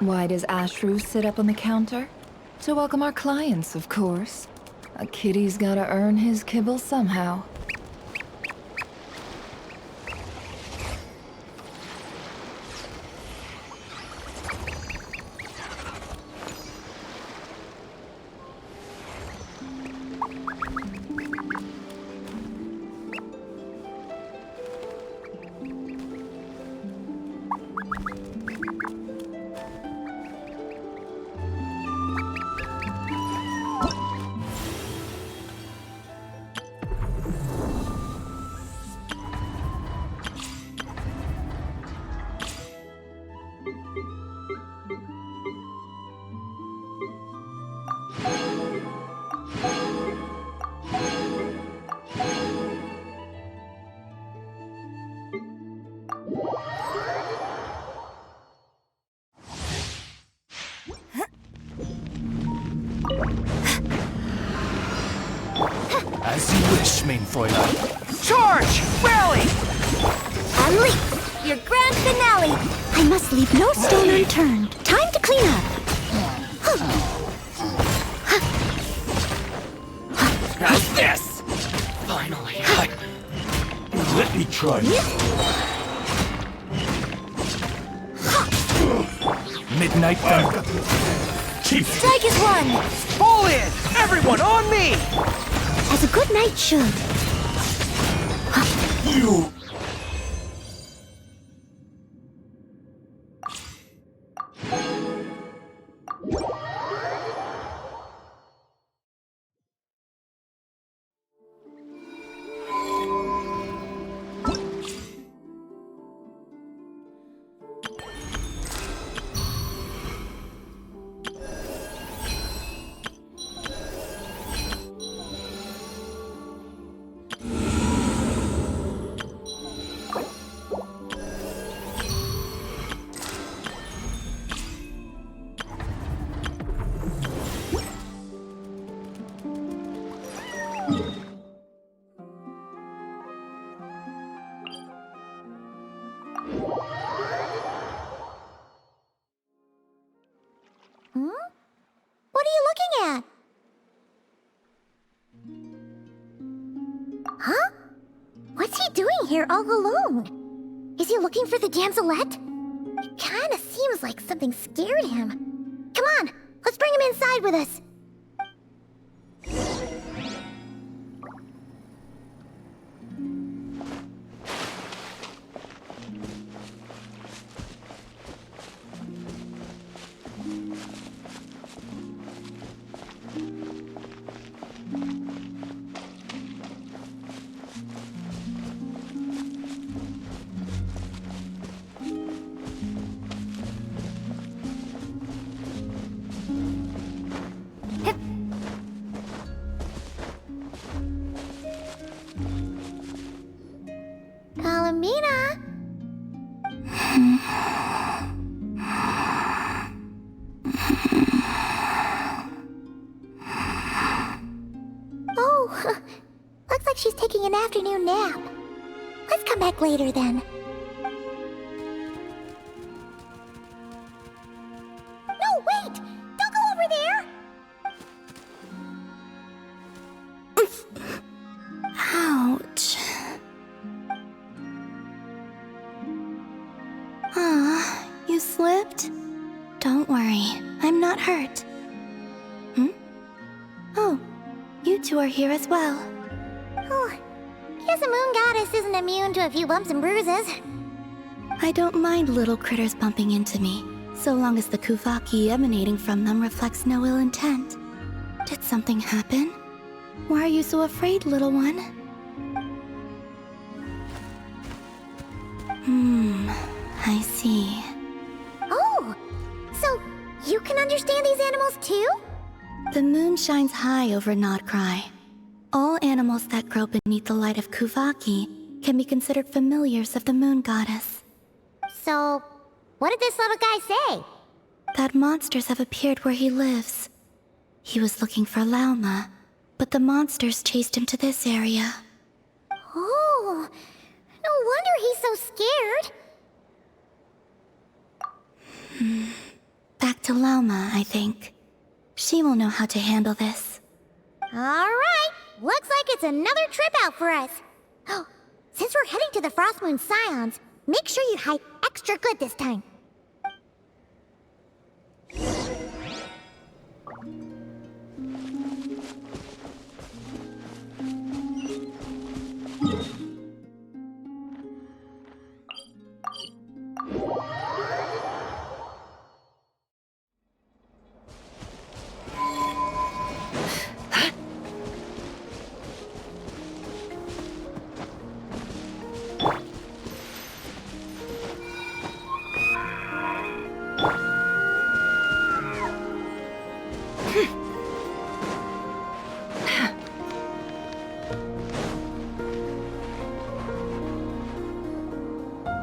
Why does Ashru sit up on the counter? To welcome our clients, of course. A kitty's gotta earn his kibble somehow. As you wish, main Fräulein. Charge! Rally! Unleash your grand finale! I must leave no stone unturned. Time to clean up. How's this? Finally, Let me try. Midnight Thunder. Chief. Strike is one, All in! Everyone on me! as a good knight should. You. What are you looking at? Huh? What's he doing here all alone? Is he looking for the damselette? It kinda seems like something scared him. Come on, let's bring him inside with us. Palomina! Oh, looks like she's taking an afternoon nap. Let's come back later then. No, wait! Don't go over there! Ouch. Ah, you slipped? Don't worry, I'm not hurt. Hmm? Oh, you two are here as well. Oh, guess a moon goddess isn't immune to a few bumps and bruises. I don't mind little critters bumping into me, so long as the kuvaki emanating from them reflects no ill intent. Did something happen? Why are you so afraid, little one? I see. Oh, so you can understand these animals too? The moon shines high over Nodcry. All animals that grow beneath the light of Kuvaki can be considered familiars of the moon goddess. So, what did this little guy say? That monsters have appeared where he lives. He was looking for Lauma, but the monsters chased him to this area. Oh, no wonder he's so scared. back to Lauma, I think. She will know how to handle this. Alright, looks like it's another trip out for us. Oh, since we're heading to the Frostmoon Scions, make sure you hide extra good this time.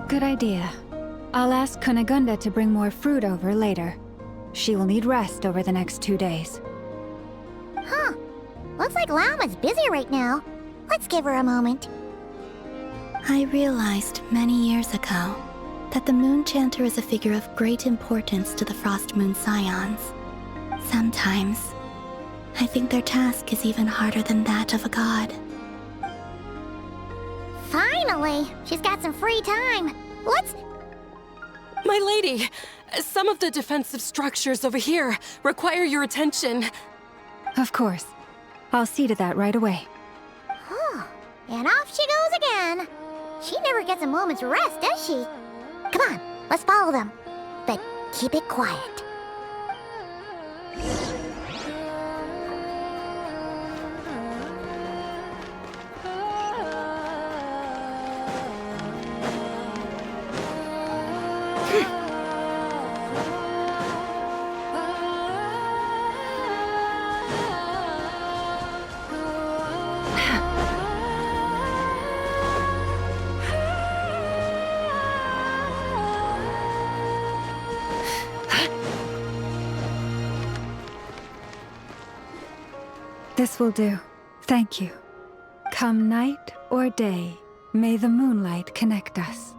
Good idea. I'll ask Kunigunda to bring more fruit over later. She will need rest over the next 2 days. Huh. Looks like Lauma's busy right now. Let's give her a moment. I realized many years ago that the Moon Chanter is a figure of great importance to the Frostmoon Scions. Sometimes, I think their task is even harder than that of a god. Finally, she's got some free time. Let's... My lady, some of the defensive structures over here require your attention. Of course. I'll see to that right away. Huh. And off she goes again. She never gets a moment's rest, does she? Come on, let's follow them. But keep it quiet. This will do. Thank you. Come night or day, may the moonlight connect us.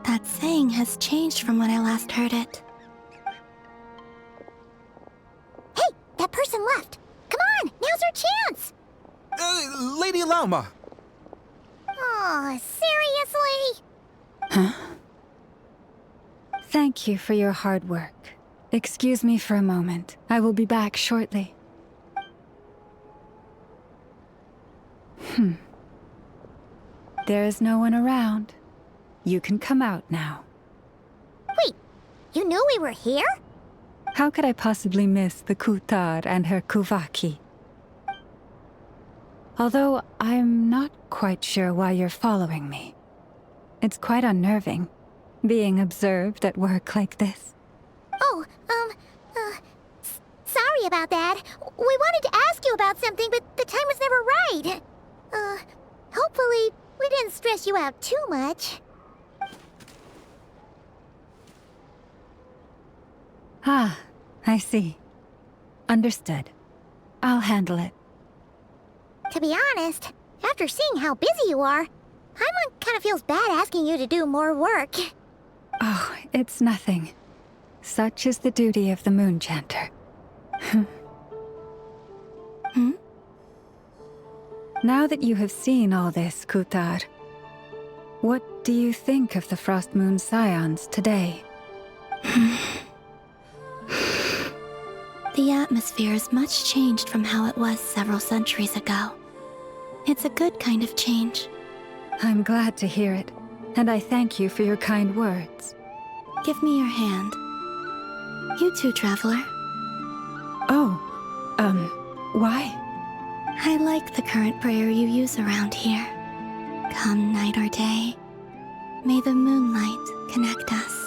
That saying has changed from when I last heard it. Hey, that person left. Come on, now's our chance. Lady Lauma. Oh, seriously? Thank you for your hard work. Excuse me for a moment. I will be back shortly. There is no one around. You can come out now. Wait, you knew we were here? How could I possibly miss the Kutar and her Kuvaki? Although I'm not quite sure why you're following me. It's quite unnerving, being observed at work like this. Oh, sorry about that. We wanted to ask you about something, but the time was never right. Hopefully we didn't stress you out too much. Ah, I see. Understood. I'll handle it. To be honest, after seeing how busy you are, Paimon kind of feels bad asking you to do more work. Oh, it's nothing. Such is the duty of the Moon Chanter. Now that you have seen all this, Kutar, what do you think of the Frostmoon Scions today? The atmosphere is much changed from how it was several centuries ago. It's a good kind of change. I'm glad to hear it, and I thank you for your kind words. Give me your hand. You too, traveler. Oh, why? I like the current prayer you use around here. Come night or day, may the moonlight connect us.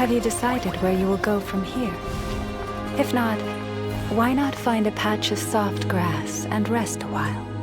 Have you decided where you will go from here? If not, why not find a patch of soft grass and rest a while?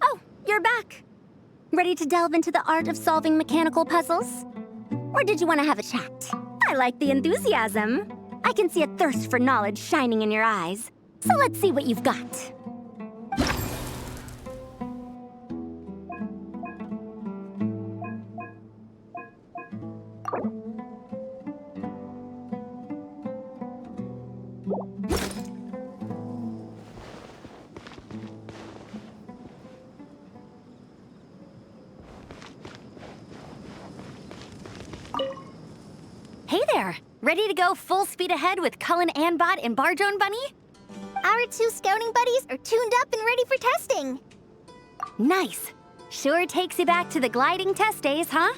Oh, you're back. Ready to delve into the art of solving mechanical puzzles? Or did you want to have a chat? I like the enthusiasm. I can see a thirst for knowledge shining in your eyes. So let's see what you've got. Hey there! Ready to go full speed ahead with Cullen Anbot and Bardrone Bunny? Our two scouting buddies are tuned up and ready for testing. Nice! Sure takes you back to the gliding test days, huh?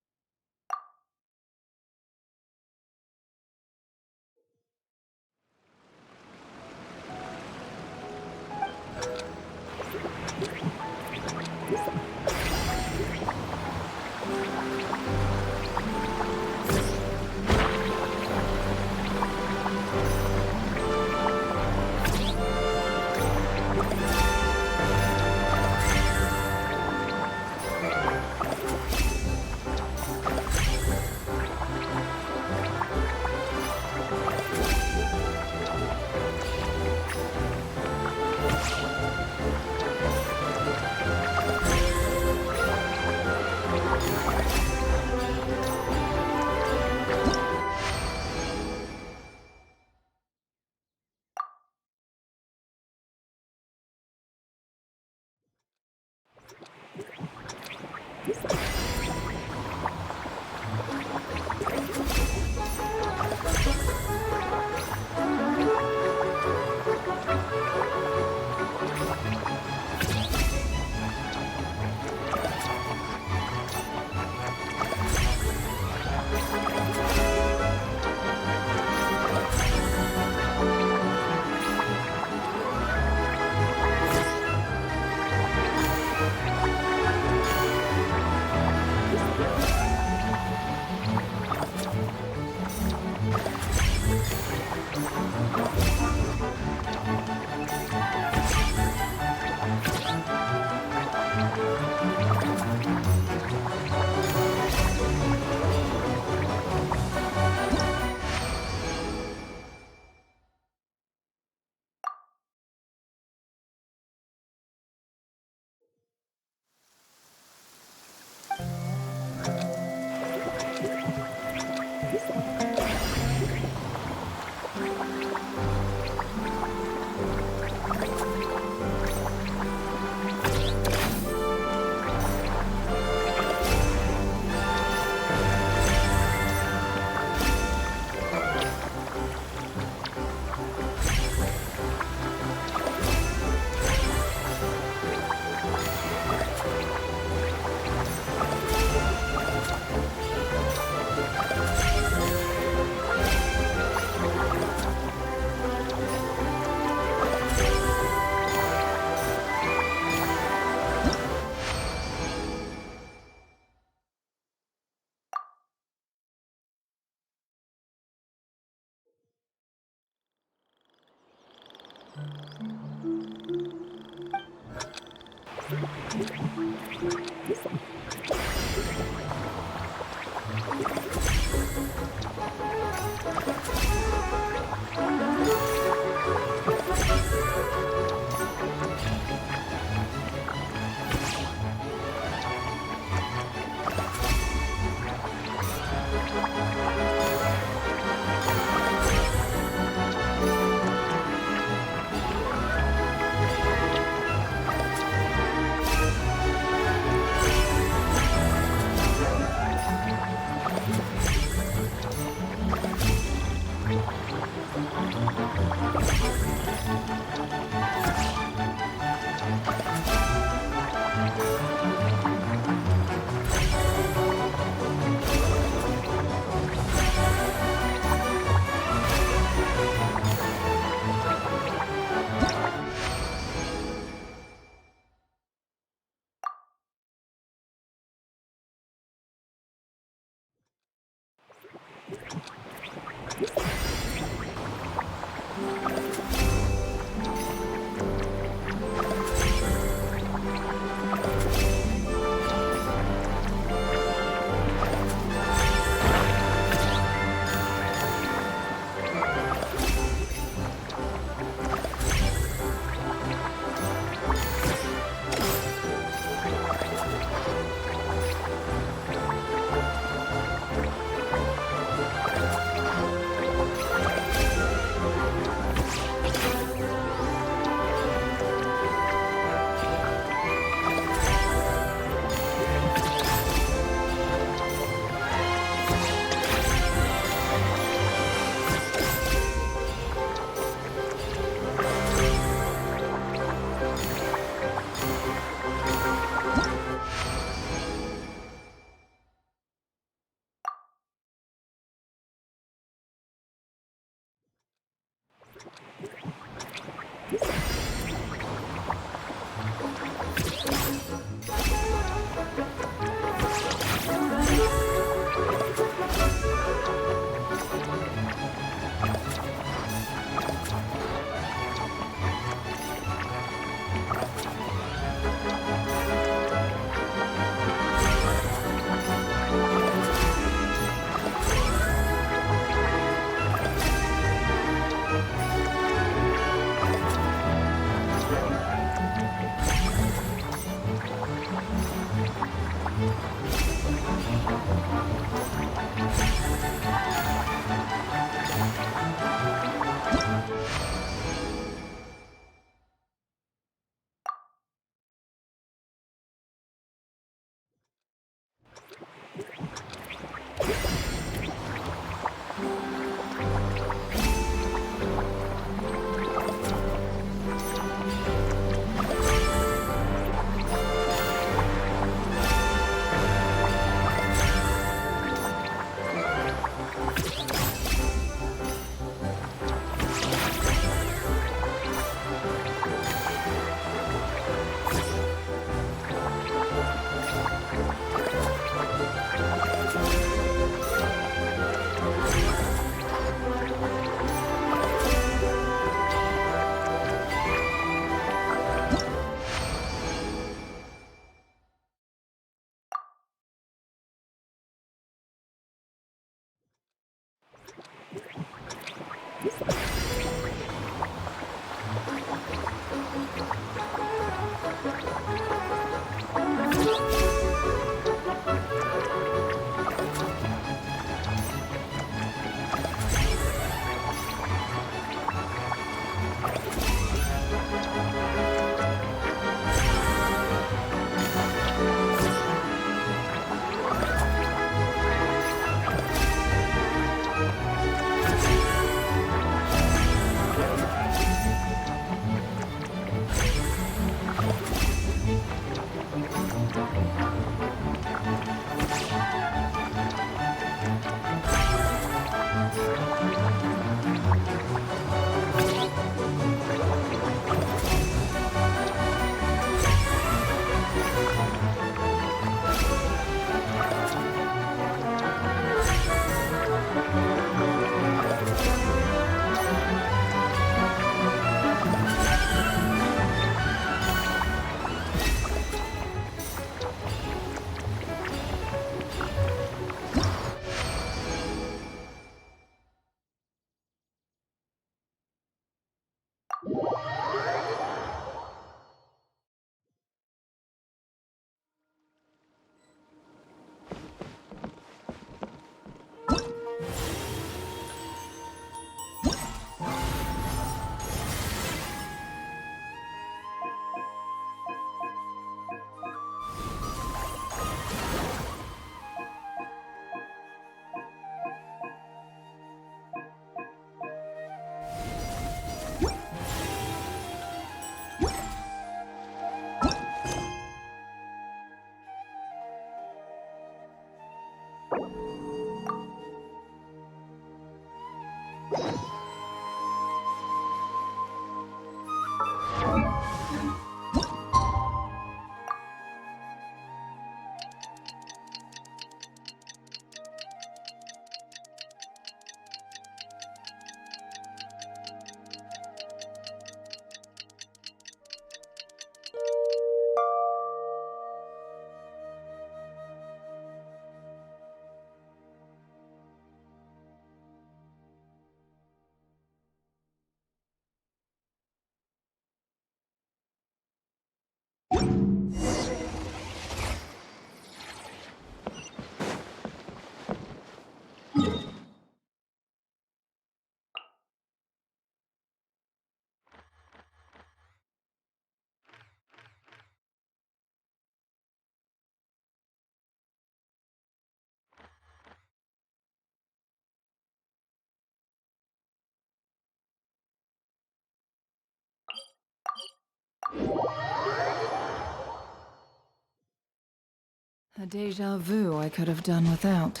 A deja vu I could have done without.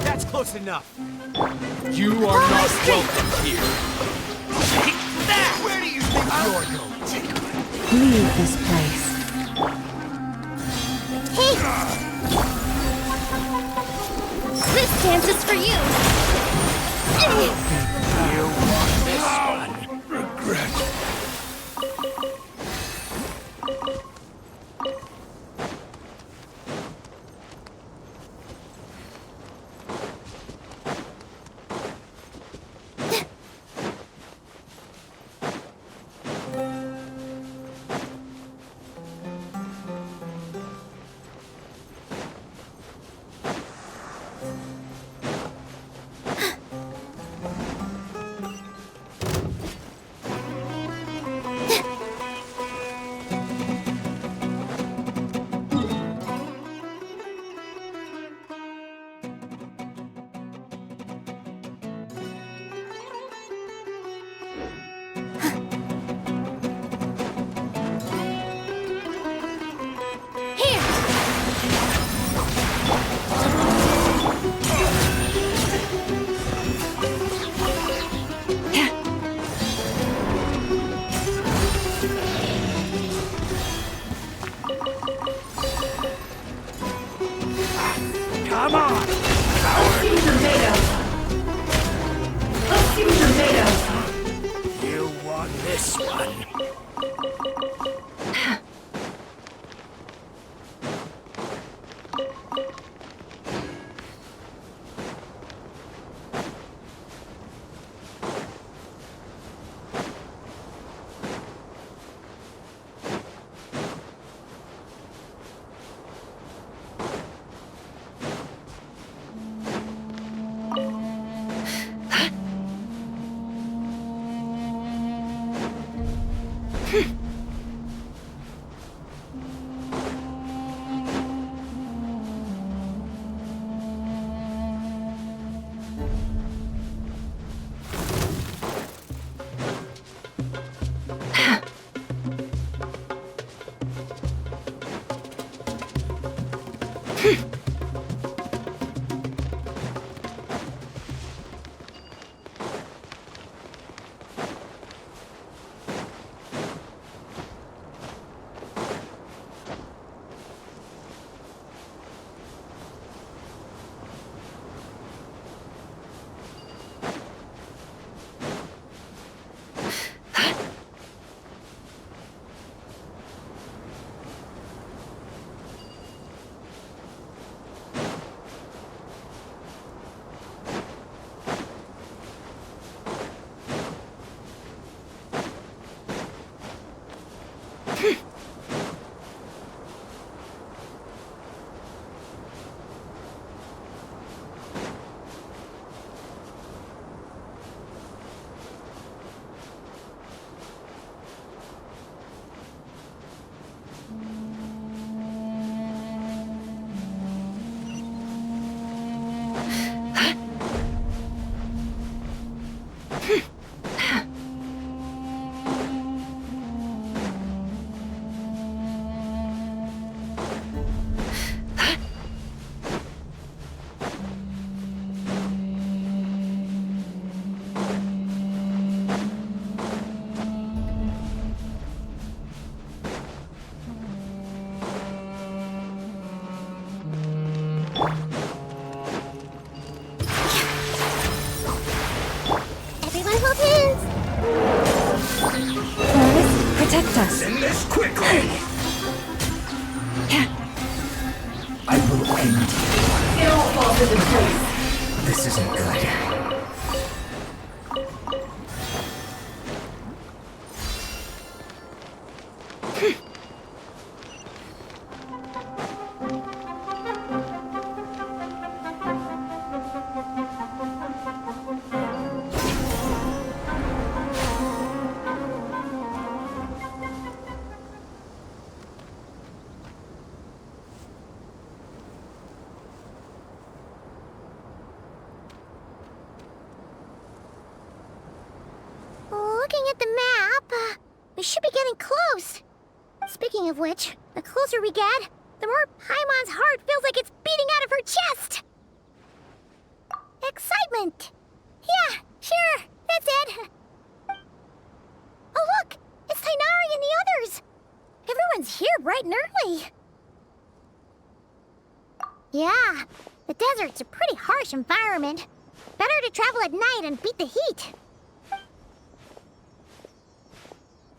That's close enough. You are not welcome here. Take that! Where do you think you're going? Leave this place. Hey! This dance is for you! You want this one? Regret. Come on! Let's see what you're made of. Let's see what you're made of. You want this one? Everyone hold hands! Forest, protect us. End this quickly! I will end you. It all falls into place. This isn't good. We should be getting close. Speaking of which, the closer we get, the more Paimon's heart feels like it's beating out of her chest. Excitement. Yeah, sure, that's it. Oh look, it's Tainari and the others. Everyone's here bright and early. Yeah, the desert's a pretty harsh environment. Better to travel at night and beat the heat.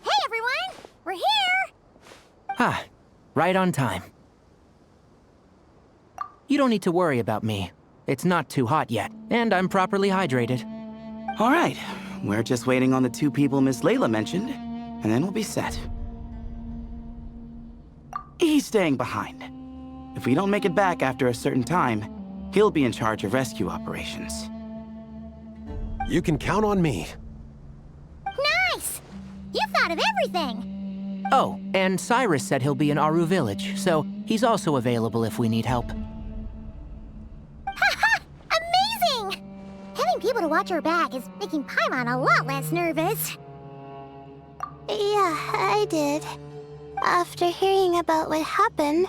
Hey everyone, we're here! Ah, right on time. You don't need to worry about me. It's not too hot yet, and I'm properly hydrated. All right, we're just waiting on the 2 people Miss Layla mentioned, and then we'll be set. He's staying behind. If we don't make it back after a certain time, he'll be in charge of rescue operations. You can count on me. Nice! You thought of everything! Oh, and Cyrus said he'll be in Aru Village, so he's also available if we need help. Haha! Amazing! Having people to watch our back is making Paimon a lot less nervous. Yeah, I did. After hearing about what happened,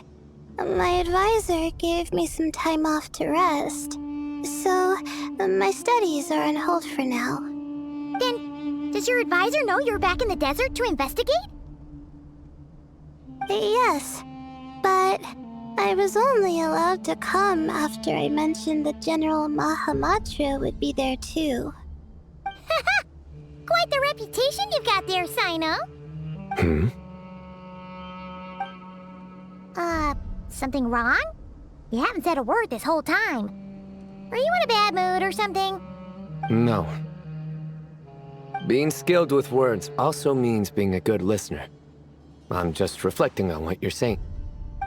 my advisor gave me some time off to rest. So, my studies are on hold for now. Then, does your advisor know you're back in the desert to investigate? Yes, but I was only allowed to come after I mentioned that General Mahamatra would be there too. Haha! Quite the reputation you've got there, Sino. Something wrong? You haven't said a word this whole time. Are you in a bad mood or something? No. Being skilled with words also means being a good listener. I'm just reflecting on what you're saying.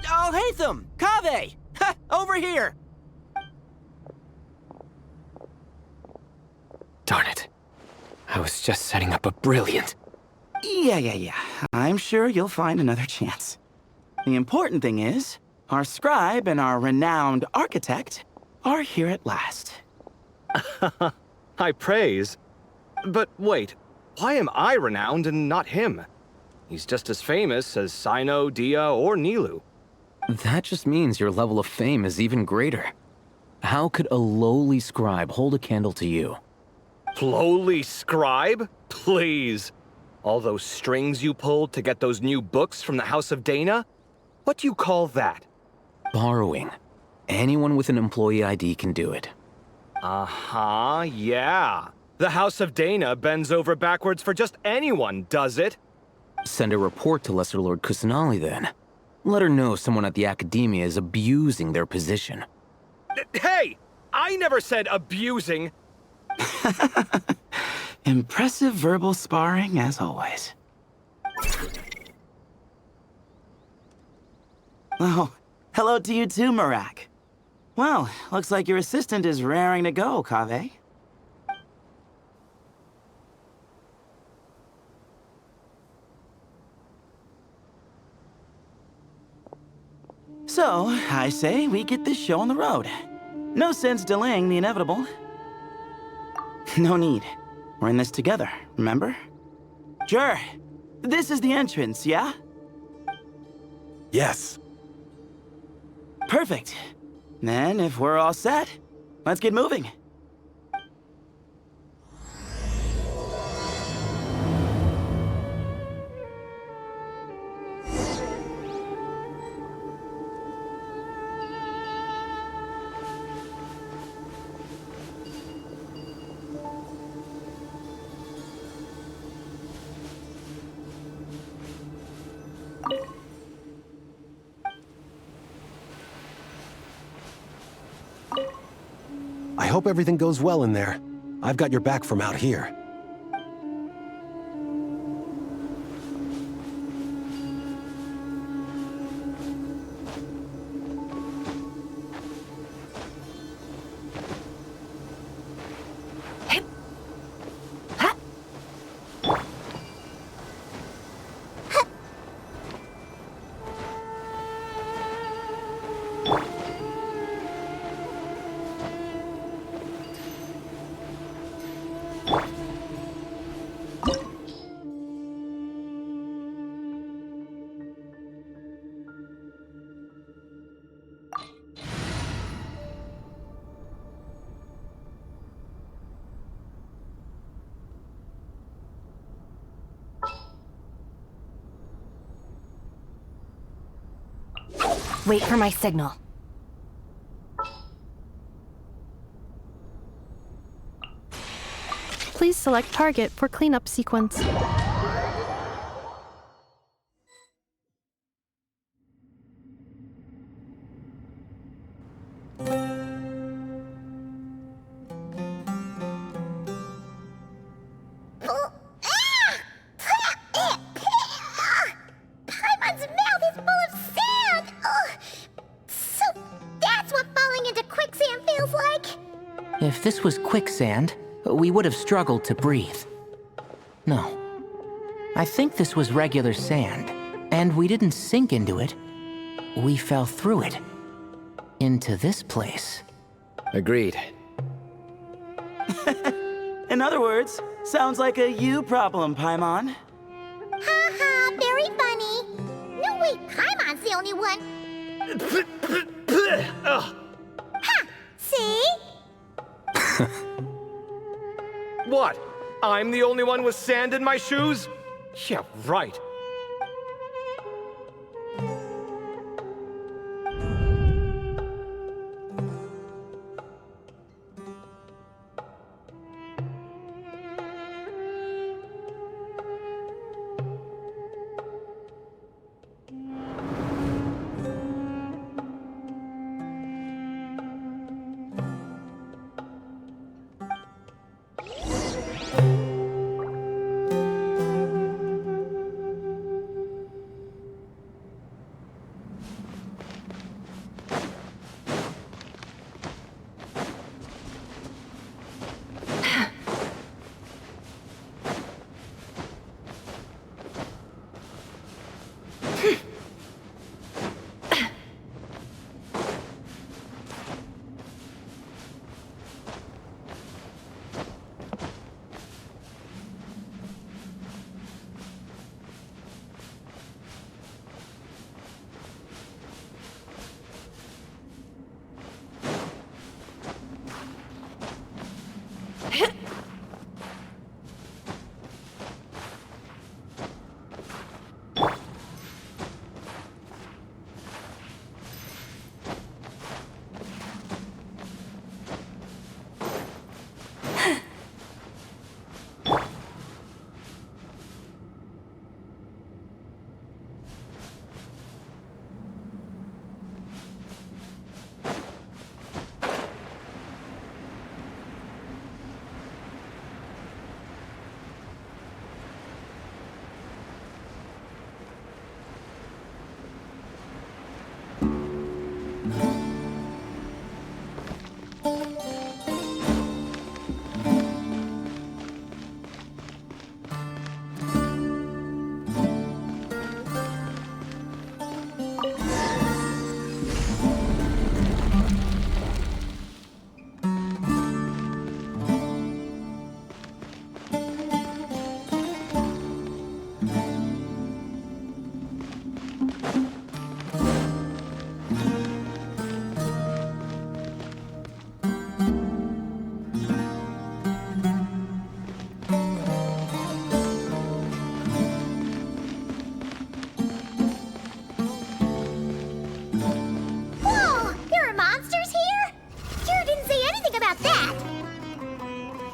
Oh, Hatham! Kaveh! Ha! Over here! Darn it. I was just setting up a brilliant... Yeah. I'm sure you'll find another chance. The important thing is, our scribe and our renowned architect are here at last. High praise. But wait, why am I renowned and not him? He's just as famous as Sino, Dia, or Nilu. That just means your level of fame is even greater. How could a lowly scribe hold a candle to you? Lowly scribe? Please. All those strings you pulled to get those new books from the House of Dana? What do you call that? Borrowing. Anyone with an employee ID can do it. Uh-huh, yeah. The House of Dana bends over backwards for just anyone, does it? Send a report to Lesser Lord Kusanali then. Let her know someone at the Academia is abusing their position. Hey! I never said abusing! Impressive verbal sparring, as always. Oh, hello to you too, Marak. Well, looks like your assistant is raring to go, Kaveh. So, I say we get this show on the road. No sense delaying the inevitable. No need. We're in this together, remember? Sure. This is the entrance, yeah? Yes. Perfect. Then, if we're all set, let's get moving. I hope everything goes well in there. I've got your back from out here. Wait for my signal. Please select target for cleanup sequence. Paimon's mouth is full of sand! Ugh. So that's what falling into quicksand feels like? If this was quicksand, we would have struggled to breathe. No. I think this was regular sand, and we didn't sink into it. We fell through it. Into this place. Agreed. In other words, sounds like a you problem, Paimon. Ha, very funny. No, wait, Paimon's the only one. Ha! See? What? I'm the only one with sand in my shoes? Yeah, right.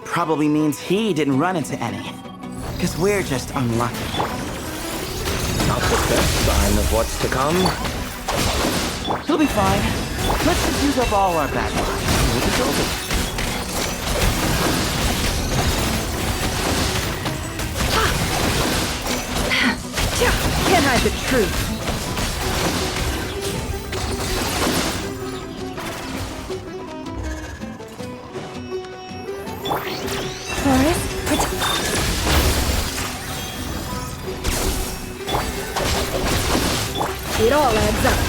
Probably means he didn't run into any. Because we're just unlucky. Not the best sign of what's to come. He'll be fine. Let's just use up all our bad luck. We'll be over. Can't hide the truth. It all adds up.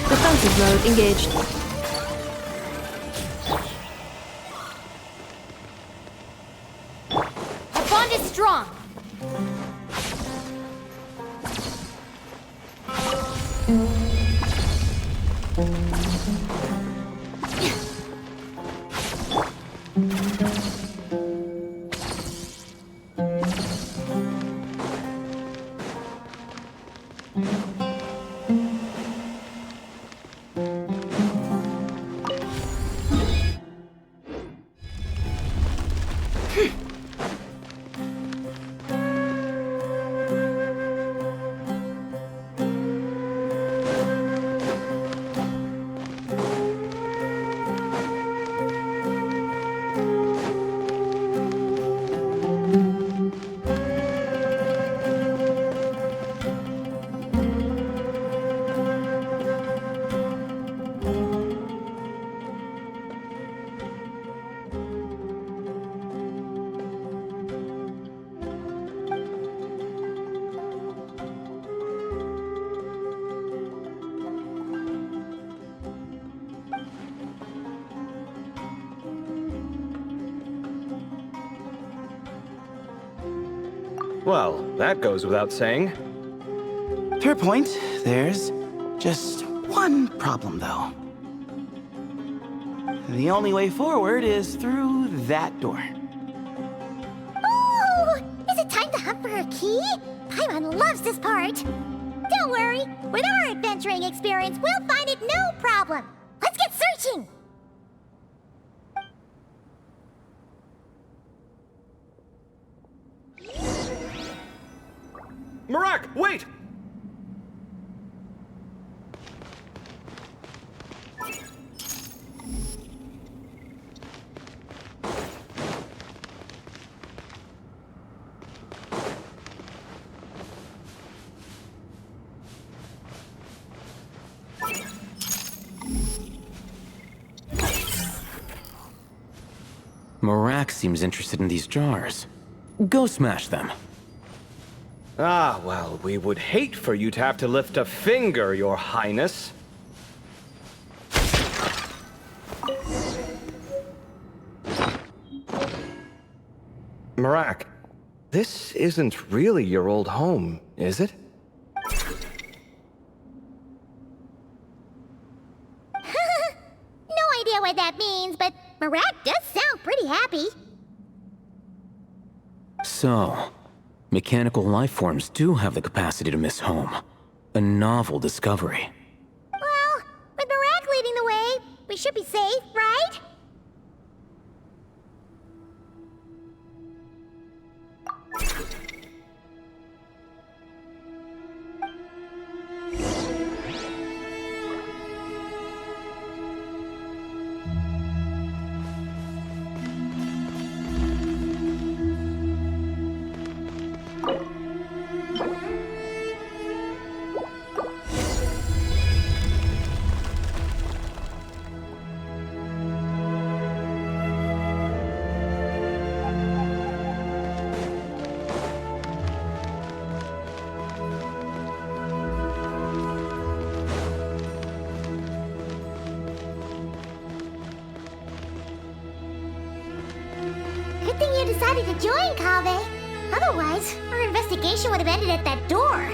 Defensive mode engaged. Our bond is strong. Well, that goes without saying. Fair point. There's just one problem, though. The only way forward is through that door. Oh! Is it time to hunt for a key? Paimon loves this part. Don't worry. With our adventuring experience, we'll find it no problem. Let's get searching! Marak, wait! Marak seems interested in these jars. Go smash them. Ah, well, we would hate for you to have to lift a finger, Your Highness. Marak, this isn't really your old home, is it? No idea what that means, but Marak does sound pretty happy. So, mechanical life forms do have the capacity to miss home. A novel discovery. Well, with Marak leading the way, we should be safe, right? Good thing you decided to join, Kaveh. Otherwise, our investigation would have ended at that door.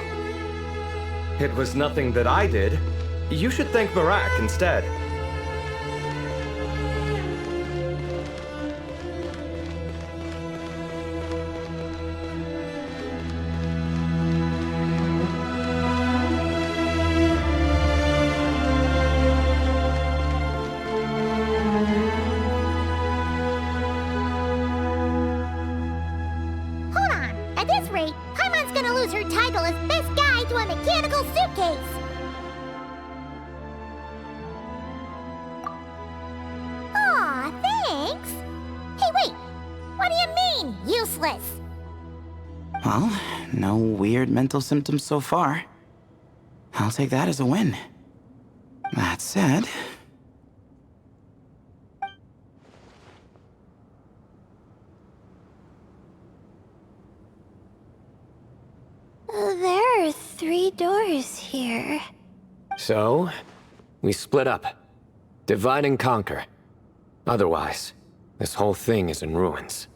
It was nothing that I did. You should thank Marak instead. Hold on. At this rate, Paimon's gonna lose her title as best guide to a mechanical suitcase. Aw, thanks. Hey, wait. What do you mean, useless? Well, no weird mental symptoms so far. I'll take that as a win. That said... There are 3 doors here. So, we split up. Divide and conquer. Otherwise, this whole thing is in ruins.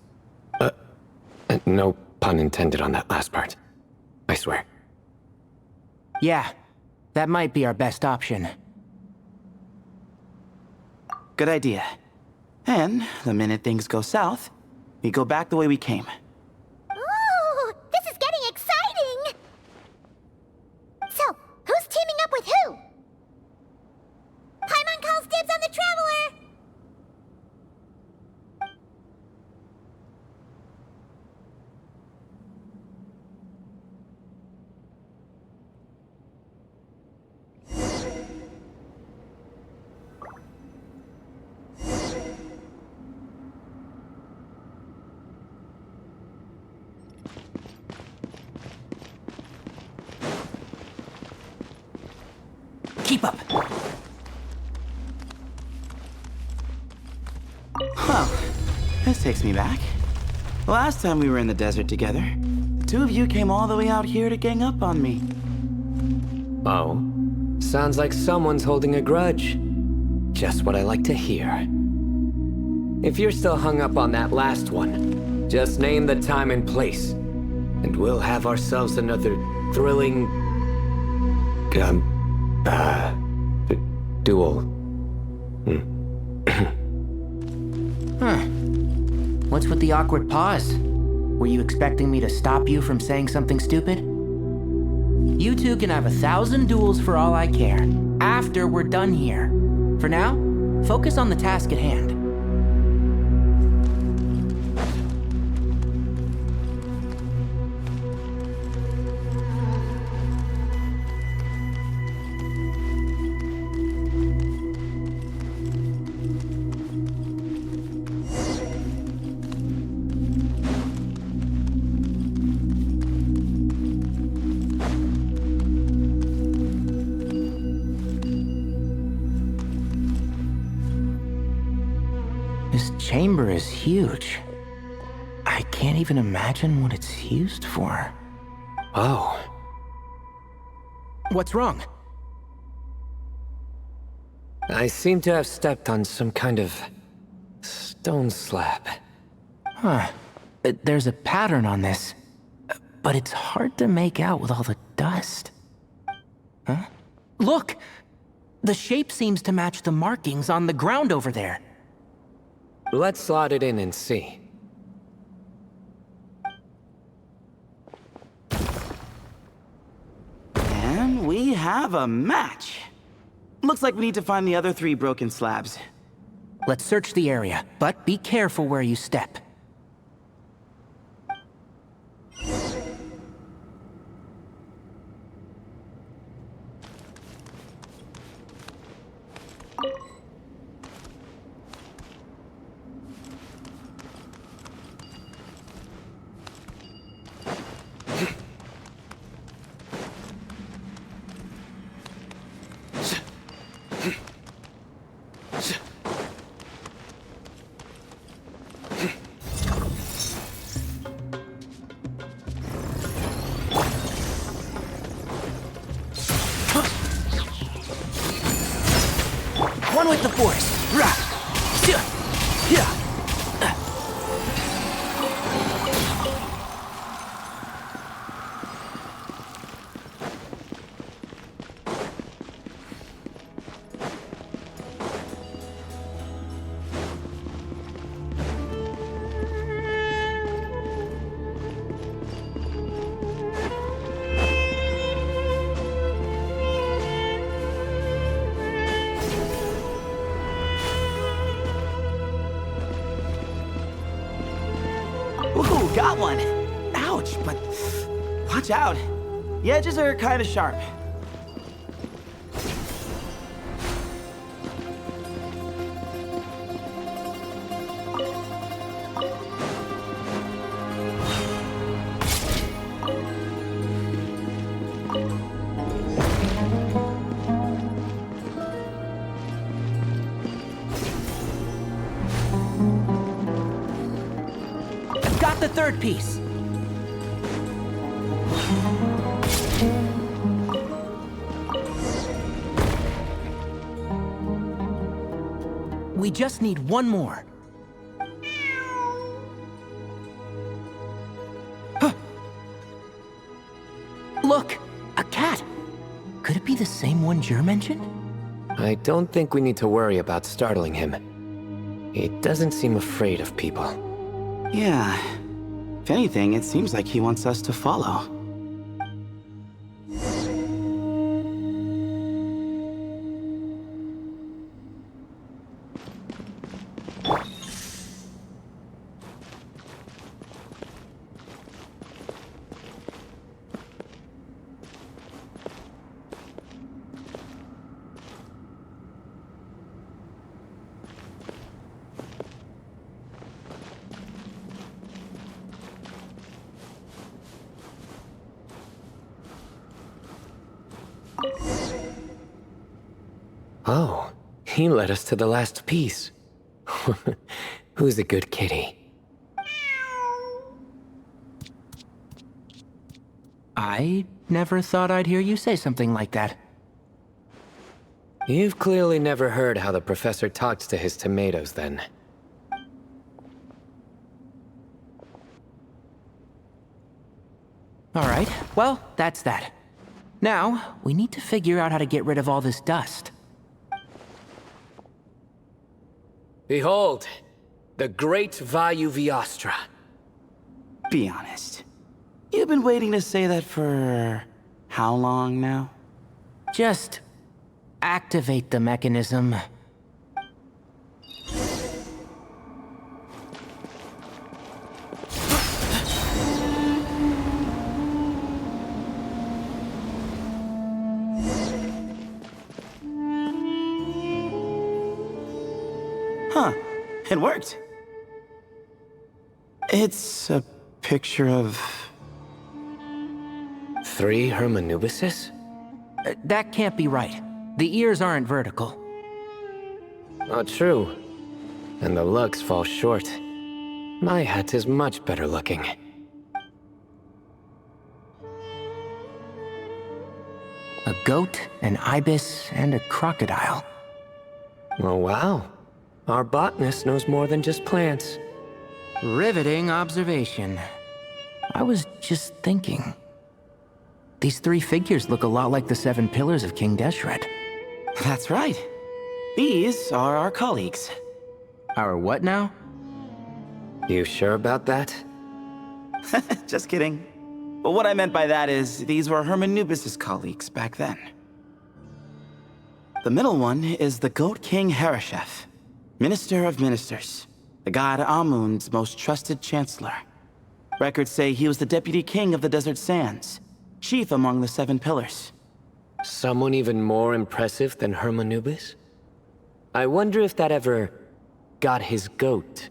No pun intended on that last part. I swear. Yeah, that might be our best option. Good idea. And the minute things go south, we go back the way we came. Ooh, this is getting exciting! So, With who? Paimon calls dibs on the Traveler! Keep up. Well, this takes me back. Last time we were in the desert together, the two of you came all the way out here to gang up on me. Oh? Sounds like someone's holding a grudge. Just what I like to hear. If you're still hung up on that last one, just name the time and place, and we'll have ourselves another thrilling... duel. Huh. What's with the awkward pause? Were you expecting me to stop you from saying something stupid? You two can have 1,000 duels for all I care, after we're done here. For now, focus on the task at hand. This chamber is huge. I can't even imagine what it's used for. Oh. What's wrong? I seem to have stepped on some kind of stone slab. Huh. There's a pattern on this, but it's hard to make out with all the dust. Huh? Look! The shape seems to match the markings on the ground over there. Let's slot it in and see. And we have a match. Looks like we need to find the other 3 broken slabs. Let's search the area, but be careful where you step. One with the force. Rah! Yeah. Ooh, got one. Ouch, but watch out. The edges are kind of sharp. Got the third piece. We just need one more. Huh. Look, a cat. Could it be the same one Jer mentioned? I don't think we need to worry about startling him. He doesn't seem afraid of people. Yeah. If anything, it seems like he wants us to follow. Oh, he led us to the last piece. Who's a good kitty? I never thought I'd hear you say something like that. You've clearly never heard how the professor talks to his tomatoes, then. All right, well, that's that. Now, we need to figure out how to get rid of all this dust. Behold, the great Vayuviastra. Be honest. You've been waiting to say that for... how long now? Just activate the mechanism. Huh. It worked. It's a picture of... 3 Hermanubises? That can't be right. The ears aren't vertical. Oh, true. And the lugs fall short. My hat is much better looking. A goat, an ibis, and a crocodile. Oh, wow. Our botanist knows more than just plants. Riveting observation. I was just thinking. These 3 figures look a lot like the 7 pillars of King Deshret. That's right. These are our colleagues. Our what now? You sure about that? Just kidding. But what I meant by that is, these were Hermanubis' colleagues back then. The middle one is the Goat King Harashef, Minister of Ministers, the god Amun's most trusted chancellor. Records say he was the deputy king of the Desert Sands, chief among the 7 pillars. Someone even more impressive than Hermanubis? I wonder if that ever got his goat.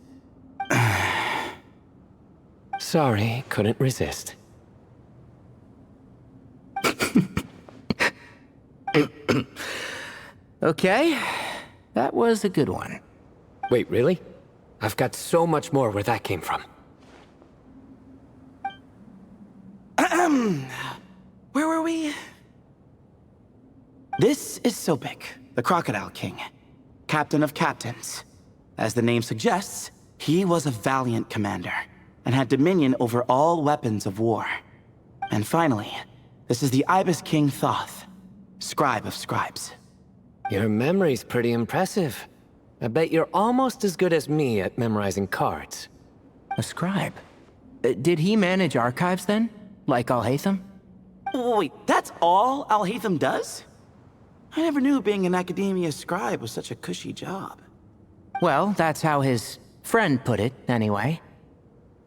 Sorry, couldn't resist. Okay, that was a good one. Wait, really? I've got so much more where that came from. Where were we? This is Sobek, the Crocodile King, captain of captains. As the name suggests, he was a valiant commander and had dominion over all weapons of war. And finally, this is the Ibis King Thoth, scribe of scribes. Your memory's pretty impressive. I bet you're almost as good as me at memorizing cards. A scribe? Did he manage archives then? Like Alhaitham? Wait, that's all Alhaitham does? I never knew being an academia scribe was such a cushy job. Well, that's how his friend put it, anyway.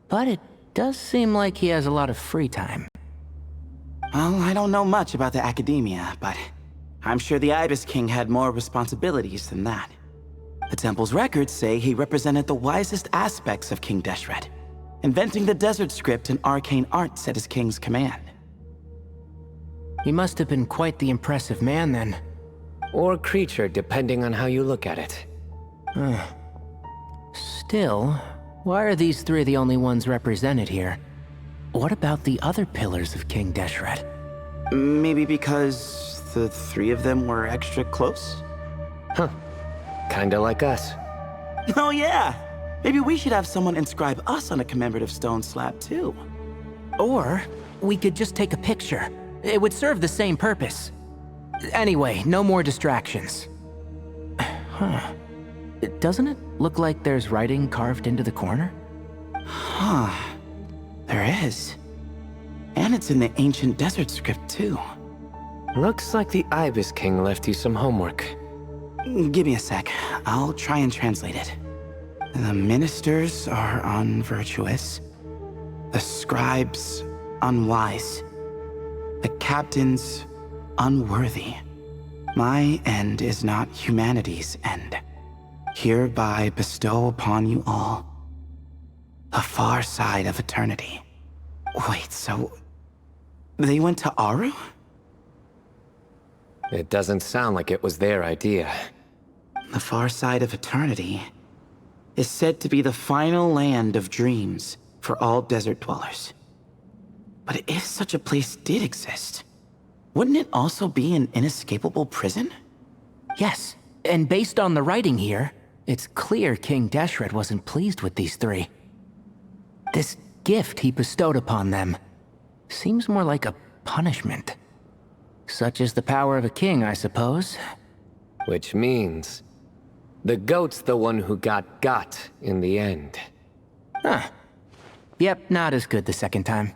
But it does seem like he has a lot of free time. Well, I don't know much about the academia, but I'm sure the Ibis King had more responsibilities than that. The temple's records say he represented the wisest aspects of King Deshret, inventing the desert script and arcane arts at his king's command. He must have been quite the impressive man then. Or creature, depending on how you look at it. Still, why are these 3 the only ones represented here? What about the other pillars of King Deshret? Maybe because the 3 of them were extra close? Huh. Kinda like us. Oh yeah! Maybe we should have someone inscribe us on a commemorative stone slab too. Or we could just take a picture. It would serve the same purpose. Anyway, no more distractions. Huh. Doesn't it look like there's writing carved into the corner? Huh. There is. And it's in the ancient desert script too. Looks like the Ibis King left you some homework. Give me a sec. I'll try and translate it. The ministers are unvirtuous. The scribes unwise. The captains unworthy. My end is not humanity's end. Hereby bestow upon you all the far side of eternity. Wait, so they went to Aru? It doesn't sound like it was their idea. The far side of eternity is said to be the final land of dreams for all desert dwellers. But if such a place did exist, wouldn't it also be an inescapable prison? Yes, and based on the writing here, it's clear King Deshret wasn't pleased with these three. This gift he bestowed upon them seems more like a punishment. Such is the power of a king, I suppose. Which means the goat's the one who got in the end. Huh. Yep, not as good the second time.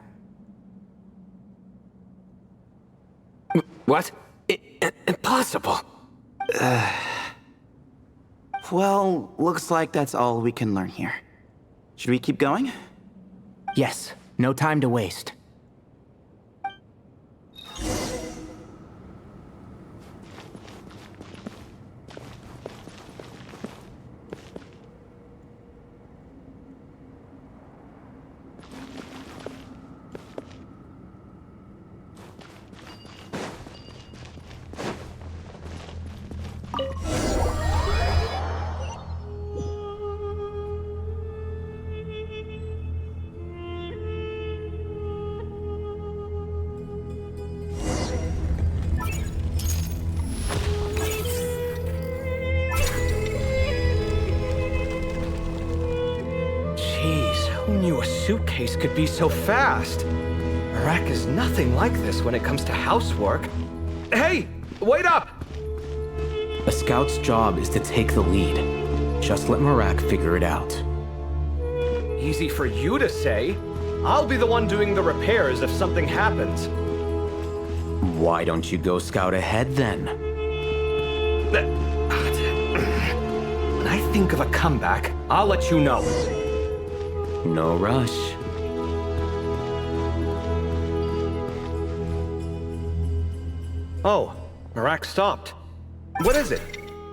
What? Impossible. Well, looks like that's all we can learn here. Should we keep going? Yes, no time to waste. Who knew a suitcase could be so fast? Marak is nothing like this when it comes to housework. Hey! Wait up! A scout's job is to take the lead. Just let Marak figure it out. Easy for you to say. I'll be the one doing the repairs if something happens. Why don't you go scout ahead then? When I think of a comeback, I'll let you know. No rush. Oh, Marak stopped. What is it?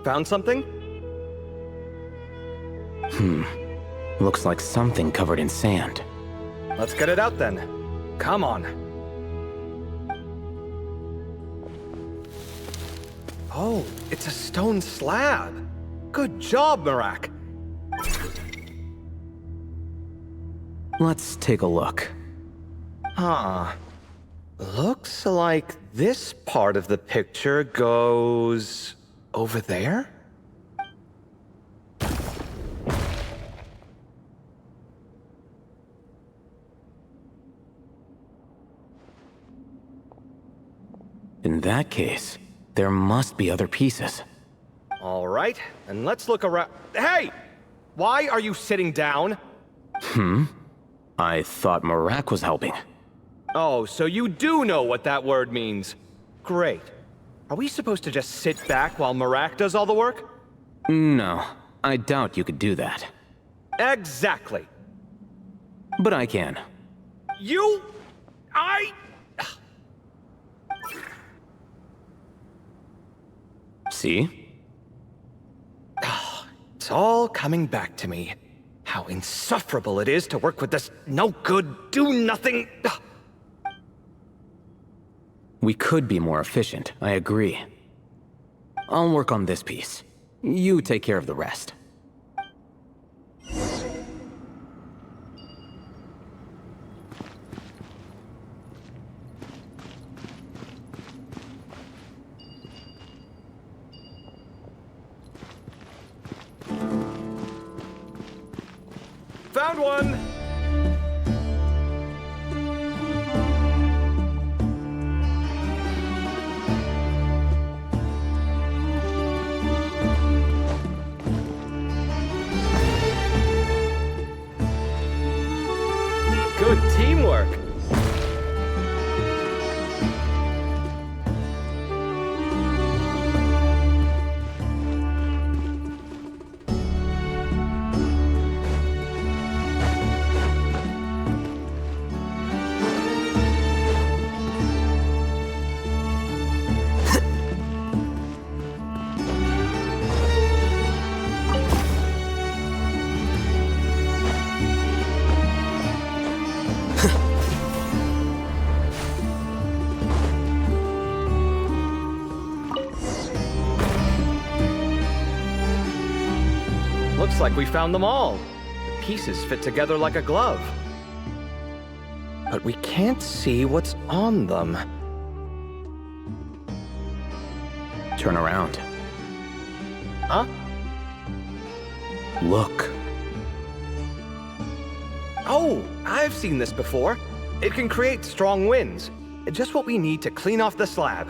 Found something? Looks like something covered in sand. Let's get it out then. Come on. Oh, it's a stone slab. Good job, Marak. Let's take a look. Huh. Looks like this part of the picture goes over there? In that case, there must be other pieces. All right, and let's look around. Hey! Why are you sitting down? I thought Marak was helping. Oh, so you do know what that word means. Great. Are we supposed to just sit back while Marak does all the work? No, I doubt you could do that. Exactly. But I can. See? It's all coming back to me. How insufferable it is to work with this no-good, do-nothing... We could be more efficient, I agree. I'll work on this piece. You take care of the rest. Found one! Good teamwork! Looks like we found them all. The pieces fit together like a glove. But we can't see what's on them. Turn around. Huh? Look. Oh, I've seen this before. It can create strong winds. Just what we need to clean off the slab.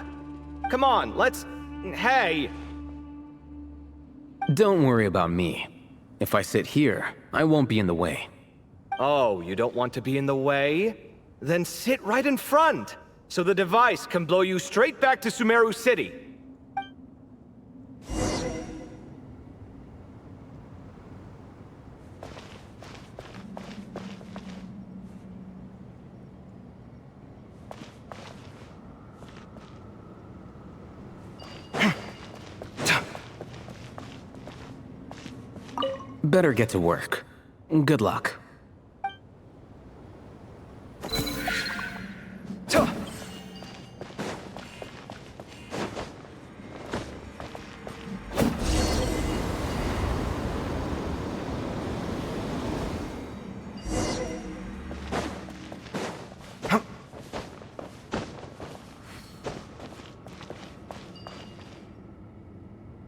Come on, let's... Hey! Don't worry about me. If I sit here, I won't be in the way. Oh, you don't want to be in the way? Then sit right in front, so the device can blow you straight back to Sumeru City. Better get to work. Good luck.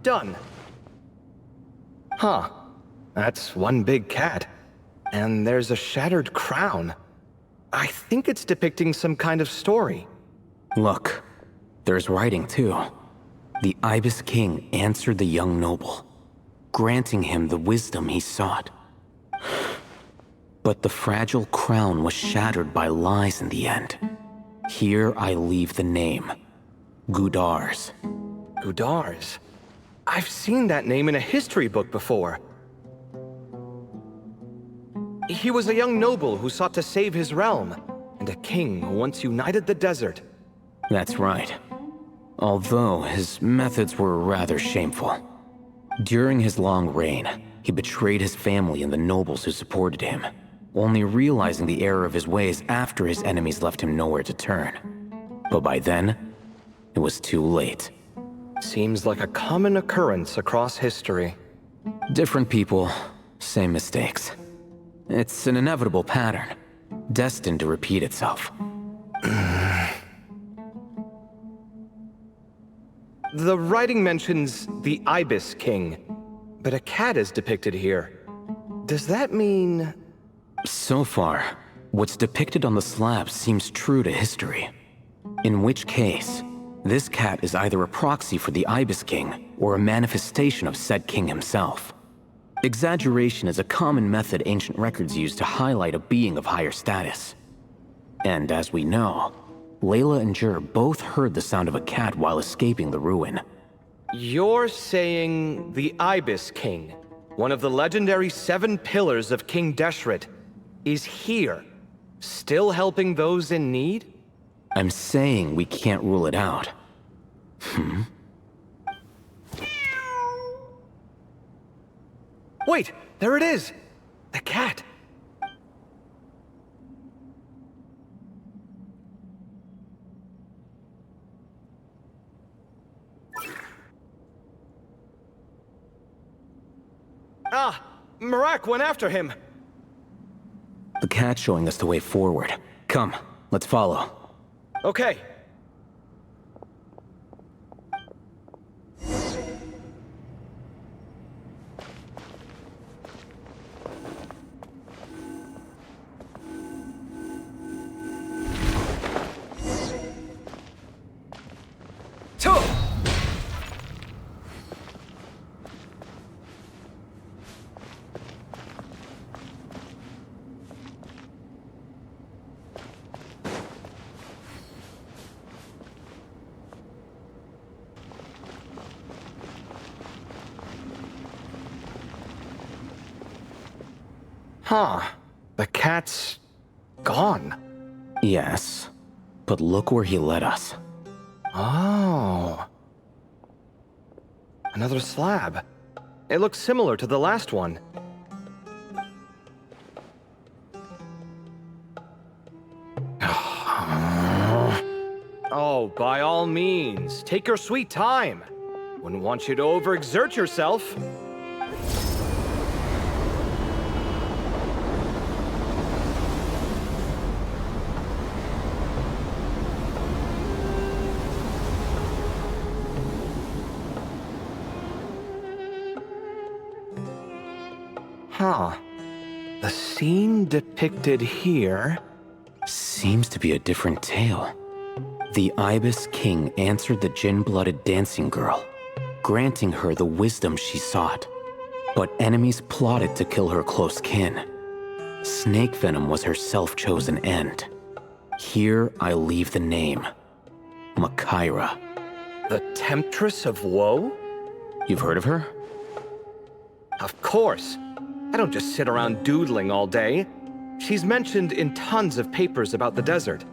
Done. Huh. That's one big cat. And there's a shattered crown. I think it's depicting some kind of story. Look, there's writing too. The Ibis King answered the young noble, granting him the wisdom he sought. But the fragile crown was shattered by lies in the end. Here I leave the name, Gudars. Gudars? I've seen that name in a history book before. He was a young noble who sought to save his realm, and a king who once united the desert. That's right. Although his methods were rather shameful. During his long reign, he betrayed his family and the nobles who supported him, only realizing the error of his ways after his enemies left him nowhere to turn. But by then, it was too late. Seems like a common occurrence across history. Different people, same mistakes. It's an inevitable pattern, destined to repeat itself. The writing mentions the Ibis King, but a cat is depicted here. Does that mean... So far, what's depicted on the slab seems true to history. In which case, this cat is either a proxy for the Ibis King or a manifestation of said king himself. Exaggeration is a common method ancient records use to highlight a being of higher status. And as we know, Layla and Jur both heard the sound of a cat while escaping the ruin. You're saying the Ibis King, one of the legendary 7 pillars of King Deshret, is here, still helping those in need? I'm saying we can't rule it out. Wait, there it is! The cat! Ah! Marak went after him! The cat's showing us the way forward. Come, let's follow. Okay. Huh. The cat's... gone. Yes, but look where he led us. Oh. Another slab. It looks similar to the last one. Oh, by all means, take your sweet time. Wouldn't want you to overexert yourself. Huh. The scene depicted here... Seems to be a different tale. The Ibis King answered the Jinn-blooded dancing girl, granting her the wisdom she sought. But enemies plotted to kill her close kin. Snake venom was her self-chosen end. Here I leave the name. Makaira. The Temptress of Woe? You've heard of her? Of course. I don't just sit around doodling all day. She's mentioned in tons of papers about the desert.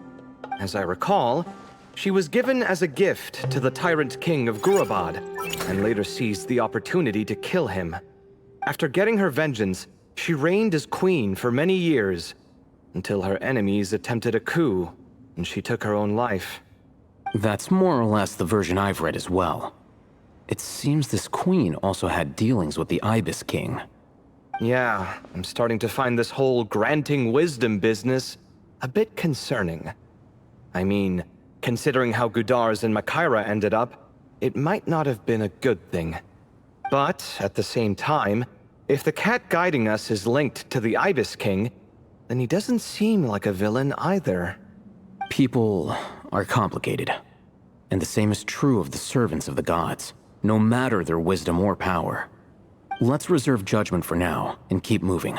As I recall, she was given as a gift to the tyrant king of Gurabad, and later seized the opportunity to kill him. After getting her vengeance, she reigned as queen for many years, until her enemies attempted a coup, and she took her own life. That's more or less the version I've read as well. It seems this queen also had dealings with the Ibis King. Yeah, I'm starting to find this whole granting wisdom business a bit concerning. I mean, considering how Gudars and Makaira ended up, it might not have been a good thing. But, at the same time, if the cat guiding us is linked to the Ibis King, then he doesn't seem like a villain either. People are complicated. And the same is true of the servants of the gods, no matter their wisdom or power. Let's reserve judgment for now, and keep moving.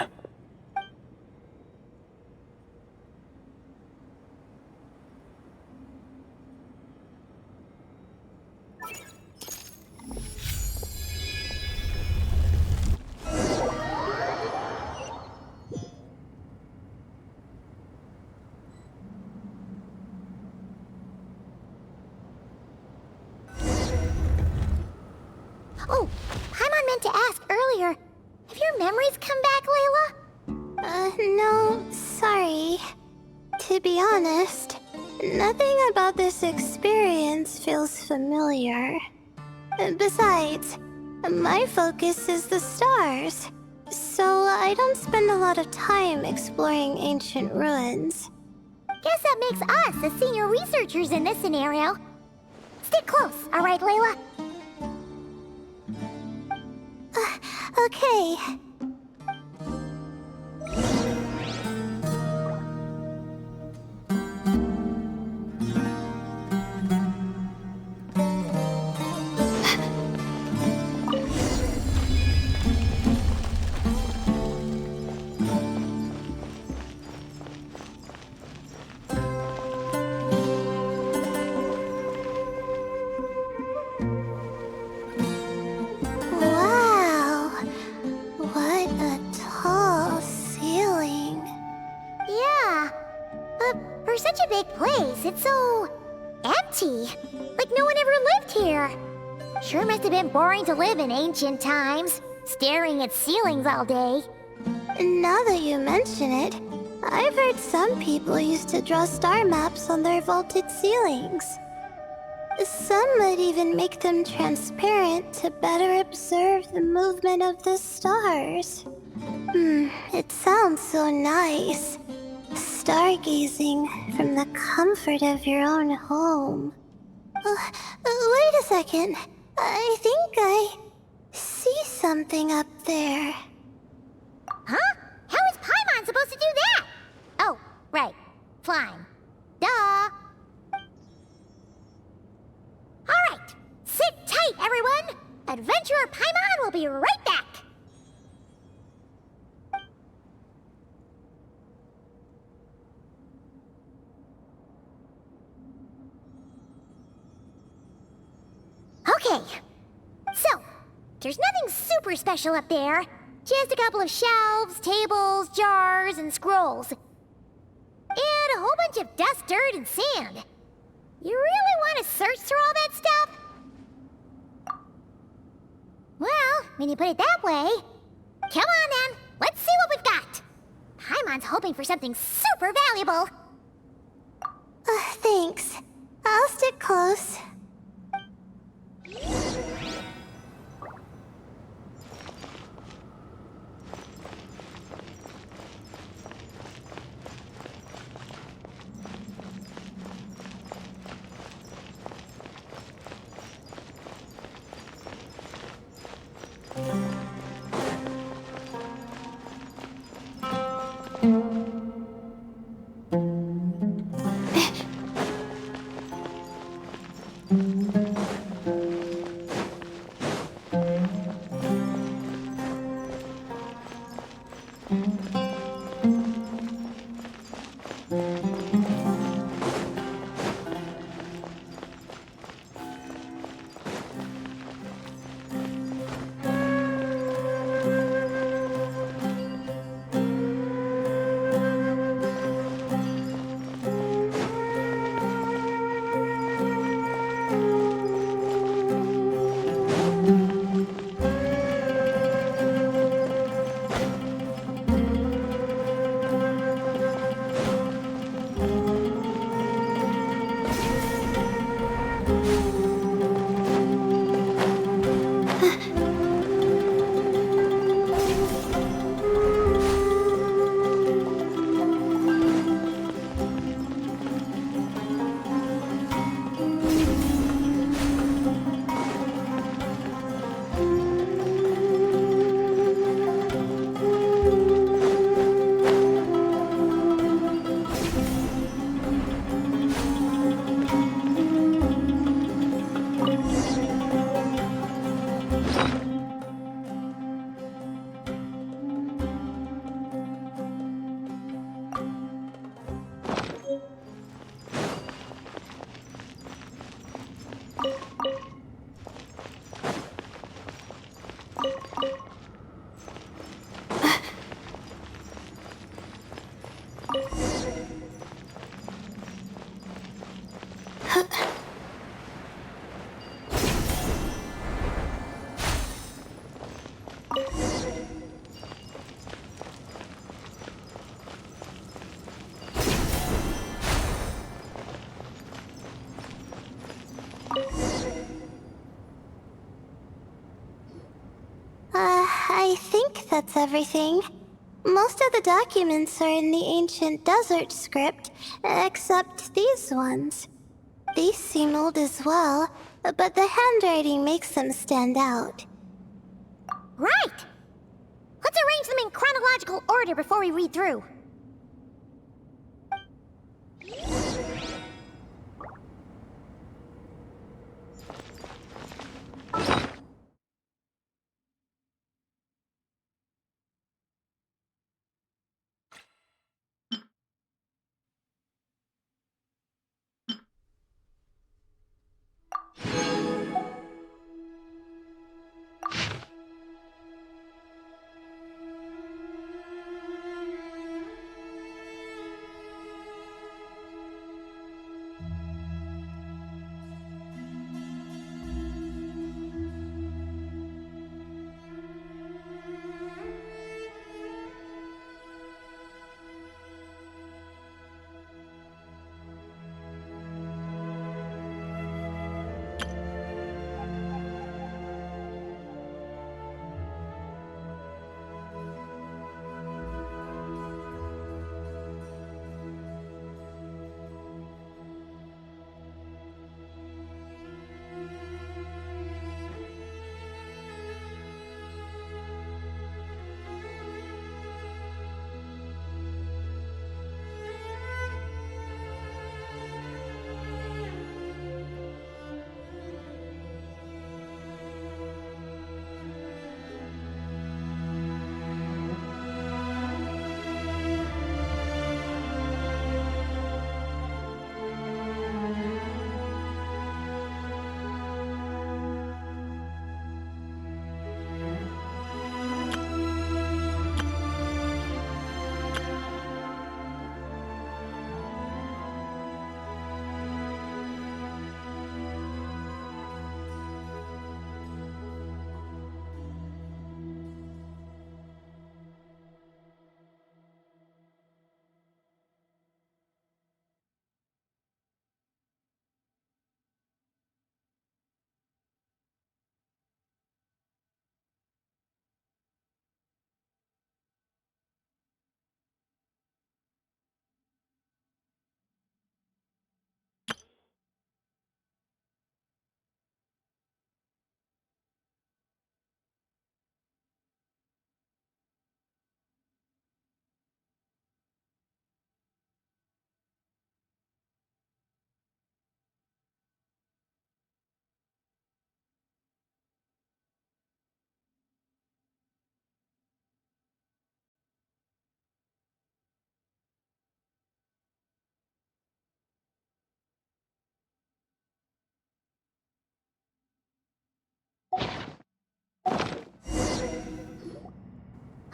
Oh, Paimon meant to ask earlier. Have your memories come back, Layla? No, sorry. To be honest, nothing about this experience feels familiar. Besides, my focus is the stars, so I don't spend a lot of time exploring ancient ruins. Guess that makes us the senior researchers in this scenario. Stick close, alright, Layla? Okay. It's so empty. Like no one ever lived here. Sure must have been boring to live in ancient times, staring at ceilings all day. Now that you mention it, I've heard some people used to draw star maps on their vaulted ceilings. Some might even make them transparent to better observe the movement of the stars. It sounds so nice. Stargazing from the comfort of your own home. Wait a second. I think I see something up there. Huh? How is Paimon supposed to do that? Oh, right. Flying. Duh. Alright. Sit tight, everyone. Adventurer Paimon will be right back. Okay, so, there's nothing super special up there. Just a couple of shelves, tables, jars, and scrolls. And a whole bunch of dust, dirt, and sand. You really want to search through all that stuff? Well, when you put it that way... Come on then, let's see what we've got. Paimon's hoping for something super valuable. Thanks. I'll stick close. I think that's everything. Most of the documents are in the ancient desert script, except these ones. These seem old as well, but the handwriting makes them stand out. Right! Let's arrange them in chronological order before we read through.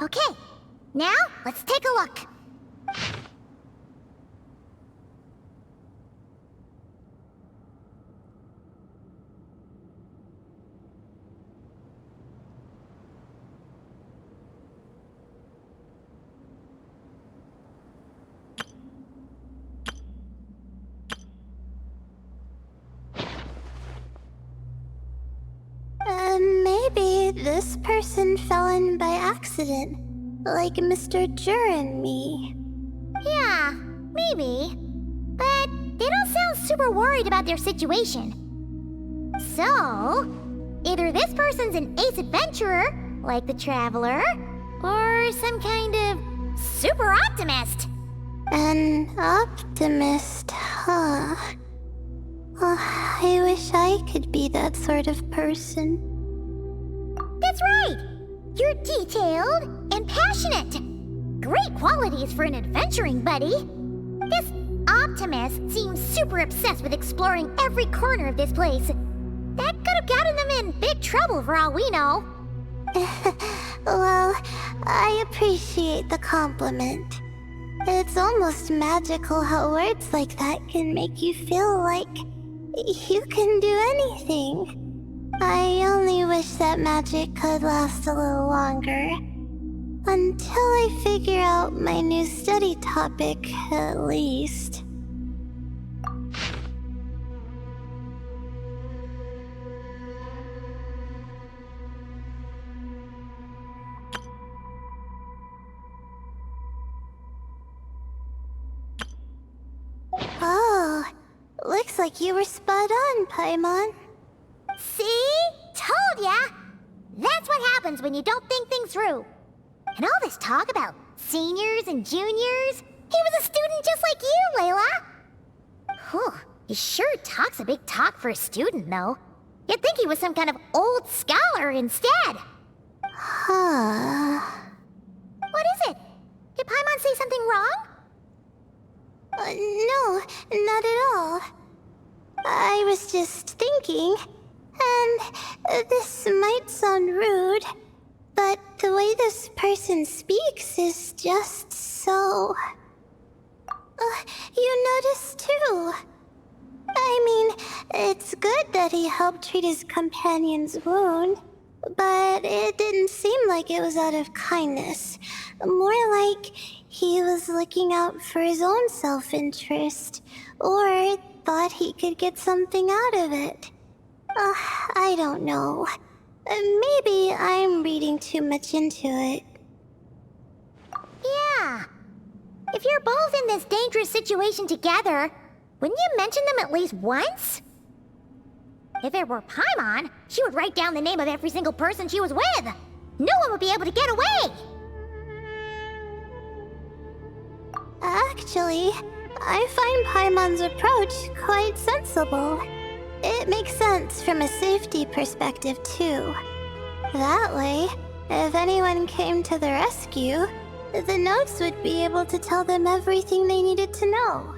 Okay, now let's take a look. Maybe this person fell in by accident, like Mr. Jur and me. Yeah, maybe. But they don't sound super worried about their situation. So, either this person's an ace adventurer, like the Traveler, or some kind of super optimist. An optimist, huh? Oh, I wish I could be that sort of person. That's right! You're detailed and passionate. Great qualities for an adventuring buddy. This optimist seems super obsessed with exploring every corner of this place. That could have gotten them in big trouble for all we know. Well, I appreciate the compliment. It's almost magical how words like that can make you feel like you can do anything. I only wish that magic could last a little longer. Until I figure out my new study topic, at least. Oh, looks like you were spot on, Paimon. See? Told ya! That's what happens when you don't think things through. And all this talk about seniors and juniors, he was a student just like you, Layla. Whew, he sure talks a big talk for a student, though. You'd think he was some kind of old scholar instead. Huh. What is it? Did Paimon say something wrong? No, not at all. I was just thinking, and this might sound rude, but the way this person speaks is just so... you notice too. I mean, it's good that he helped treat his companion's wound, but it didn't seem like it was out of kindness. More like he was looking out for his own self-interest, or thought he could get something out of it. I don't know. Maybe I'm reading too much into it. Yeah. If you're both in this dangerous situation together, wouldn't you mention them at least once? If it were Paimon, she would write down the name of every single person she was with. No one would be able to get away. Actually, I find Paimon's approach quite sensible. It makes sense from a safety perspective, too. That way, if anyone came to the rescue, the notes would be able to tell them everything they needed to know.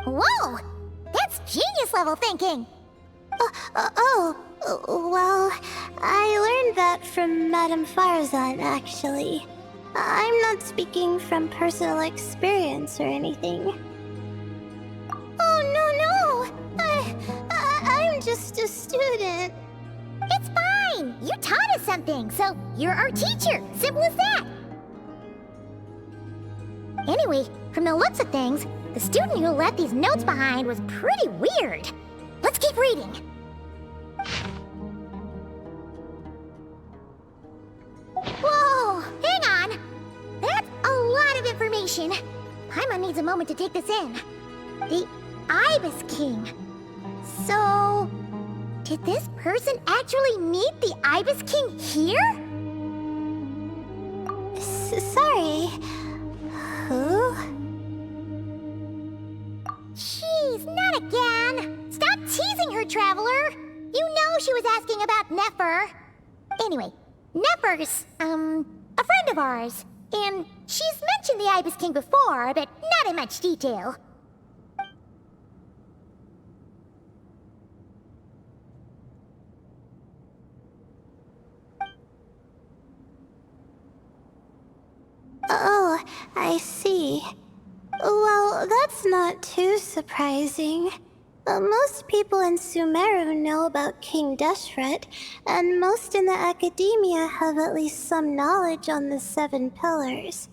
Whoa! That's genius-level thinking! Well, I learned that from Madame Farazan, actually. I'm not speaking from personal experience or anything. Oh, no! I'm just a student. It's fine! You taught us something, so you're our teacher. Simple as that. Anyway, from the looks of things, the student who left these notes behind was pretty weird. Let's keep reading. Whoa! Hang on! That's a lot of information. Paimon needs a moment to take this in. The Ibis King. So... did this person actually meet the Ibis King here? Sorry. Who? Jeez, not again! Stop teasing her, Traveler! You know she was asking about Nefer. Anyway, Nefer's, a friend of ours. And she's mentioned the Ibis King before, but not in much detail. Oh, I see. Well, that's not too surprising. Most people in Sumeru know about King Deshret, and most in the academia have at least some knowledge on the 7 pillars.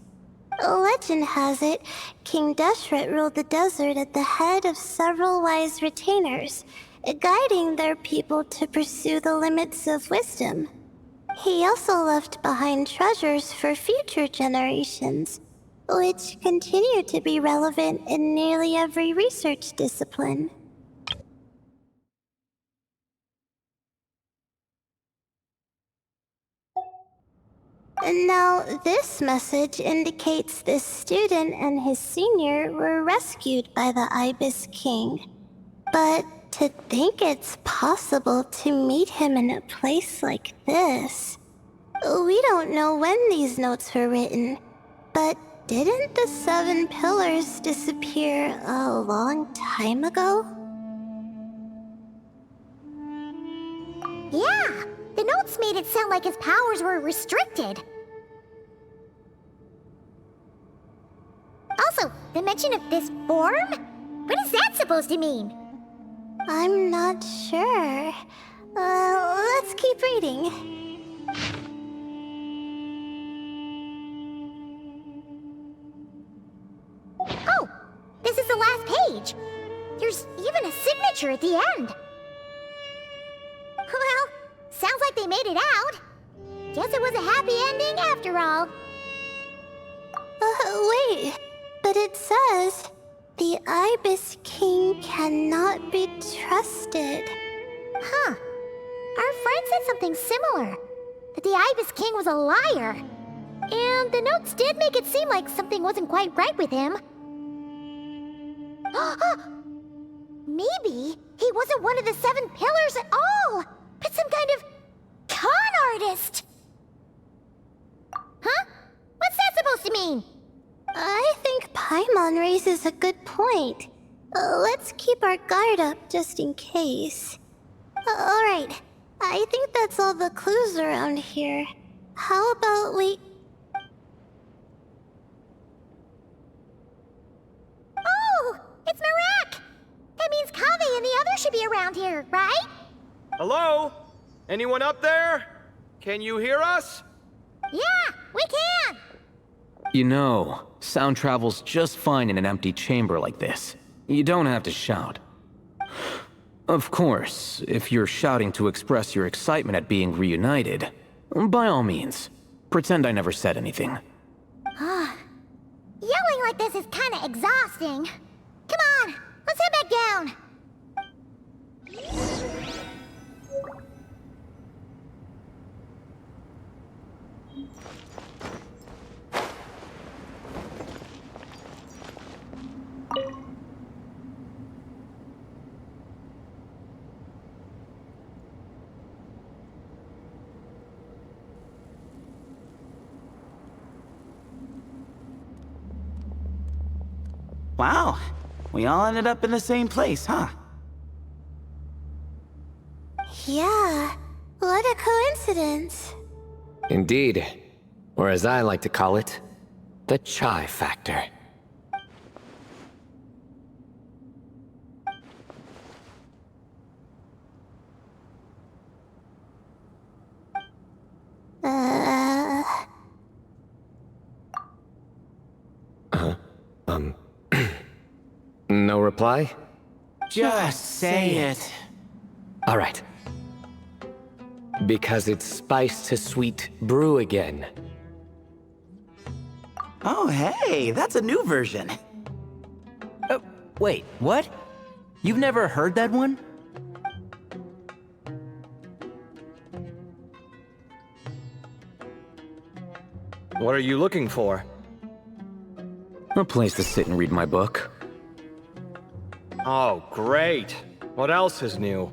Legend has it, King Deshret ruled the desert at the head of several wise retainers, guiding their people to pursue the limits of wisdom. He also left behind treasures for future generations, which continue to be relevant in nearly every research discipline. Now, this message indicates this student and his senior were rescued by the Ibis King. But to think it's possible to meet him in a place like this... We don't know when these notes were written, but didn't the 7 pillars disappear a long time ago? Yeah, the notes notes made it sound like his powers were restricted. Also, the mention of this form? What is that supposed to mean? I'm not sure. Let's keep reading. Oh, this is the last page. There's even a signature at the end. Well, sounds like they made it out. Guess it was a happy ending after all. Wait, but it says, the Ibis King cannot be trusted. Huh. Our friend said something similar. That the Ibis King was a liar. And the notes did make it seem like something wasn't quite right with him. Maybe he wasn't one of the 7 pillars at all, but some kind of con artist. Huh? What's that supposed to mean? I think Paimon raises a good point. Let's keep our guard up just in case. Alright, I think that's all the clues around here. How about we... Oh! It's Marak! That means Kaveh and the others should be around here, right? Hello? Anyone up there? Can you hear us? Yeah, we can! You know, sound travels just fine in an empty chamber like this. You don't have to shout. Of course, if you're shouting to express your excitement at being reunited, by all means, pretend I never said anything. Yelling like this is kinda exhausting. Come on, let's head back down. Wow, we all ended up in the same place, huh? Yeah, what a coincidence. Indeed. Or as I like to call it, the chai factor. No reply? Just say it. All right. Because it's spice to sweet brew again. Oh, hey, that's a new version. Wait, what? You've never heard that one? What are you looking for? A place to sit and read my book. Oh, great. What else is new?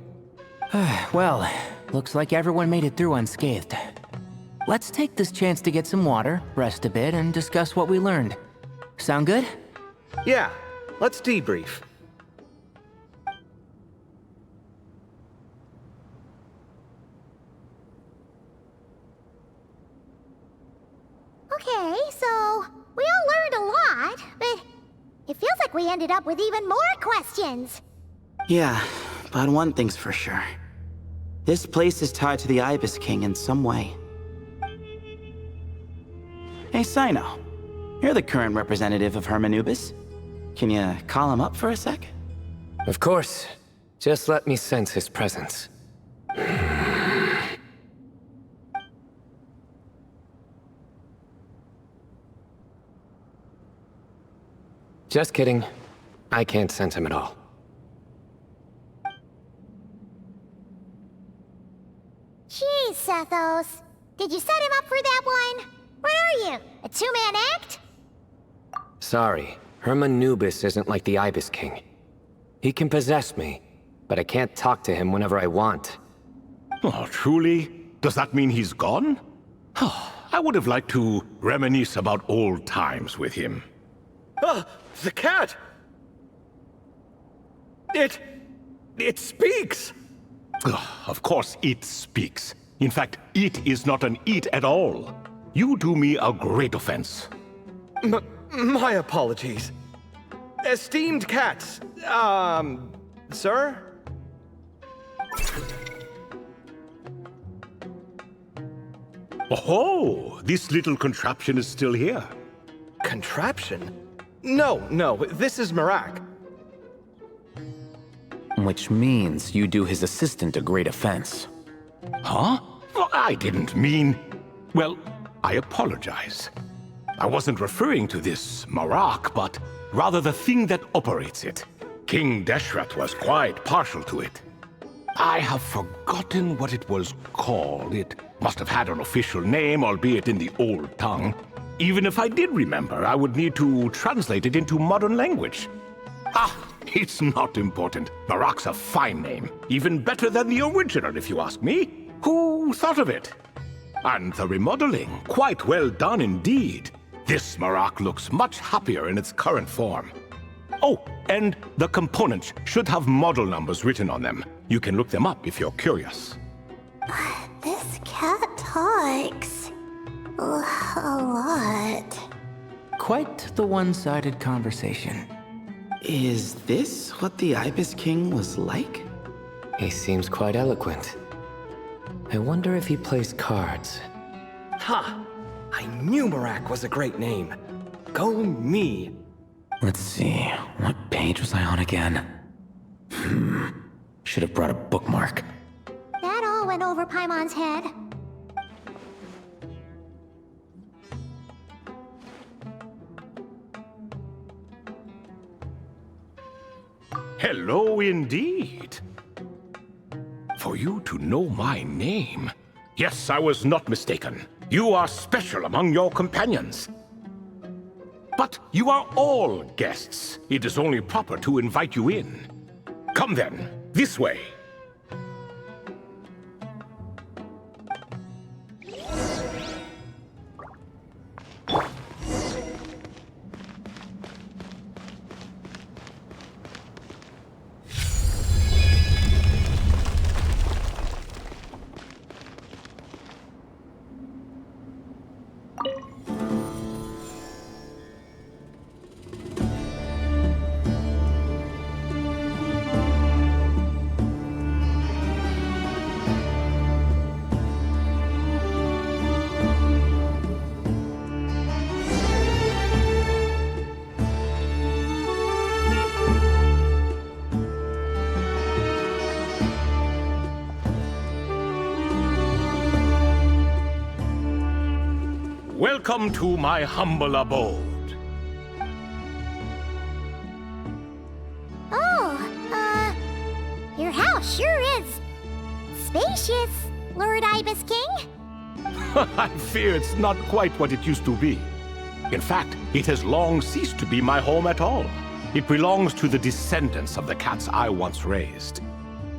Well, looks like everyone made it through unscathed. Let's take this chance to get some water, rest a bit, and discuss what we learned. Sound good? Yeah, let's debrief. Okay, so we all learned a lot, but it feels like we ended up with even more questions. Yeah, but one thing's for sure. This place is tied to the Ibis King in some way. Hey, Sino. You're the current representative of Hermanubis. Can you call him up for a sec? Of course. Just let me sense his presence. Just kidding. I can't sense him at all. Jeez, Sethos. Did you set him up for that one? What are you, a two-man act? Sorry, Hermanubis isn't like the Ibis King. He can possess me, but I can't talk to him whenever I want. Oh, truly? Does that mean he's gone? Oh, I would have liked to reminisce about old times with him. Ah, the cat! It speaks! Of course it speaks. In fact, it is not an eat at all. You do me a great offense. My apologies. Esteemed cats, sir? Oh, this little contraption is still here. Contraption? No, this is Marak. Which means you do his assistant a great offense. Huh? Well, I didn't mean... Well, I apologize. I wasn't referring to this Marak, but rather the thing that operates it. King Deshret was quite partial to it. I have forgotten what it was called. It must have had an official name, albeit in the old tongue. Even if I did remember, I would need to translate it into modern language. Ah, it's not important. Marak's a fine name. Even better than the original, if you ask me. Who thought of it? And the remodeling, quite well done indeed. This Marak looks much happier in its current form. Oh, and the components should have model numbers written on them. You can look them up if you're curious. This cat talks a lot. Quite the one-sided conversation. Is this what the Ibis King was like? He seems quite eloquent. I wonder if he plays cards. Ha! I knew Marak was a great name. Go me. Let's see, what page was I on again? Should have brought a bookmark. That all went over Paimon's head. Hello indeed. For you to know my name. Yes, I was not mistaken. You are special among your companions. But you are all guests. It is only proper to invite you in. Come then, this way. Welcome to my humble abode. Oh, your house sure is spacious, Lord Ibis King. I fear it's not quite what it used to be. In fact, it has long ceased to be my home at all. It belongs to the descendants of the cats I once raised.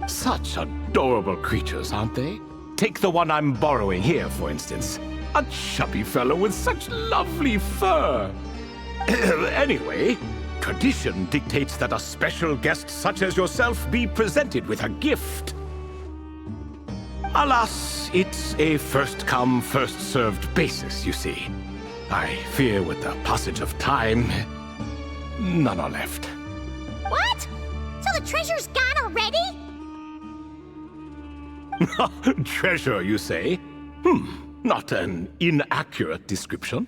Such adorable creatures, aren't they? Take the one I'm borrowing here, for instance. A chubby fellow with such lovely fur. Anyway, tradition dictates that a special guest such as yourself be presented with a gift. Alas, it's a first-come, first-served basis, you see. I fear with the passage of time, none are left. What? So the treasure's gone already? Treasure, you say? Not an inaccurate description.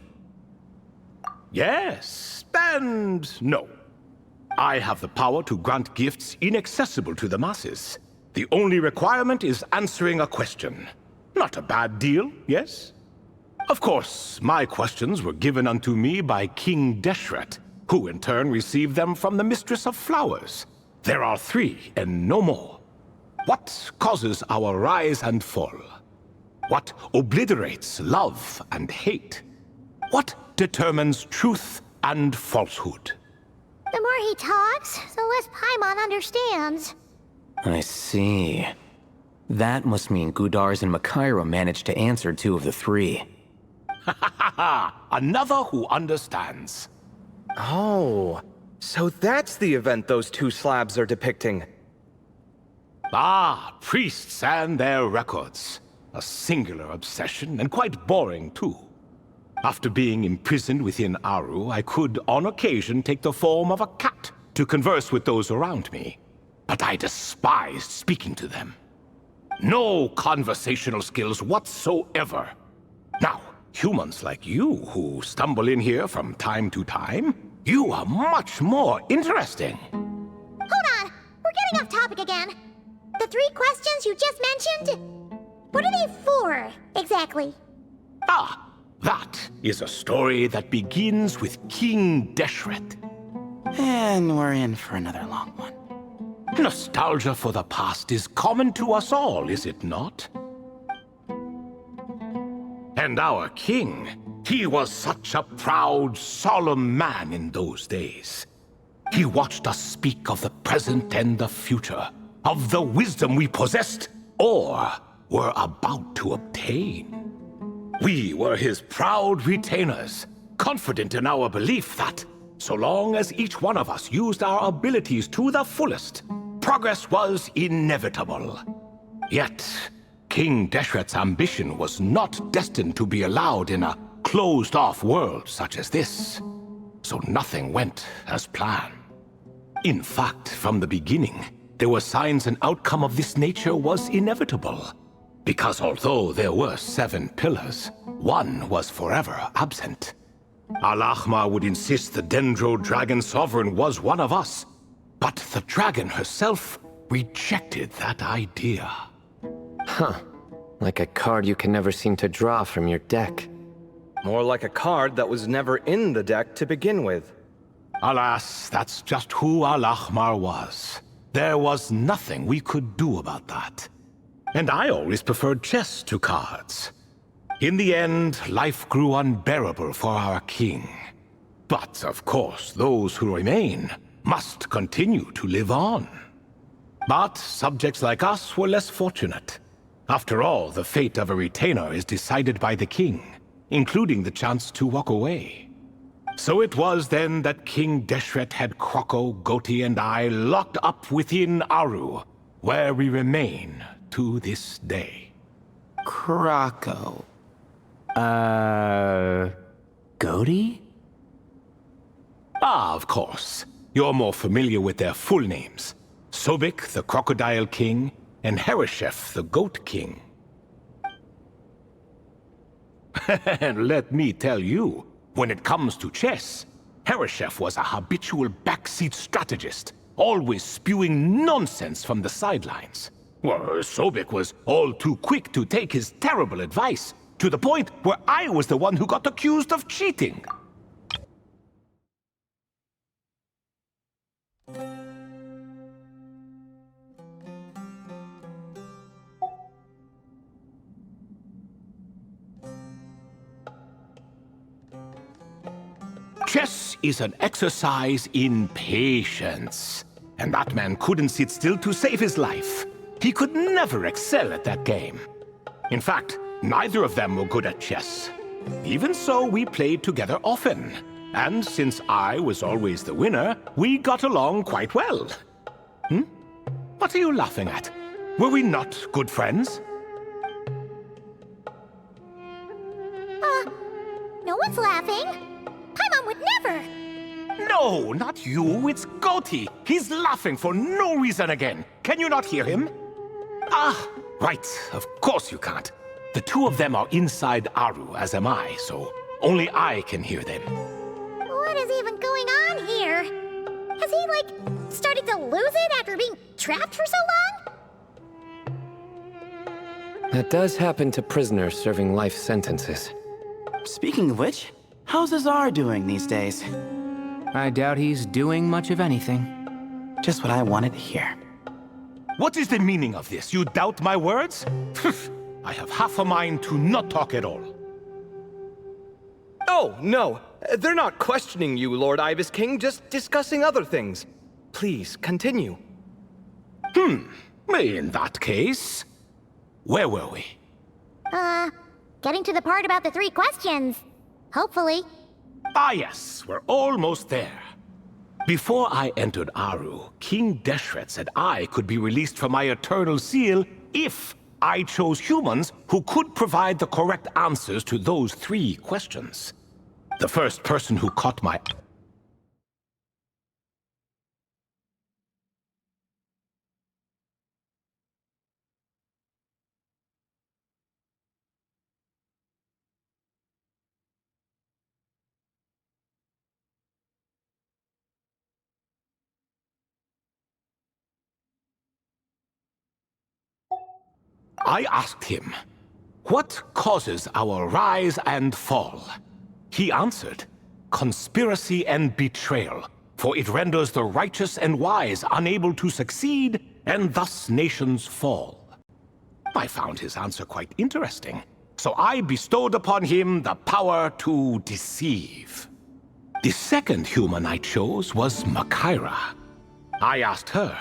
Yes, and no. I have the power to grant gifts inaccessible to the masses. The only requirement is answering a question. Not a bad deal, yes? Of course, my questions were given unto me by King Deshret, who in turn received them from the Mistress of Flowers. There are 3 and no more. What causes our rise and fall? What obliterates love and hate? What determines truth and falsehood? The more he talks, the less Paimon understands. I see. That must mean Gudars and Makaira managed to answer 2 of the 3. Another who understands. Oh, so that's the event those 2 slabs are depicting. Ah, priests and their records. A singular obsession, and quite boring, too. After being imprisoned within Aru, I could, on occasion, take the form of a cat to converse with those around me. But I despised speaking to them. No conversational skills whatsoever. Now, humans like you who stumble in here from time to time, you are much more interesting. Hold on! We're getting off topic again. The 3 questions you just mentioned? What are they for, exactly? Ah, that is a story that begins with King Deshret. And we're in for another long one. Nostalgia for the past is common to us all, is it not? And our king, he was such a proud, solemn man in those days. He watched us speak of the present and the future, of the wisdom we possessed, or were about to obtain. We were his proud retainers, confident in our belief that, so long as each one of us used our abilities to the fullest, progress was inevitable. Yet, King Deshret's ambition was not destined to be allowed in a closed-off world such as this. So nothing went as planned. In fact, from the beginning, there were signs an outcome of this nature was inevitable. Because although there were 7 pillars, one was forever absent. Al-Ahmar would insist the Dendro Dragon Sovereign was one of us, but the dragon herself rejected that idea. Huh. Like a card you can never seem to draw from your deck. More like a card that was never in the deck to begin with. Alas, that's just who Al-Ahmar was. There was nothing we could do about that. And I always preferred chess to cards. In the end, life grew unbearable for our king. But, of course, those who remain must continue to live on. But subjects like us were less fortunate. After all, the fate of a retainer is decided by the king, including the chance to walk away. So it was then that King Deshret had Kroko, Goti, and I locked up within Aru, where we remain to this day. Kroko. Goti? Ah, of course. You're more familiar with their full names. Sobek, the Crocodile King, and Hereshef, the Goat King. And let me tell you, when it comes to chess, Hereshef was a habitual backseat strategist, always spewing nonsense from the sidelines. Well, Sobek was all too quick to take his terrible advice, to the point where I was the one who got accused of cheating. Chess is an exercise in patience. And that man couldn't sit still to save his life. He could never excel at that game. In fact, neither of them were good at chess. Even so, we played together often. And since I was always the winner, we got along quite well. What are you laughing at? Were we not good friends? No one's laughing. Paimon would never. No, not you. It's Goti. He's laughing for no reason again. Can you not hear him? Ah, right. Of course you can't. The two of them are inside Aru, as am I, so only I can hear them. What is even going on here? Has he, started to lose it after being trapped for so long? That does happen to prisoners serving life sentences. Speaking of which, how's Azar doing these days? I doubt he's doing much of anything. Just what I wanted to hear. What is the meaning of this? You doubt my words? I have half a mind to not talk at all. Oh, no. They're not questioning you, Lord Ibis King, just discussing other things. Please, continue. In that case, where were we? Getting to the part about the 3 questions. Hopefully. Ah yes, we're almost there. Before I entered Aru, King Deshret said I could be released from my eternal seal if I chose humans who could provide the correct answers to those 3 questions. The first person who caught my... I asked him, what causes our rise and fall? He answered, conspiracy and betrayal, for it renders the righteous and wise unable to succeed, and thus nations fall. I found his answer quite interesting, so I bestowed upon him the power to deceive. The second human I chose was Makira. I asked her,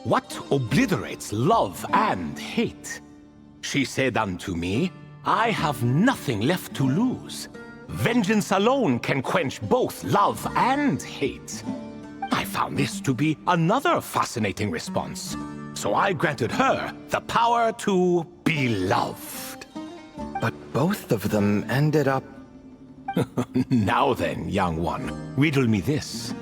what obliterates love and hate? She said unto me, I have nothing left to lose. Vengeance alone can quench both love and hate. I found this to be another fascinating response, so I granted her the power to be loved. But both of them ended up... Now then, young one, riddle me this.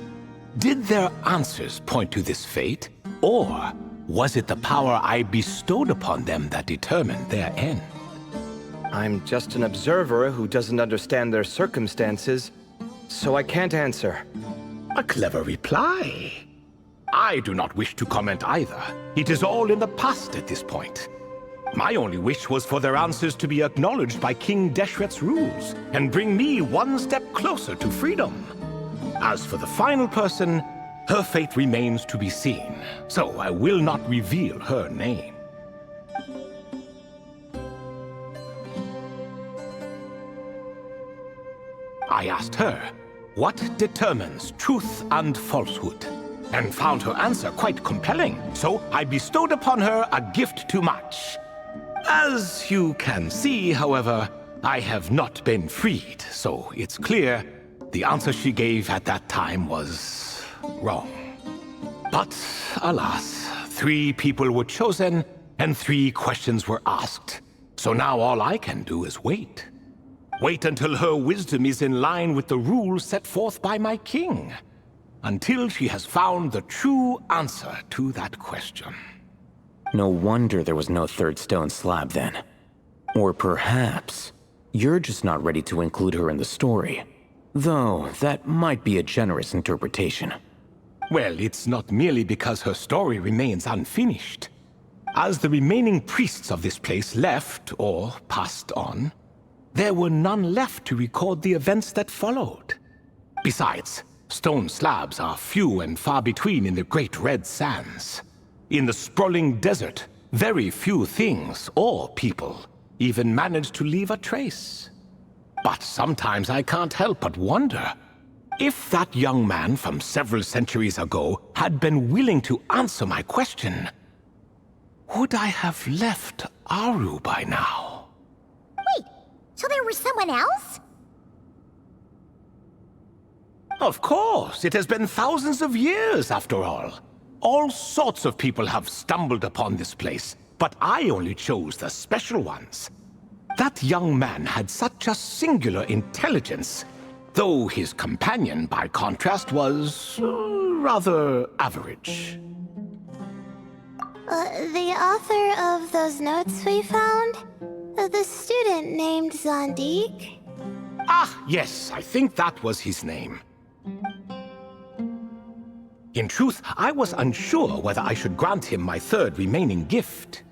Did their answers point to this fate, or was it the power I bestowed upon them that determined their end? I'm just an observer who doesn't understand their circumstances, so I can't answer. A clever reply. I do not wish to comment either. It is all in the past at this point. My only wish was for their answers to be acknowledged by King Deshret's rules, and bring me one step closer to freedom. As for the final person, her fate remains to be seen, so I will not reveal her name. I asked her, what determines truth and falsehood? And found her answer quite compelling, so I bestowed upon her a gift to match. As you can see, however, I have not been freed, so it's clear the answer she gave at that time was wrong. But alas, 3 people were chosen and 3 questions were asked. So now all I can do is wait. Wait until her wisdom is in line with the rules set forth by my king. Until she has found the true answer to that question. No wonder there was no 3rd stone slab then. Or perhaps you're just not ready to include her in the story. Though that might be a generous interpretation. Well, it's not merely because her story remains unfinished. As the remaining priests of this place left or passed on, there were none left to record the events that followed. Besides, stone slabs are few and far between in the Great Red Sands. In the sprawling desert, very few things or people even manage to leave a trace. But sometimes I can't help but wonder, if that young man from several centuries ago had been willing to answer my question, would I have left Aru by now? Wait, so there was someone else? Of course, it has been thousands of years after all. All sorts of people have stumbled upon this place, but I only chose the special ones. That young man had such a singular intelligence, though his companion, by contrast, was rather average. The author of those notes we found? The student named Zandik? Ah, yes, I think that was his name. In truth, I was unsure whether I should grant him my 3rd remaining gift.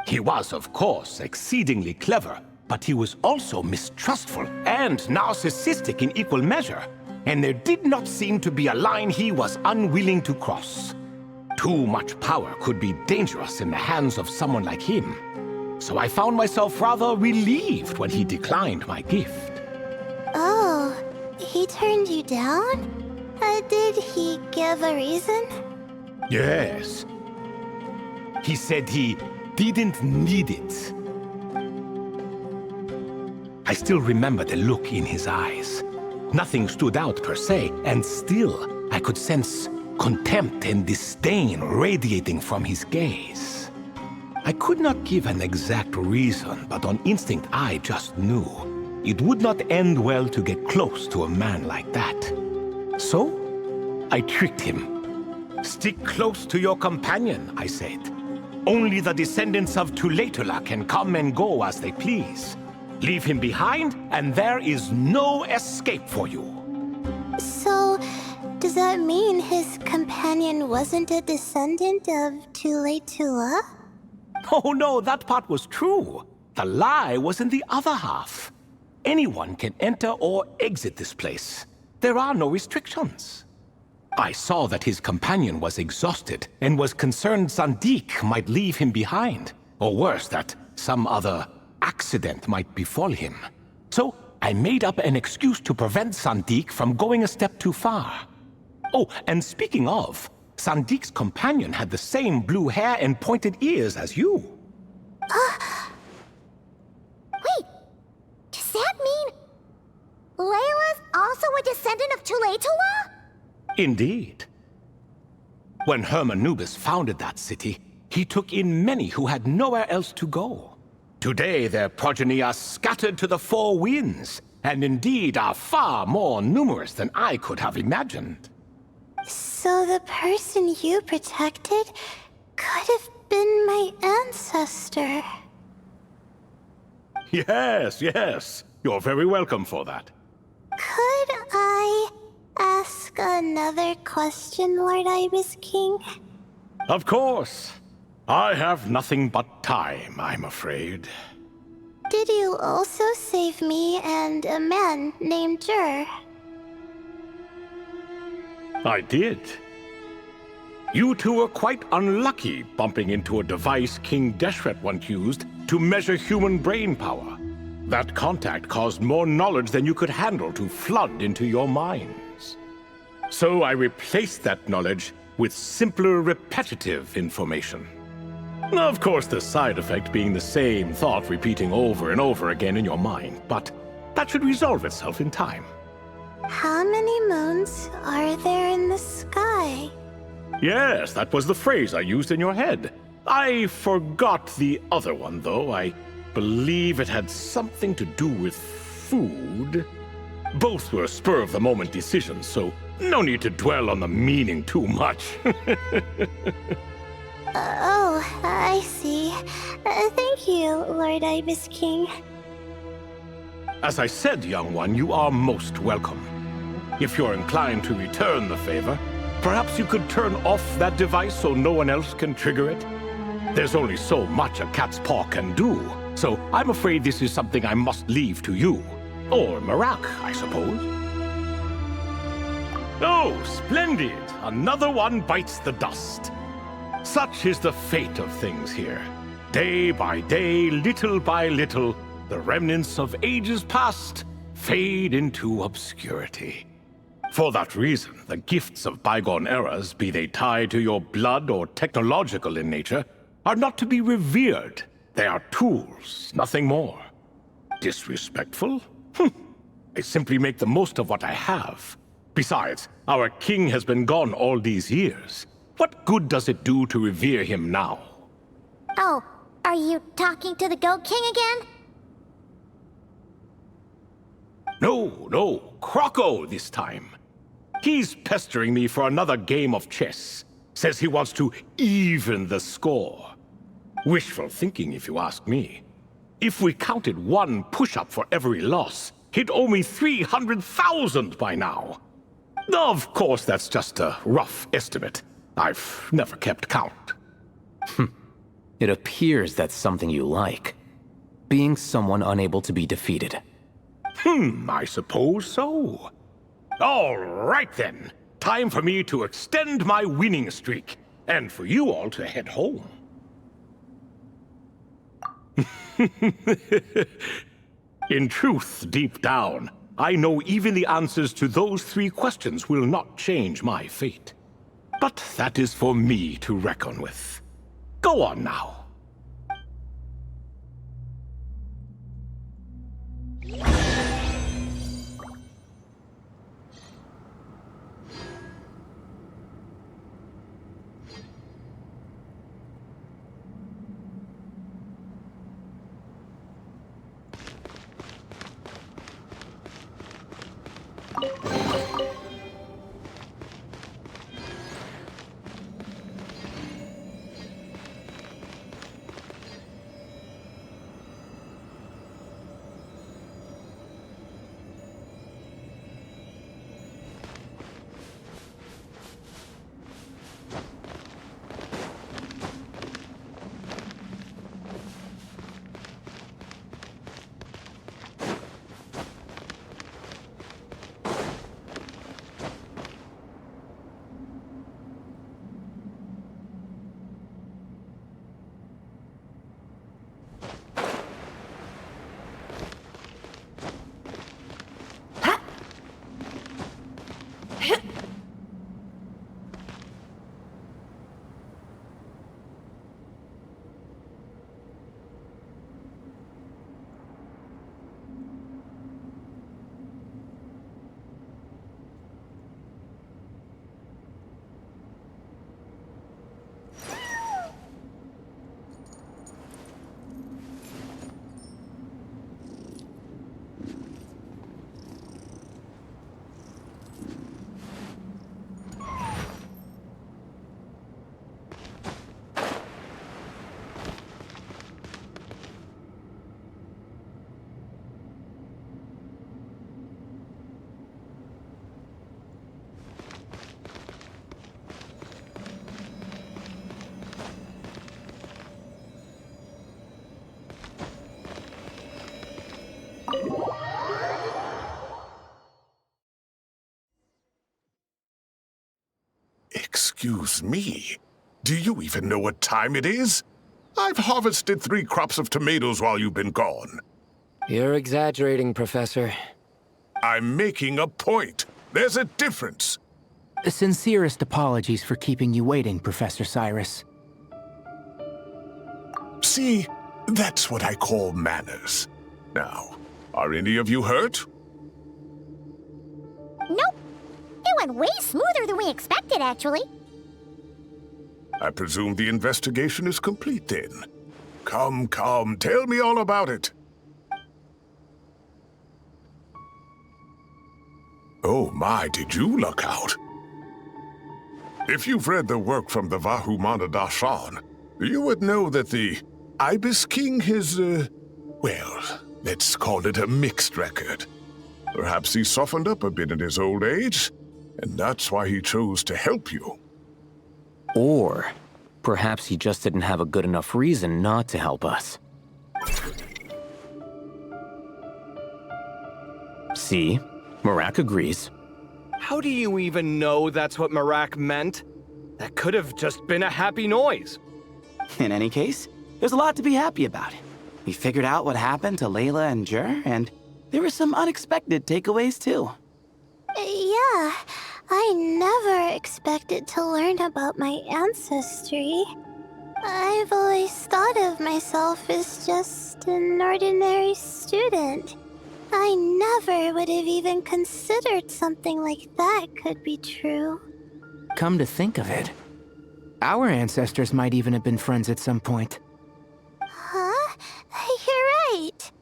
He was, of course, exceedingly clever, but he was also mistrustful and narcissistic in equal measure, and there did not seem to be a line he was unwilling to cross. Too much power could be dangerous in the hands of someone like him, so I found myself rather relieved when he declined my gift. Oh, he turned you down? Did he give a reason? Yes. He said he didn't need it. I still remember the look in his eyes. Nothing stood out per se, and still I could sense contempt and disdain radiating from his gaze. I could not give an exact reason, but on instinct I just knew. It would not end well to get close to a man like that. So, I tricked him. Stick close to your companion, I said. Only the descendants of Tulatula can come and go as they please. Leave him behind, and there is no escape for you. So, does that mean his companion wasn't a descendant of Tulatula? Oh no, that part was true. The lie was in the other half. Anyone can enter or exit this place. There are no restrictions. I saw that his companion was exhausted and was concerned Zandik might leave him behind, or worse, that some other accident might befall him. So I made up an excuse to prevent Zandik from going a step too far. Oh, and speaking of, Sandik's companion had the same blue hair and pointed ears as you. Wait, does that mean Layla's also a descendant of Tulatula? Indeed. When Hermanubis founded that city, he took in many who had nowhere else to go. Today their progeny are scattered to the four winds, and indeed are far more numerous than I could have imagined. So the person you protected could have been my ancestor. Yes, yes. You're very welcome for that. Could I ask another question, Lord Ibis King? Of course. I have nothing but time, I'm afraid. Did you also save me and a man named Jur? I did. You two were quite unlucky bumping into a device King Deshret once used to measure human brain power. That contact caused more knowledge than you could handle to flood into your minds. So I replaced that knowledge with simpler, repetitive information. Of course, the side effect being the same thought repeating over and over again in your mind, but that should resolve itself in time. How many moons are there in the sky? Yes, that was the phrase I used in your head. I forgot the other one, though. I believe it had something to do with food. Both were spur-of-the-moment decisions, so no need to dwell on the meaning too much. Oh, I see. Thank you, Lord Ibis King. As I said, young one, you are most welcome. If you're inclined to return the favor, perhaps you could turn off that device so no one else can trigger it? There's only so much a cat's paw can do, so I'm afraid this is something I must leave to you. Or Marak, I suppose. Oh, splendid! Another one bites the dust. Such is the fate of things here. Day by day, little by little, the remnants of ages past fade into obscurity. For that reason, the gifts of bygone eras, be they tied to your blood or technological in nature, are not to be revered. They are tools, nothing more. Disrespectful? I simply make the most of what I have. Besides, our king has been gone all these years. What good does it do to revere him now? Oh, are you talking to the Goat King again? No, Croco this time. He's pestering me for another game of chess. Says he wants to even the score. Wishful thinking, if you ask me. If we counted one push-up for every loss, he'd owe me 300,000 by now. Of course, that's just a rough estimate. I've never kept count. It appears that's something you like. Being someone unable to be defeated. I suppose so. All right then. Time for me to extend my winning streak, and for you all to head home. In truth, deep down, I know even the answers to those 3 questions will not change my fate. But that is for me to reckon with. Go on now. Excuse me, do you even know what time it is? I've harvested 3 crops of tomatoes while you've been gone. You're exaggerating, Professor. I'm making a point. There's a difference. Sincerest apologies for keeping you waiting, Professor Cyrus. See, that's what I call manners. Now, are any of you hurt? Nope. It went way smoother than we expected, actually. I presume the investigation is complete then. Come, tell me all about it. Oh my, did you look out? If you've read the work from the Vahumana Dashan, you would know that the Ibis King is, well, let's call it a mixed record. Perhaps he softened up a bit in his old age, and that's why he chose to help you. Or perhaps he just didn't have a good enough reason not to help us. See? Marak agrees. How do you even know that's what Marak meant? That could have just been a happy noise. In any case, there's a lot to be happy about. We figured out what happened to Layla and Jur, and there were some unexpected takeaways too. Yeah, I never expected to learn about my ancestry. I've always thought of myself as just an ordinary student. I never would have even considered something like that could be true. Come to think of it, our ancestors might even have been friends at some point. Huh? You're right.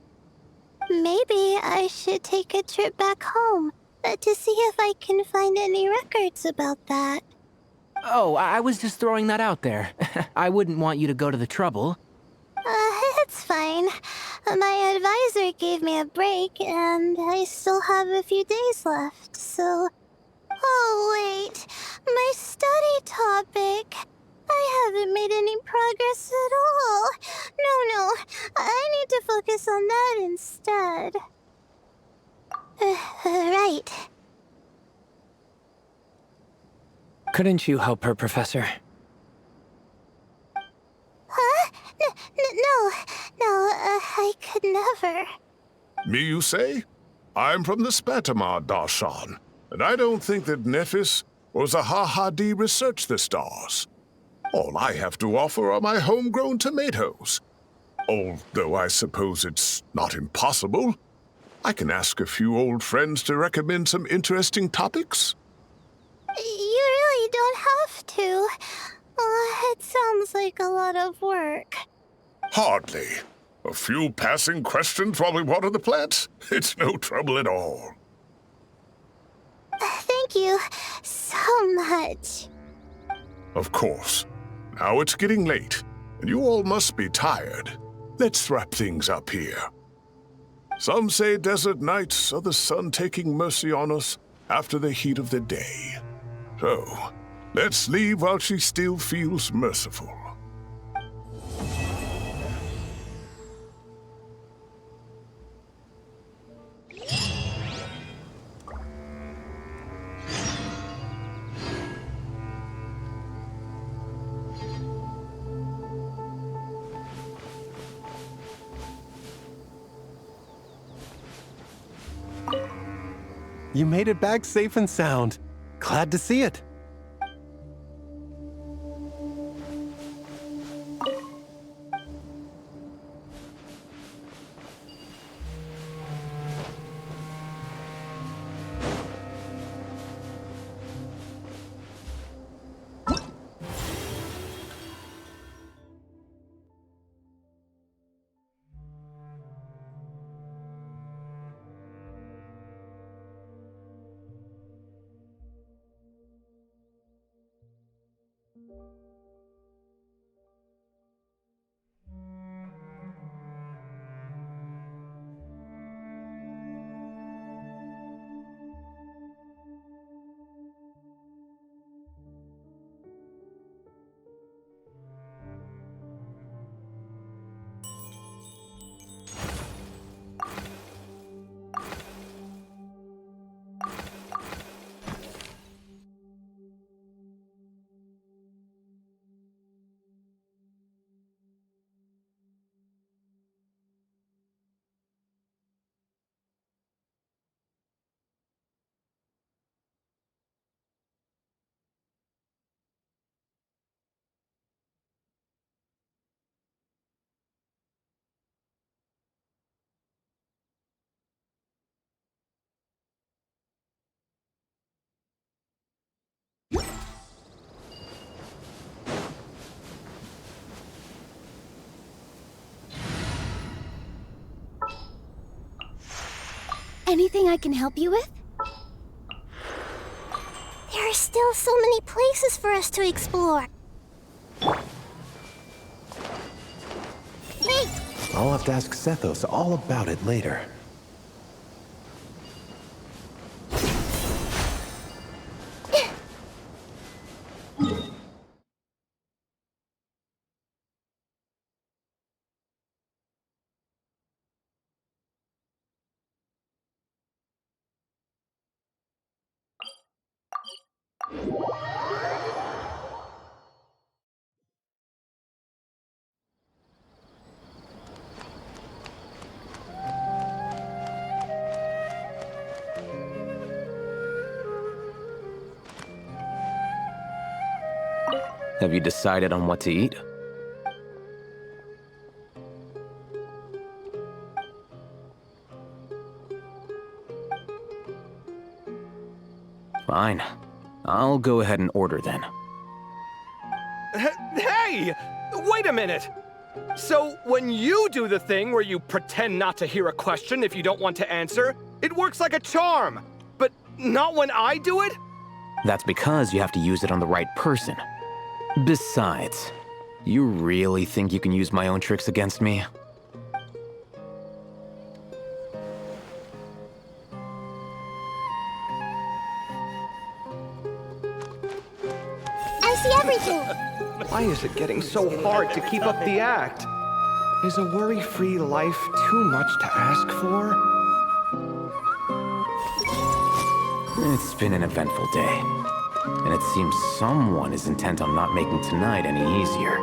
Maybe I should take a trip back home to see if I can find any records about that. Oh, I was just throwing that out there. I wouldn't want you to go to the trouble. It's fine. My advisor gave me a break, and I still have a few days left, so... Oh, wait. My study topic. I haven't made any progress at all. No. I need to focus on that instead. Right. Couldn't you help her, Professor? Huh? No, I could never. Me, you say? I'm from the Spatamar Darshan, and I don't think that Nephis or Zahahadi researched the stars. All I have to offer are my homegrown tomatoes. Although I suppose it's not impossible. I can ask a few old friends to recommend some interesting topics. You really don't have to. It sounds like a lot of work. Hardly. A few passing questions while we water the plants? It's no trouble at all. Thank you so much. Of course. Now it's getting late, and you all must be tired. Let's wrap things up here. Some say desert nights are the sun taking mercy on us after the heat of the day. So, let's leave while she still feels merciful. You made it back safe and sound. Glad to see it. Anything I can help you with? There are still so many places for us to explore. Hey! I'll have to ask Sethos all about it later. Have you decided on what to eat? Fine. I'll go ahead and order then. Hey! Wait a minute! So, when you do the thing where you pretend not to hear a question if you don't want to answer, it works like a charm. But not when I do it? That's because you have to use it on the right person. Besides, you really think you can use my own tricks against me? I see everything! Why is it getting so hard to keep up the act? Is a worry-free life too much to ask for? It's been an eventful day, and it seems someone is intent on not making tonight any easier.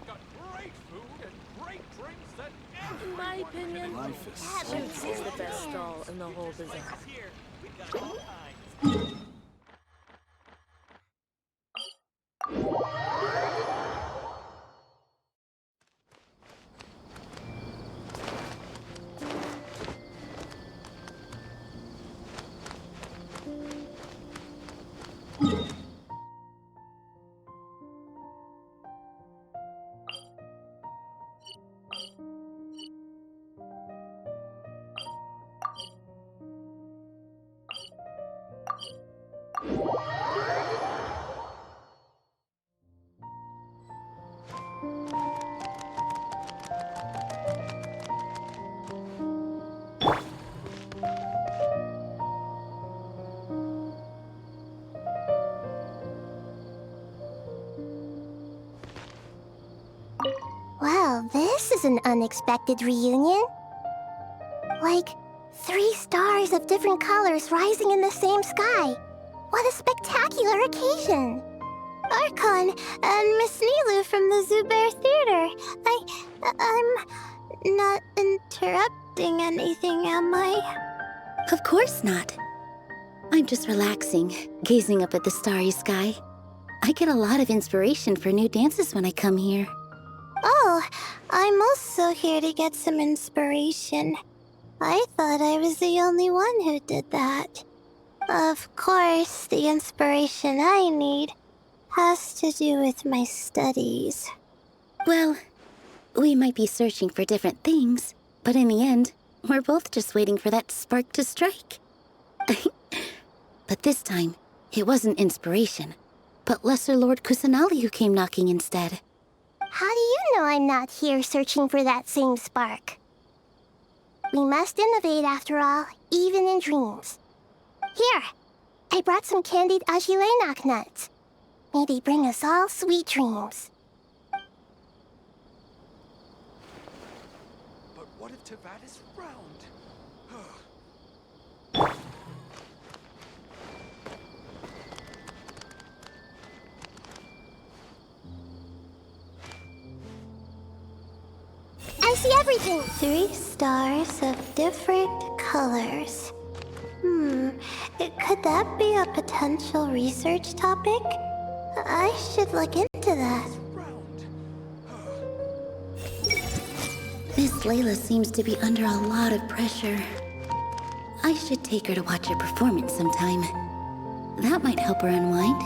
got great food and great drinks that In my opinion, Shoots is the best stall in the whole bazaar. Well, this is an unexpected reunion. Like, 3 stars of different colors rising in the same sky. What a spectacular occasion! Archon and Miss Nilu from the Zubair Theater. I'm not interrupting anything, am I? Of course not. I'm just relaxing, gazing up at the starry sky. I get a lot of inspiration for new dances when I come here. Oh, I'm also here to get some inspiration. I thought I was the only one who did that. Of course, the inspiration I need has to do with my studies. Well, we might be searching for different things, but in the end, we're both just waiting for that spark to strike. But this time, it wasn't inspiration, but Lesser Lord Kusanali who came knocking instead. How do you know I'm not here searching for that same spark? We must innovate after all, even in dreams. Here, I brought some candied ajilenak nuts. May they bring us all sweet dreams. But what if Tavad is round? I see everything! 3 stars of different colors. Could that be a potential research topic? I should look into that. Miss Layla seems to be under a lot of pressure. I should take her to watch her performance sometime. That might help her unwind.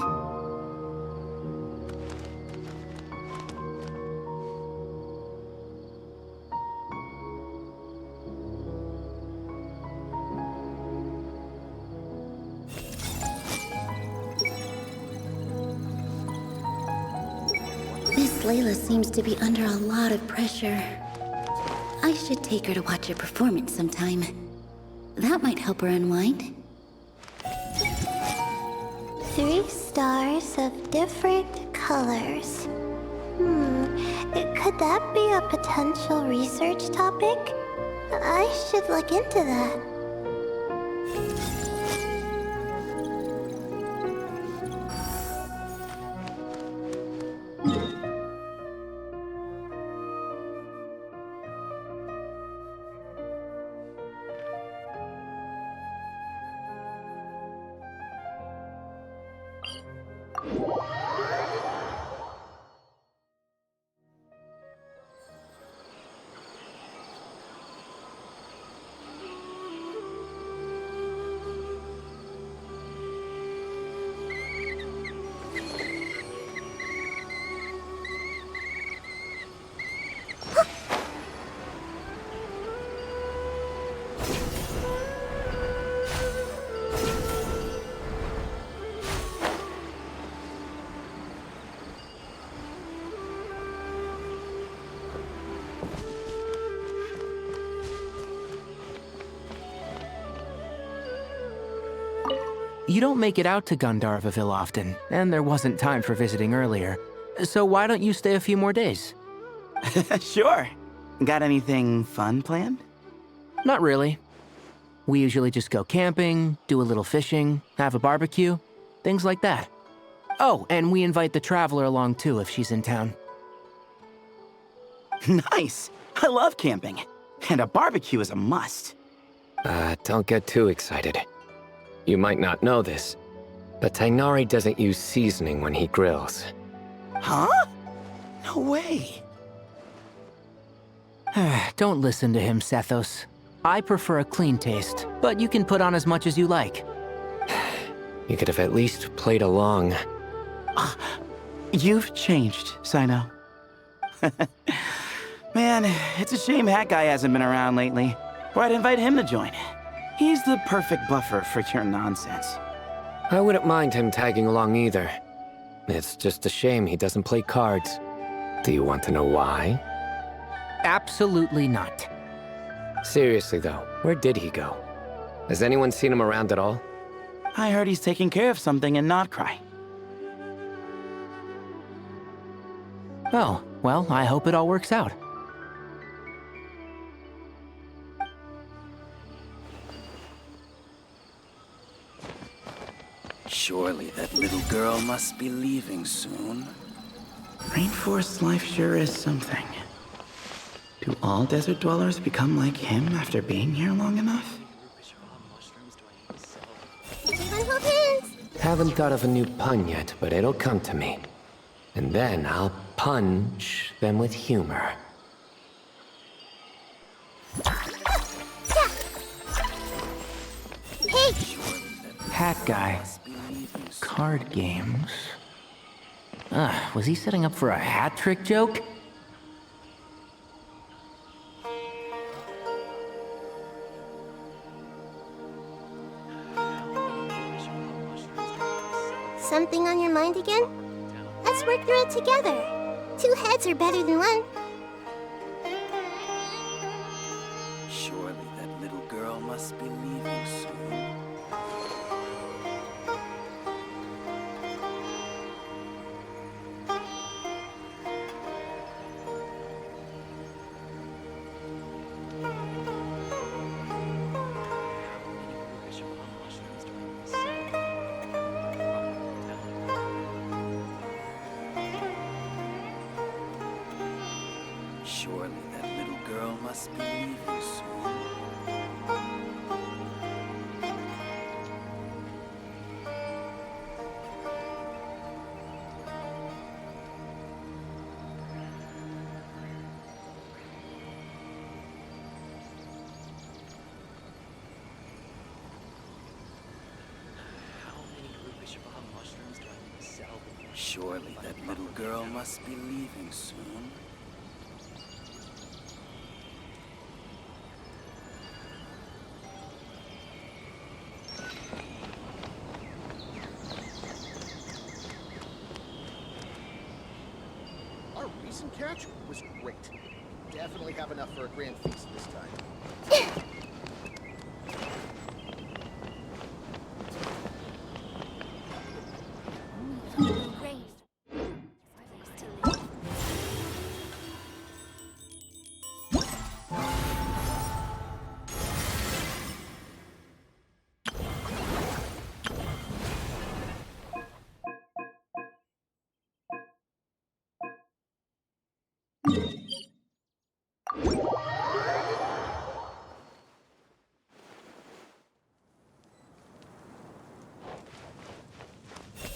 Miss Layla seems to be under a lot of pressure. I should take her to watch her performance sometime. That might help her unwind. 3 stars of different colors. Could that be a potential research topic? I should look into that. You don't make it out to Gandharvaville often, and there wasn't time for visiting earlier. So why don't you stay a few more days? Sure. Got anything fun planned? Not really. We usually just go camping, do a little fishing, have a barbecue, things like that. Oh, and we invite the Traveler along too if she's in town. Nice! I love camping. And a barbecue is a must. Don't get too excited. You might not know this, but Tainari doesn't use seasoning when he grills. Huh? No way. Don't listen to him, Sethos. I prefer a clean taste, but you can put on as much as you like. You could have at least played along. You've changed, Sino. Man, it's a shame Hat Guy hasn't been around lately. Or I'd invite him to join. He's the perfect buffer for your nonsense. I wouldn't mind him tagging along either. It's just a shame he doesn't play cards. Do you want to know why? Absolutely not. Seriously though, where did he go? Has anyone seen him around at all? I heard he's taking care of something in Notcry. Oh, well, I hope it all works out. Surely that little girl must be leaving soon. Rainforest life sure is something. Do all desert dwellers become like him after being here long enough? Haven't thought of a new pun yet, but it'll come to me. And then I'll punch them with humor. Hey! Hat Guy. Card games. Was he setting up for a hat trick joke? Something on your mind again? Let's work through it together. 2 heads are better than 1. Surely that little girl must be leaving soon. Surely that little girl must be leaving soon. Surely that little girl must be leaving soon. Our recent catch was great. Definitely have enough for a grand feast this time.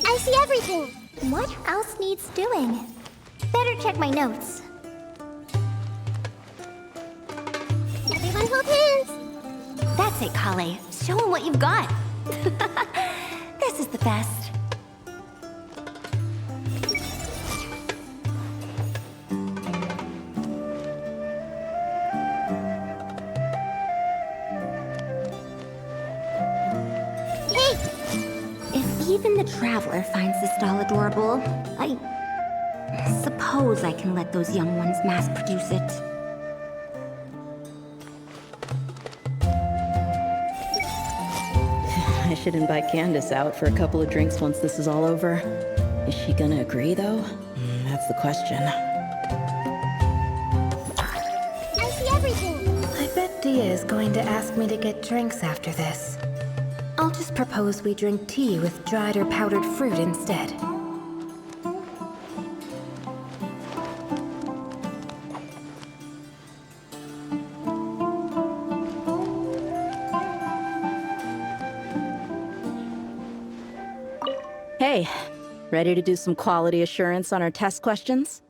I see everything! What else needs doing? Better check my notes. Everyone hold hands! That's it, Kale. Show them what you've got. This is the best. Even the Traveler finds this doll adorable. I suppose I can let those young ones mass produce it. I should invite Candace out for a couple of drinks once this is all over. Is she gonna agree, though? That's the question. I see everything! I bet Dia is going to ask me to get drinks after this. I'll just propose we drink tea with dried or powdered fruit instead. Hey, ready to do some quality assurance on our test questions?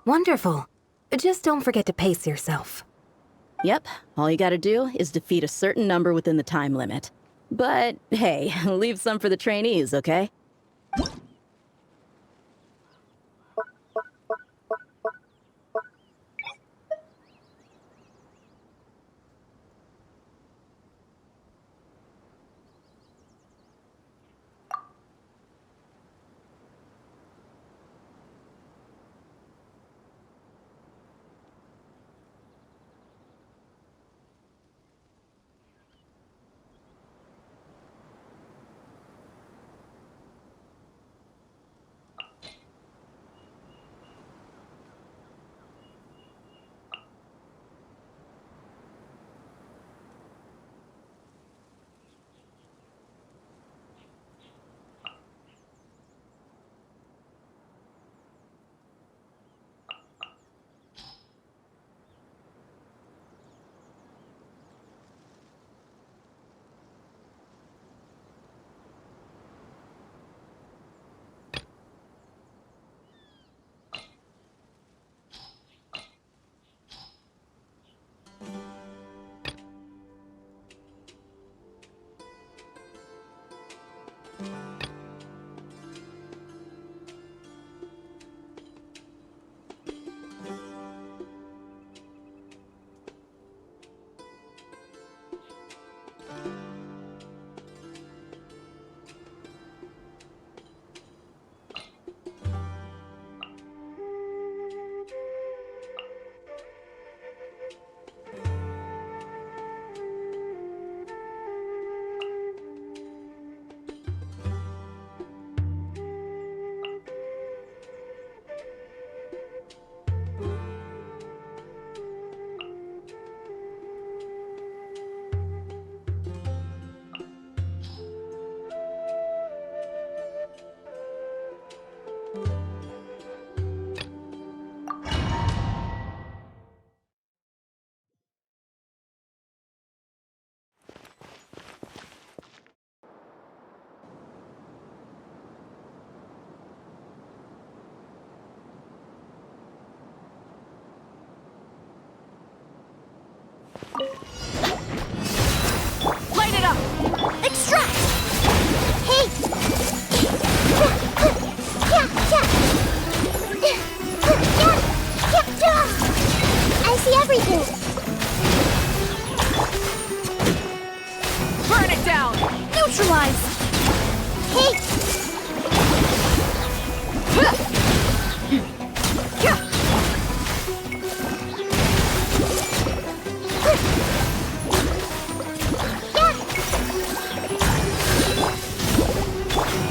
Wonderful. Just don't forget to pace yourself. Yep, all you gotta do is defeat a certain number within the time limit. But hey, leave some for the trainees, okay? Light it up! Extract! Hey! I see everything! Burn it down! Neutralize! Hey!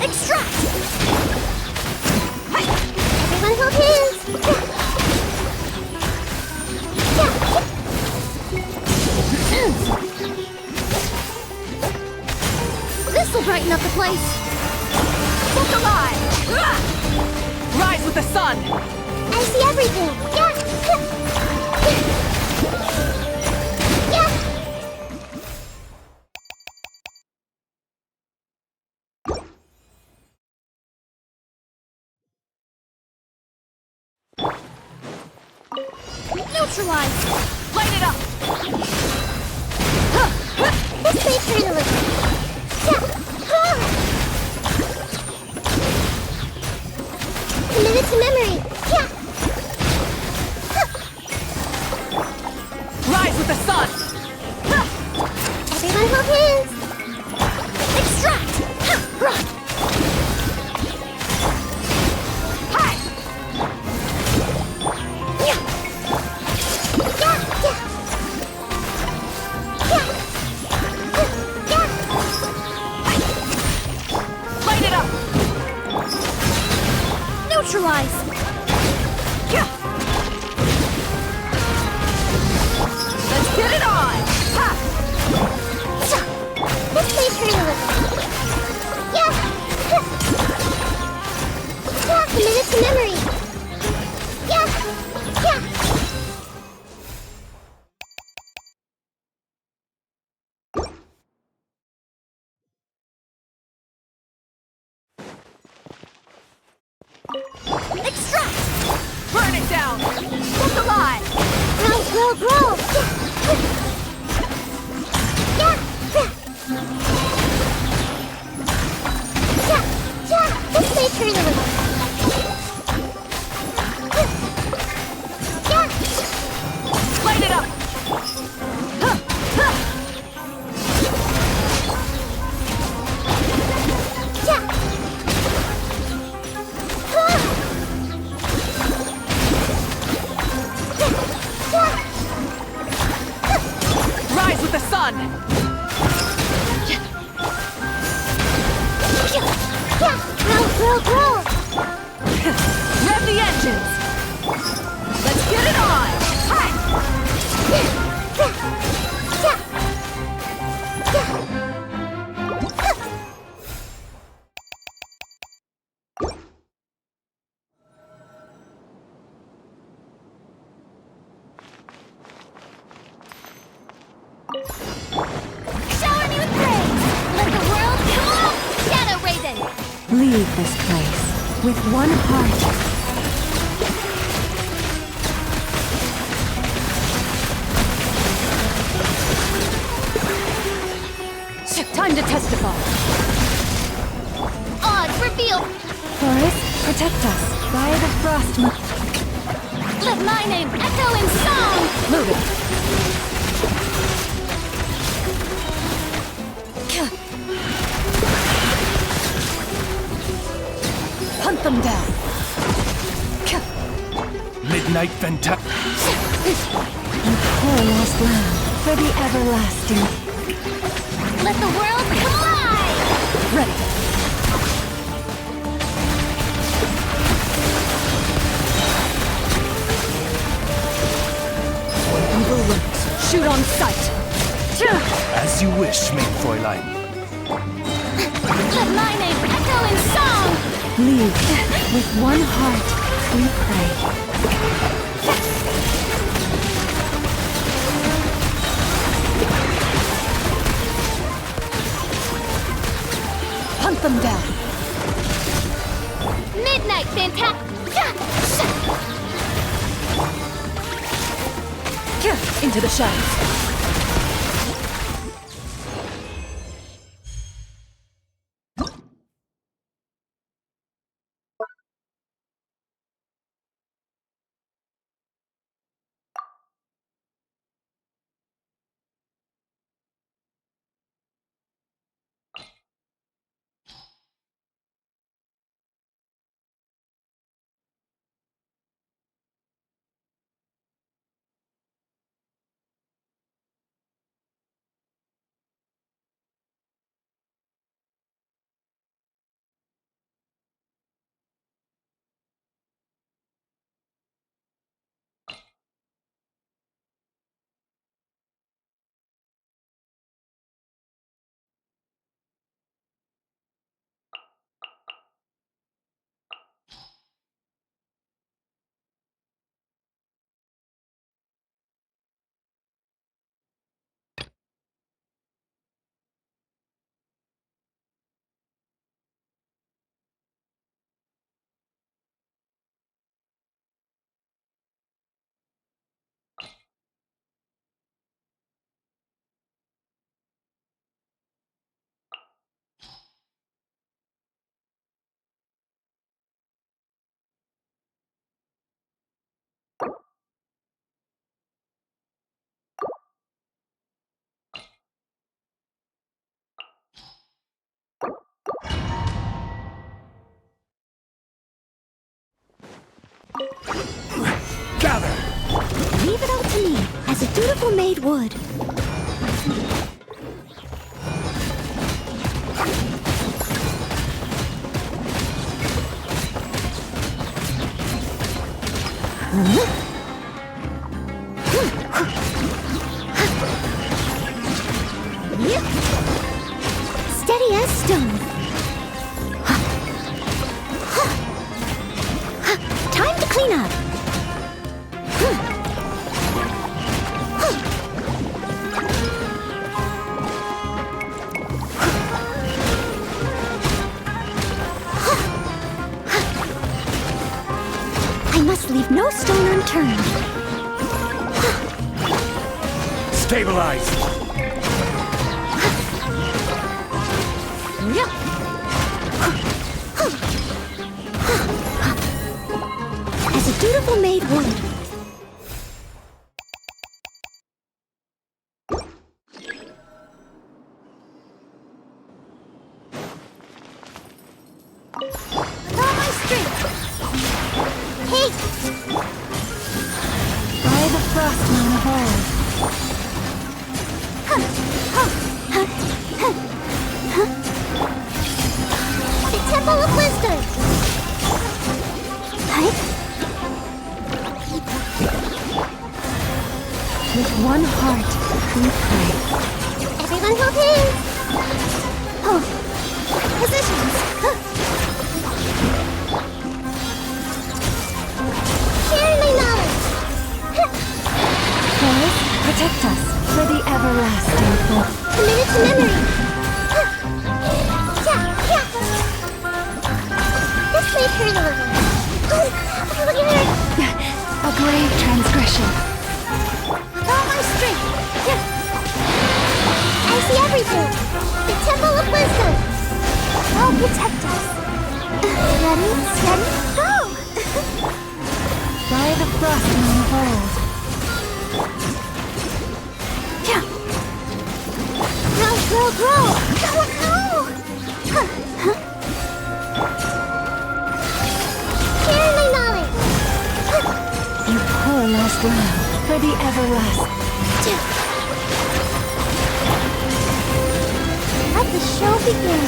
Extract! Everyone hold hands! This'll brighten up the place! Look alive! Rise with the sun! I see everything! Neutralize! Light it up! This may turn a little. Committed to memory. Rise with the sun! Everyone hold hands. Extract! Light it up! Neutralize! Let's get it on! Ha! This may turn a little. down! Look alive! Grow! This may turn a little. Light it up! Rise with the sun! Grow! Rev the engines! Let's get it on! Shower me with praise! Let the world come on! Shadow Raven! Leave this place with one heart. Time to testify! Odds reveal! Forest, protect us. By the frost Let my name echo in song! Moving! Hunt them down! Midnight Venta. and poor lost land for the everlasting. Let the world collide! Ready! Overlooked. Shoot on sight! As you wish, main Fräulein. Let my name echo in song! Leave with one heart, we pray. Hunt them down! Midnight Fantastic! Into the shadows! Gather! Leave it up to me, as a dutiful maid would. Steady as stone. Time to clean up. I must leave no stone unturned. Stabilize! As a dutiful maid would. With all my strength. Haste! By the frostmoon of old. The Temple of Wisdom! With one heart, we pray. Everyone hold hands! Oh, positions! Share my knowledge! Boys, protect us for the everlasting hope. Committed to memory! This may hurt a little. Look at her! A grave transgression. With all my strength! I see everything! The Temple of Wisdom! Oh, protect us! Ready, steady, go! By the frostmoon of old. Grow, grow! Share my knowledge! You poor lost lamb for the everlasting. Let the show begin!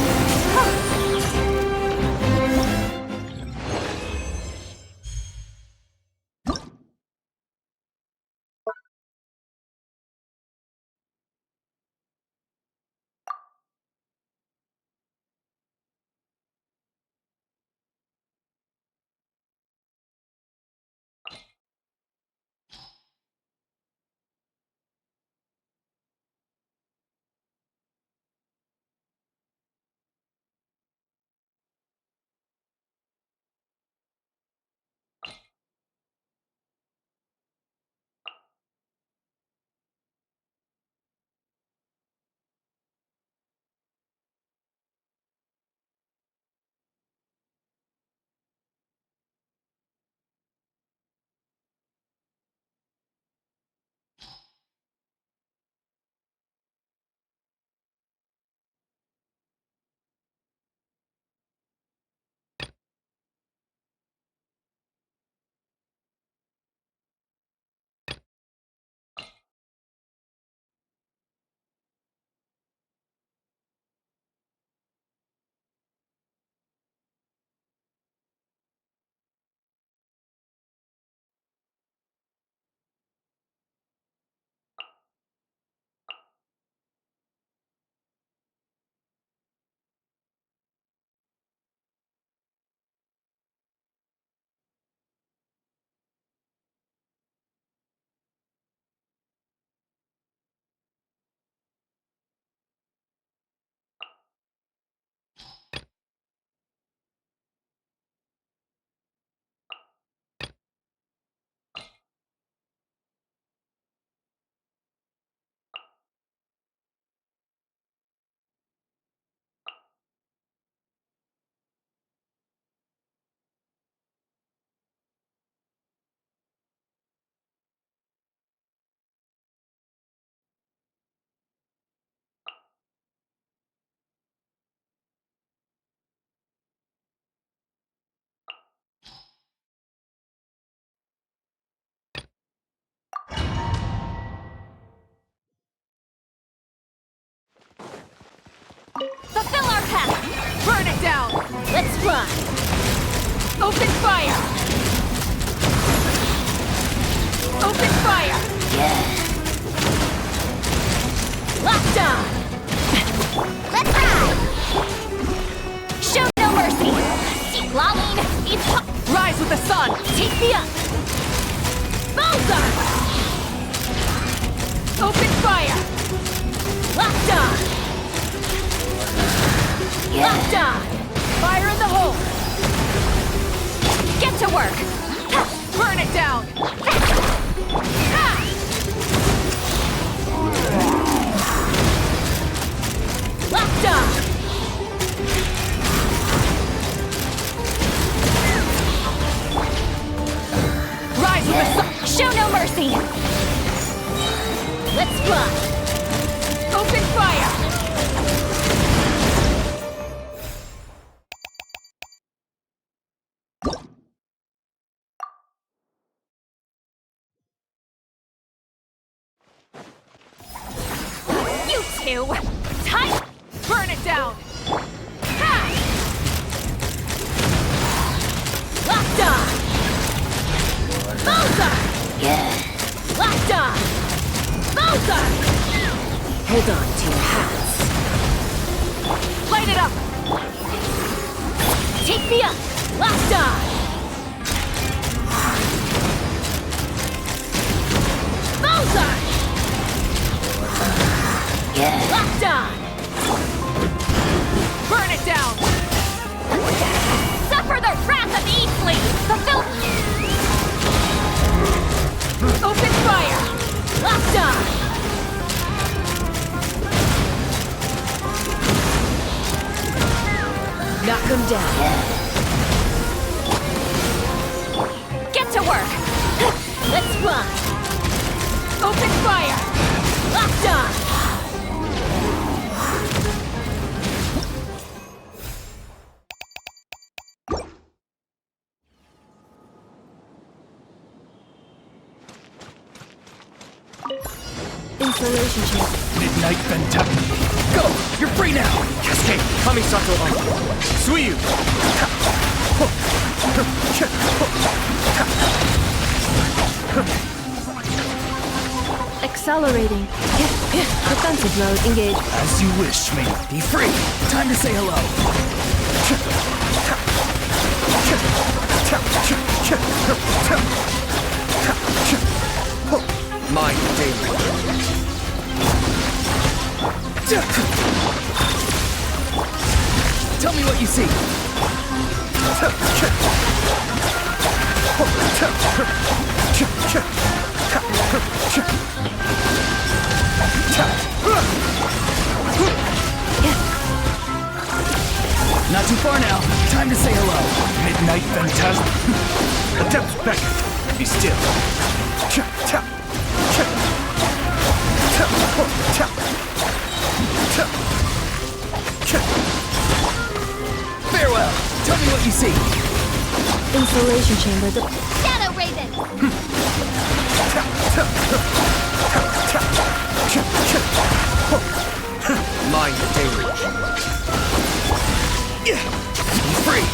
Fulfill our path! Burn it down! Let's fly! Open fire! Open fire! Locked on! Let's ride! Show no mercy! Rise with the sun! Take me up! Bullseye! Open fire! Locked on! Locked on! Fire in the hole! Get to work! it down! Locked on! Rise with the sun! Show no mercy! Let's fly! Open fire! You two! Tight! Burn it down! Ha! Locked on! Bullseye! Yeah. Locked on! Bullseye! Hold on to your hats. Light it up! Take me up! Locked on! Bullseye! Yeah. Locked on! Burn it down! Suffer the wrath of Eastleigh! Fulfill... Open fire! Locked on! Knock them down. Get to work! Let's fly! Open fire! Locked on! Installation check. Midnight Fantastic. Go! You're free now! Cascade! Kamisato on. Suiyu! Accelerating. Defensive mode engaged. As you wish, may be free. Time to say hello. Mind daily. Tell me what you see. Not too far now. Time to say hello. Midnight Phantasm. Adept beckon. Be still. Farewell. Tell me what you see. Installation chamber. Shadow Raven! Mind daily. Be free.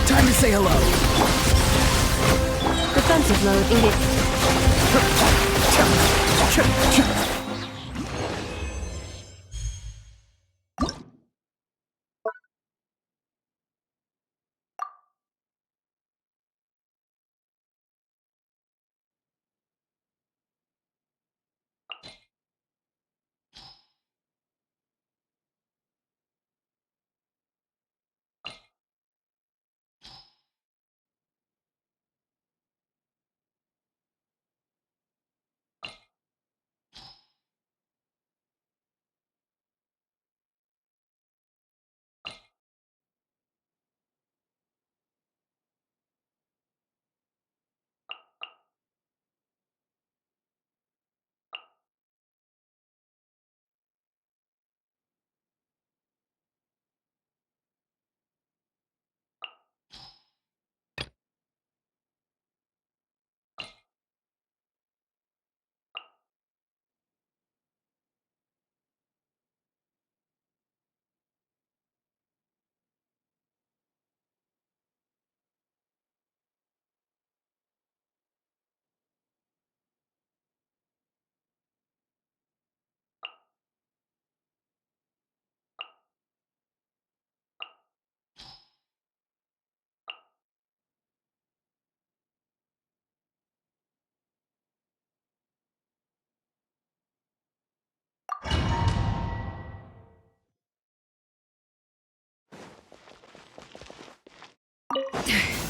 Time to say hello. Defensive mode engaged.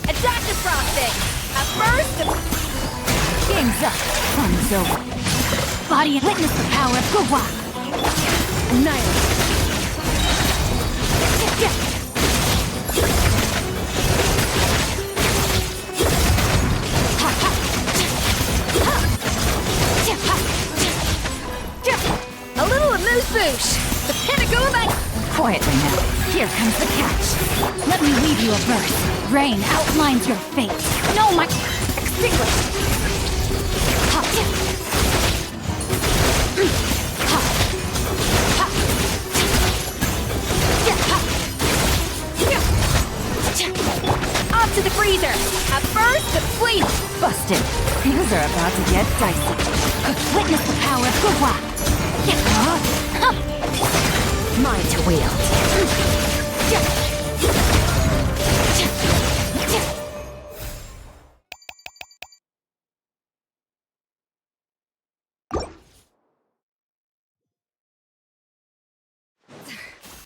Attack the frosting! A burst of... Game's up. Fun's over. Body and witness the power of Gugwa. Annihilate. A little amuse-bouche. The pinnacle of ice. Quietly now. Here comes the catch. Let me weave you a verse. Rain outlines your fate. No, my... Extinguish. Off to the freezer. At first, the fleet. Busted. Things are about to get dicey. Witness the power of Gugwa. Mine to wield.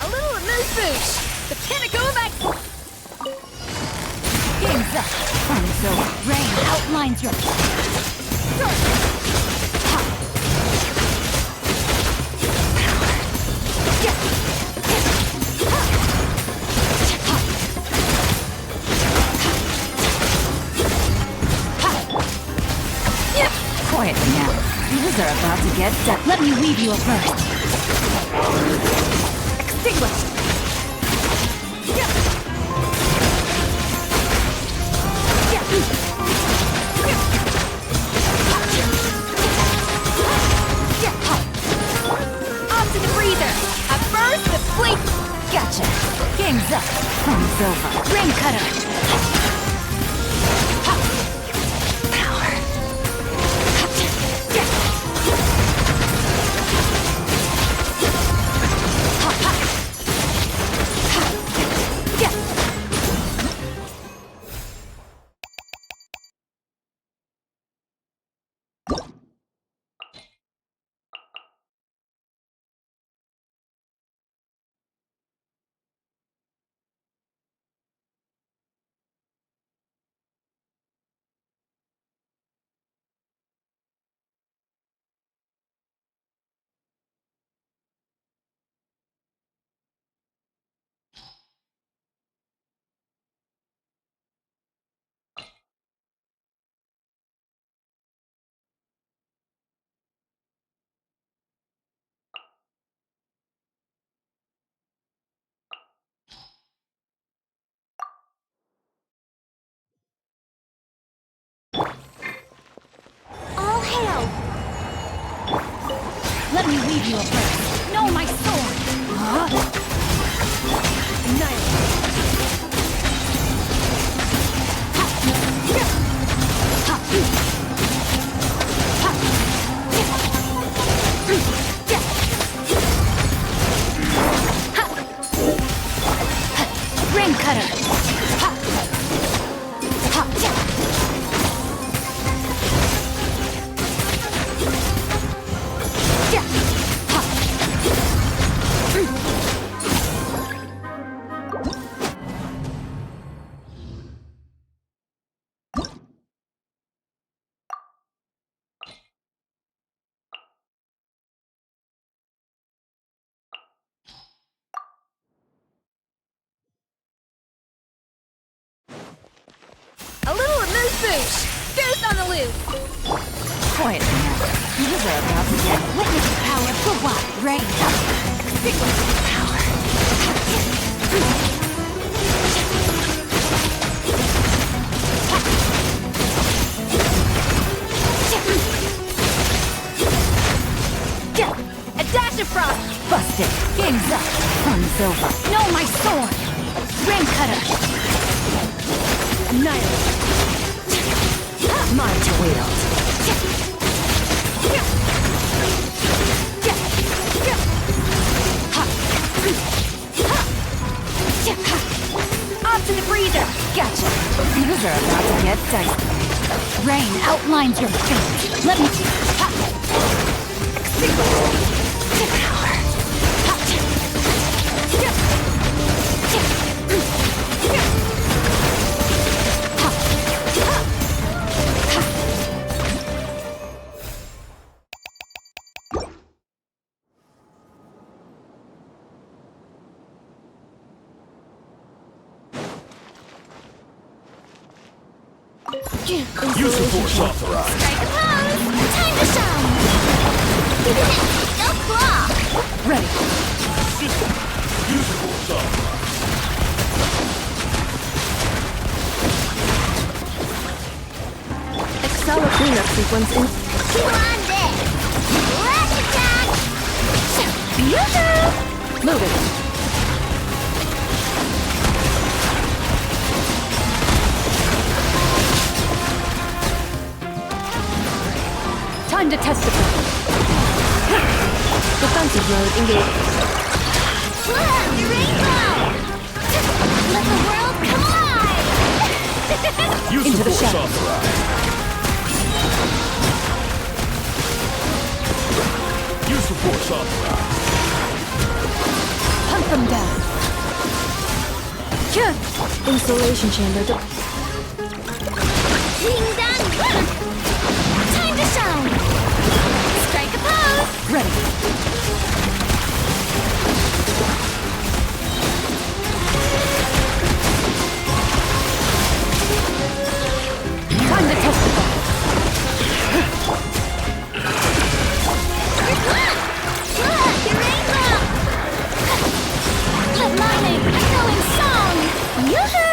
A little amuse-bouche. The pinnacle of ice. Game's up. Fun's over. Rain outlines your... Quietly now. Things are about to get done. Let me weave you a verse. Extinguish. Off to the freezer. At first, the fleet. Gotcha. Game's up. Fun's over. Ring cutter. All hail. Let me weave you a verse. No, my sword. Annihilate. Ring cutter. A little amuse-bouche. Goose on the loose. Quietly now. These are about to get... Witness the power of Gugwa. Rain. Extinguish the power. A dash of frost. Busted. Game's up. Fun's over. No, my sword. Ring cutter. Annihilate. Mine to wield. Off to the freezer. Gotcha. These are about to get dicey. Rain outlines your fate. Let me... Extinguish. Power. Use the force authorized. Strike a pose! Time to shine! Go claw! Ready. Use the force authorized. Excella cleanup sequence in... Grande! Rush attack! Yoo-hoo! Moving. Time to testify. Defensive mode engaged. Rainbow! Let the world come alive! Use Into the the force shadows. authorized. Use the force authorized. Hunt them down. Insulation chamber. Ding dong! Time to shine! Strike a pose! Ready. Time to testify. Your rainbow! Let my name echo in song! Yoo-hoo!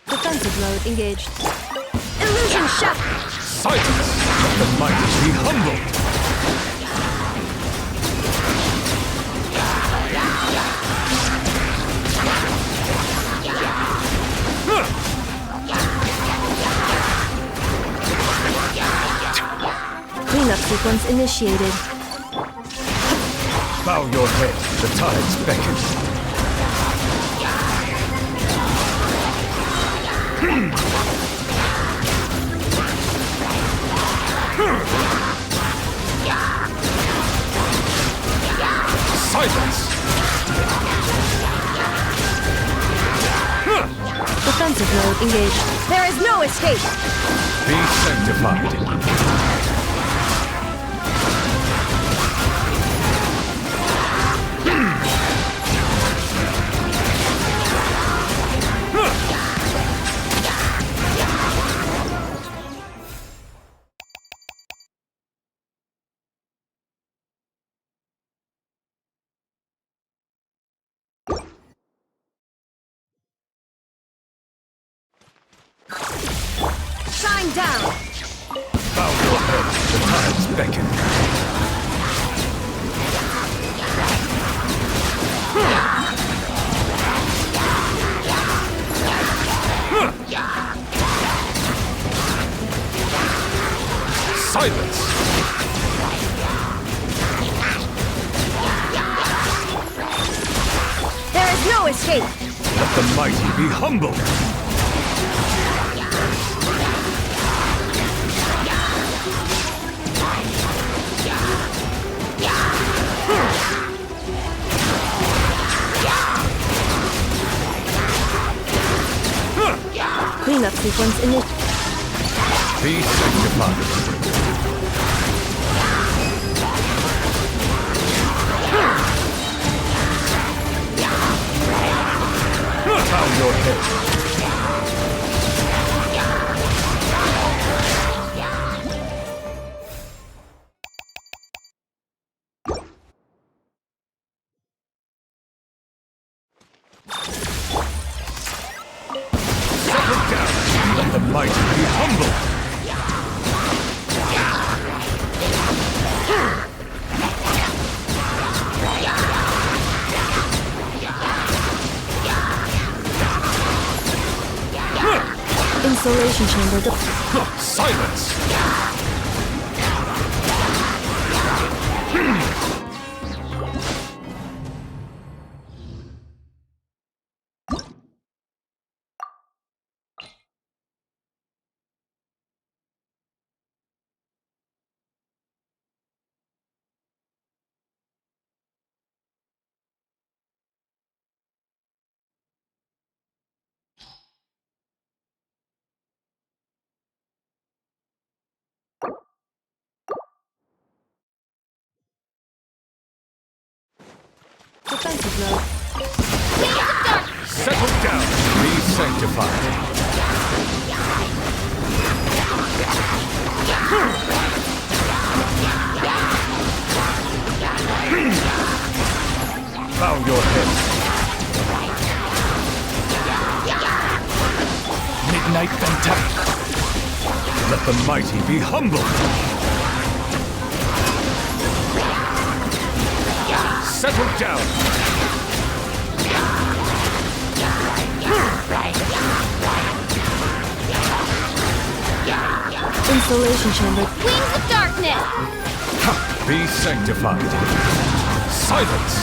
Defensive mode engaged. Illusion shot! Silence! The mighty be humbled! Cleanup sequence initiated. Bow your head, the tides beckon. Silence! Defensive mode engaged. There is no escape! Be sanctified. Shine down! Bow your head, the tides beckon. Silence! There is no escape! Let the mighty be humbled! Cleanup sequence initiated. Be sanctified. Found your head. Settle down. Let the mighty be humble. Insulation chamber. Silence! Defensive mode. Settle down. Be sanctified. Found your head. Midnight Fantastic. Let the mighty be humbled. Settle down. Insulation chamber. Wings of darkness! Ha! Be sanctified. Silence!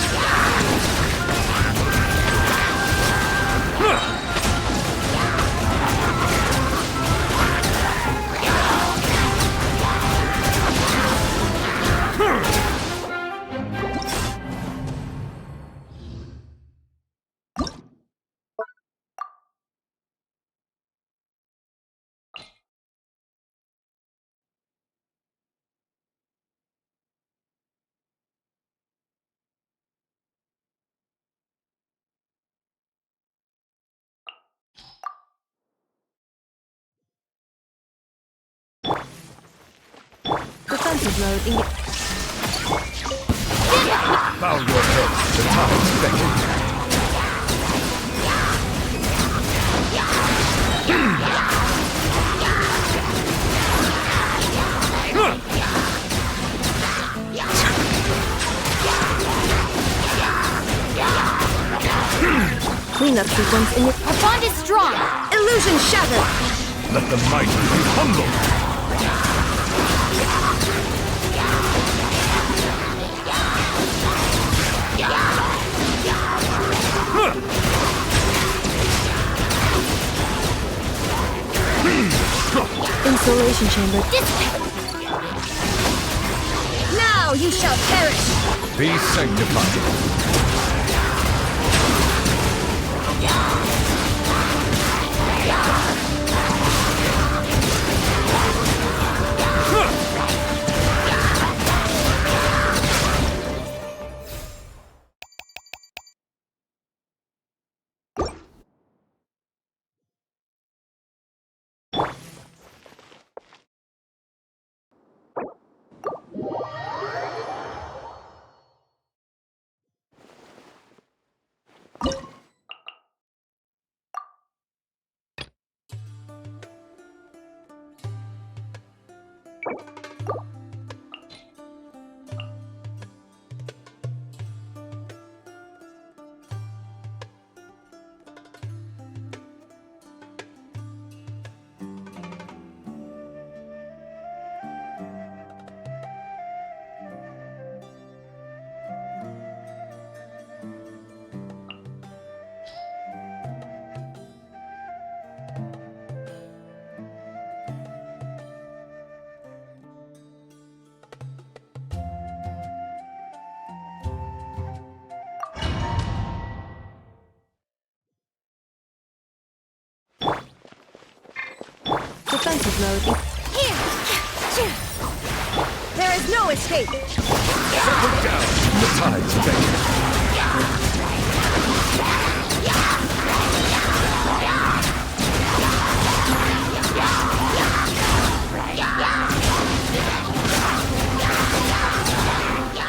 Defensive mode. Bow your head. The tide's beckoning. Cleanup sequence in Our bond is strong! Illusion shattered! Let the mighty be humbled. Insulation chamber. Now you shall perish! Be sanctified. Defensive mode. Here! There is no escape! Settle down! The tide's beckon.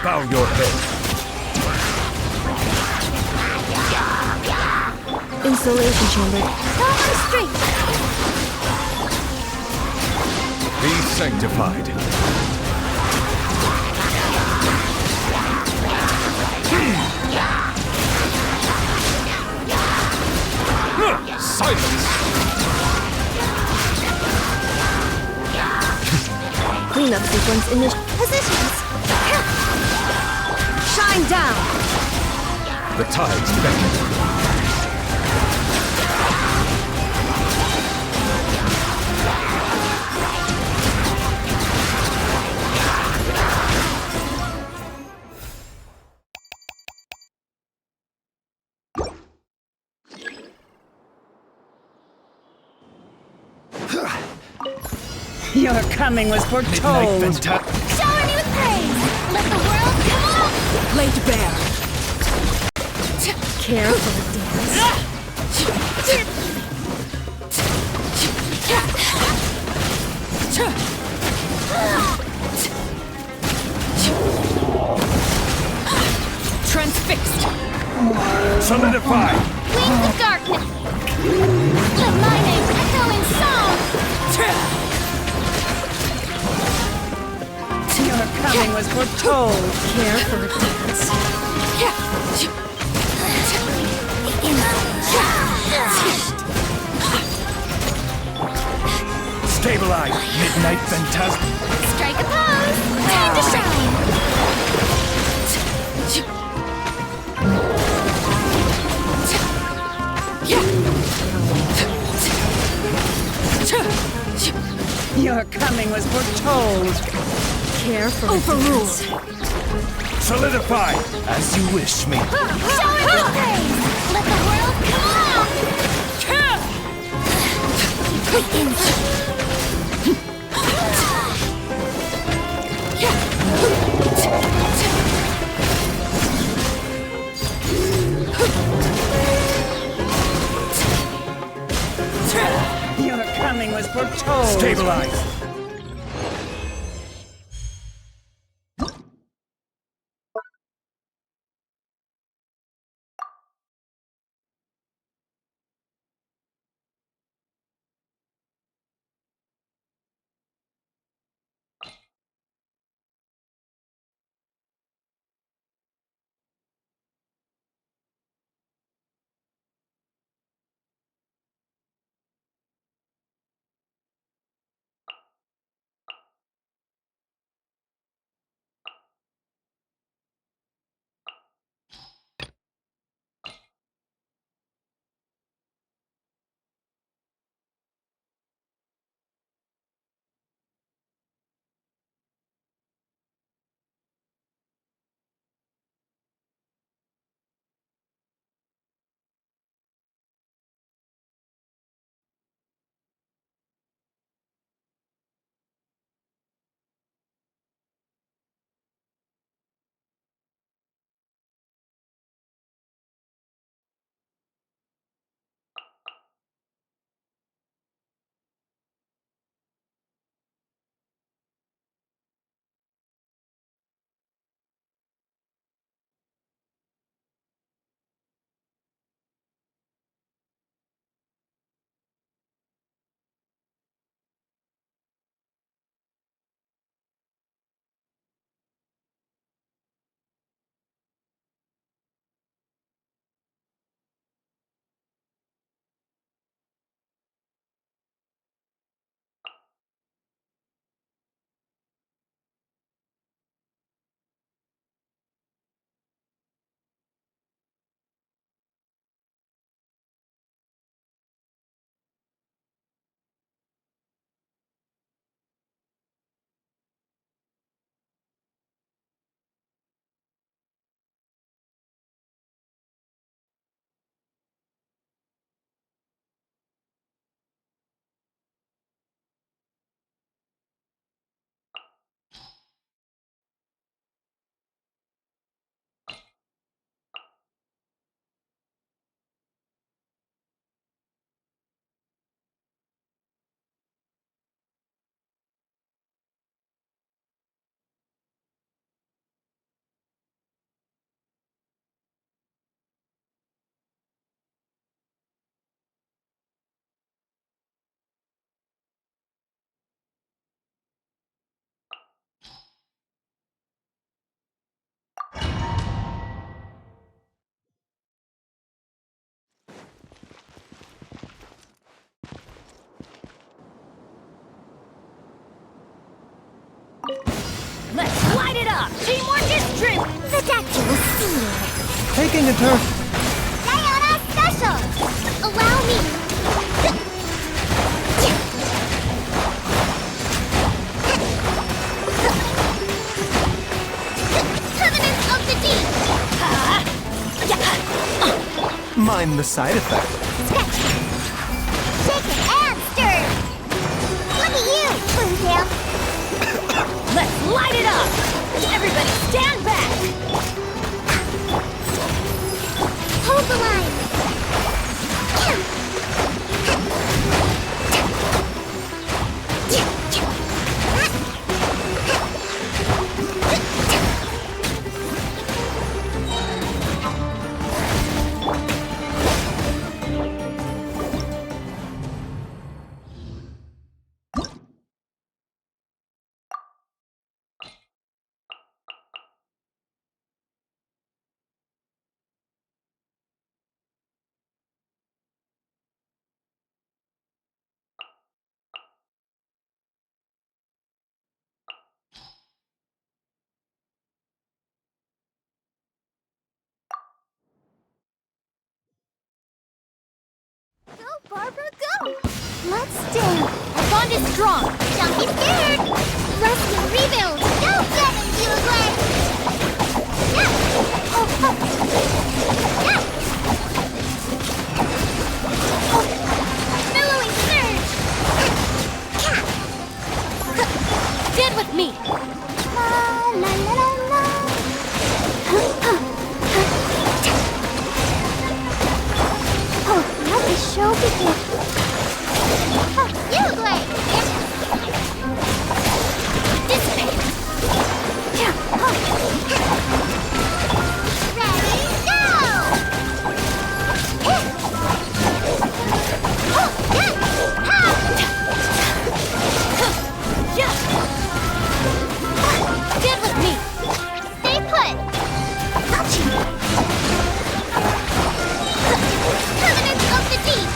Bow your head. Installation chamber. Come on straight! Be sanctified. Silence! Cleanup sequence initial. Positions! Shine down! The tide's beckon. Your coming was foretold. Shower me with praise! Let the world come on! Laid bare. Careful, dance. Transfixed. Solidify. Wings of darkness! Let my name echo in song! Your coming was foretold. Careful, dance. Stabilize. Midnight Phantasm. Strike a pose! Time to shine! Your coming was foretold. Careful. Overruled. Solidify. As you wish me. Shower me with praise! Let the world come on! Your coming was foretold. Stabilize. light it up! Teamwork is true! The doctor will see you. Taking a turn. Diana Special! Allow me! Covenant of the Deep! Mind the side effect. Shake it and stir! Look at you, Boomtail! Let's light it up! Everybody stand back! Hold the line! Go, Barbara, go! Let's stand. Our bond is strong! Don't be scared! Rest and rebuild! Go get it, Fieldwise! Yeah! Oh, oh! Yeah! Oh! Billowing surge! Stand with me! La la la la la! Oh, let the show begin! Oh, Fieldwise! This way! Yeah! Oh. Ready, go! Hit! Oh, yeah! Ha! Yeah! Stand with me! Stay put! Gotcha! Covenant of the Deep!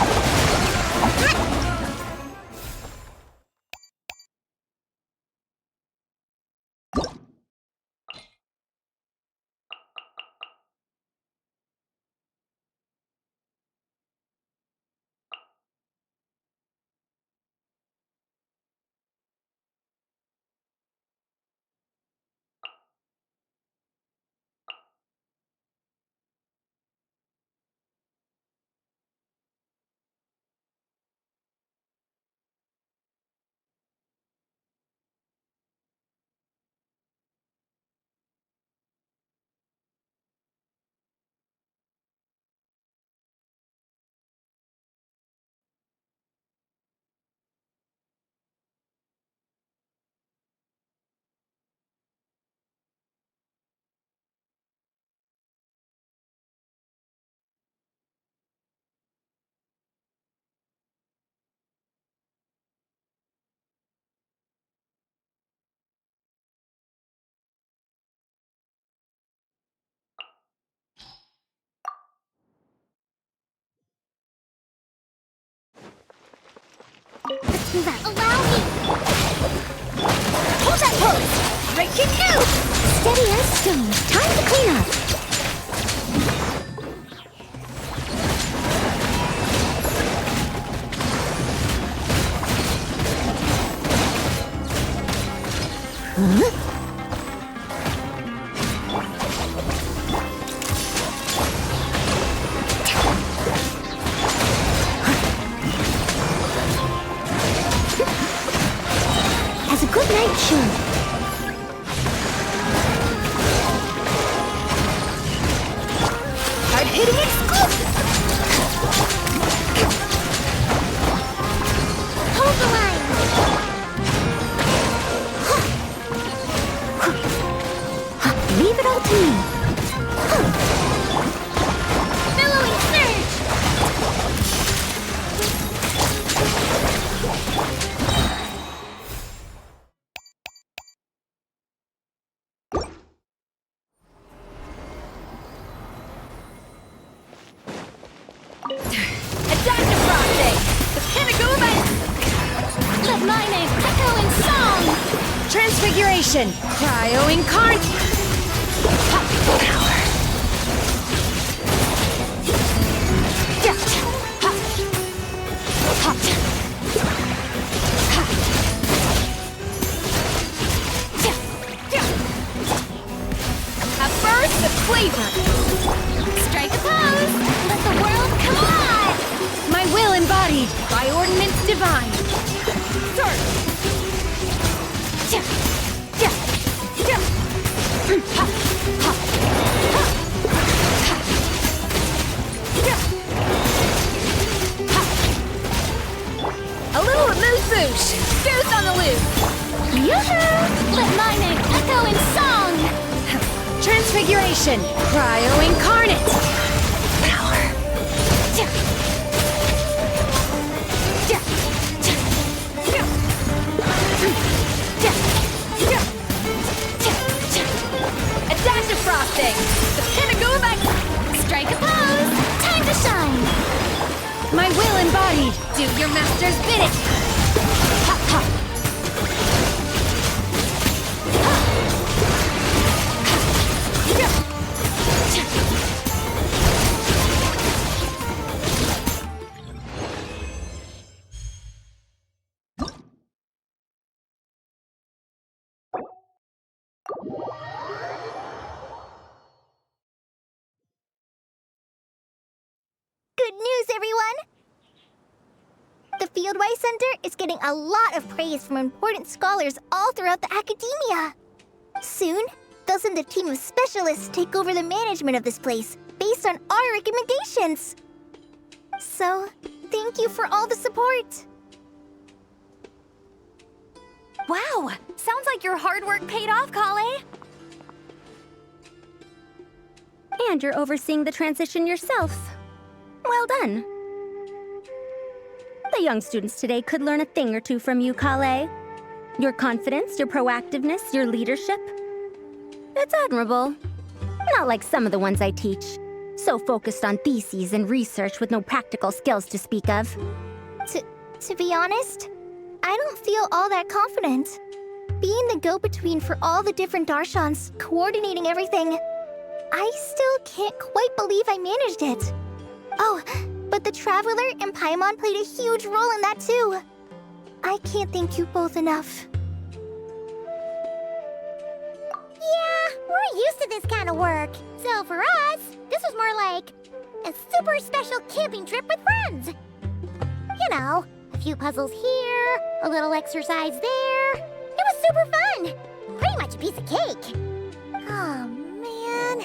Let's move out. Allow me! Hold that pose! Breaking out! Steady as stone. Time to clean up. Huh? Has a good night show. Hard hitting exclusive. Hold the line. Leave it all to me. Billowing surge. Transfiguration! Cryo Incarnate! Power! A burst of flavor! Strike a pose! Let the world collide! My will embodied by ordinance divine! Surge! A little moose-boosh! Goose on the loose! Yoo-hoo! Let my name echo in song! Transfiguration! Cryo Incarnate! Power! A dash of frosting! The pinnacle back! Strike a pose! Time to shine! My will embodied! Do your master's bidding! Ha ha! Good news, everyone! The Fieldwise Center is getting a lot of praise from important scholars all throughout the academia. Soon, they'll send a team of specialists to take over the management of this place based on our recommendations. So, thank you for all the support. Wow! Sounds like your hard work paid off, Kale. And you're overseeing the transition yourself. Well done. The young students today could learn a thing or two from you, Kale. Your confidence, your proactiveness, your leadership. It's admirable. Not like some of the ones I teach. So focused on theses and research with no practical skills to speak of. To be honest, I don't feel all that confident. Being the go-between for all the different Darshans, coordinating everything, I still can't quite believe I managed it. Oh, but the Traveler and Paimon played a huge role in that too. I can't thank you both enough. Yeah, we're used to this kind of work. So for us, this was more like a super special camping trip with friends. You know, a few puzzles here, a little exercise there. It was super fun. Pretty much a piece of cake. Oh, man.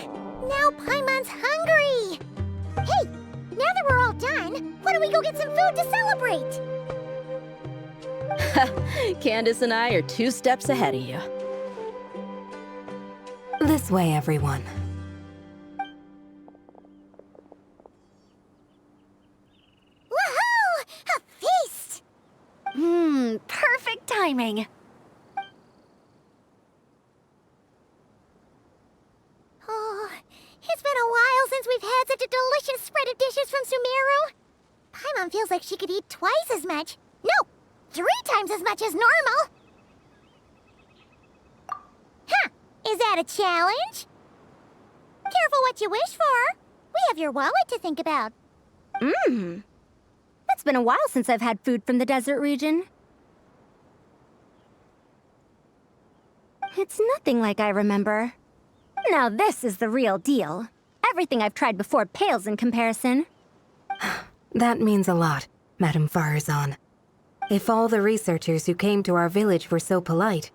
Now Paimon's hungry. Hey, now that we're all done, why don't we go get some food to celebrate? Candace and I are 2 steps ahead of you. This way, everyone. Woohoo! A feast! Perfect timing. Oh, it's been a while since we've had such a delicious spread of dishes from Sumeru. Paimon feels like she could eat twice as much. No, 3 times as much as normal. Huh, is that a challenge? Careful what you wish for. We have your wallet to think about. It's been a while since I've had food from the desert region. It's nothing like I remember. Now this is the real deal. Everything I've tried before pales in comparison. That means a lot, Madame Farazan. If all the researchers who came to our village were so polite,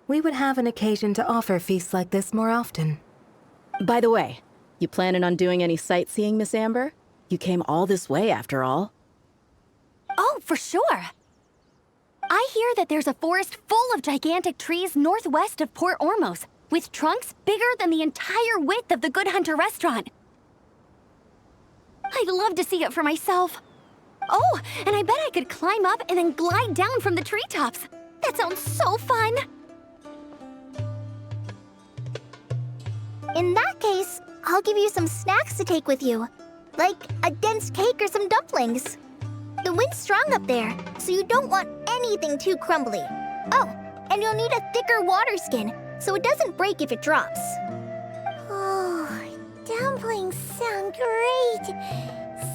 we would have an occasion to offer feasts like this more often. By the way, you planning on doing any sightseeing, Miss Amber? You came all this way, after all. Oh, for sure. I hear that there's a forest full of gigantic trees northwest of Port Ormos, with trunks bigger than the entire width of the Good Hunter restaurant. I'd love to see it for myself. Oh, and I bet I could climb up and then glide down from the treetops. That sounds so fun. In that case, I'll give you some snacks to take with you. Like a dense cake or some dumplings. The wind's strong up there, so you don't want anything too crumbly. Oh, And you'll need a thicker water skin, so it doesn't break if it drops. Oh, dumplings sound great.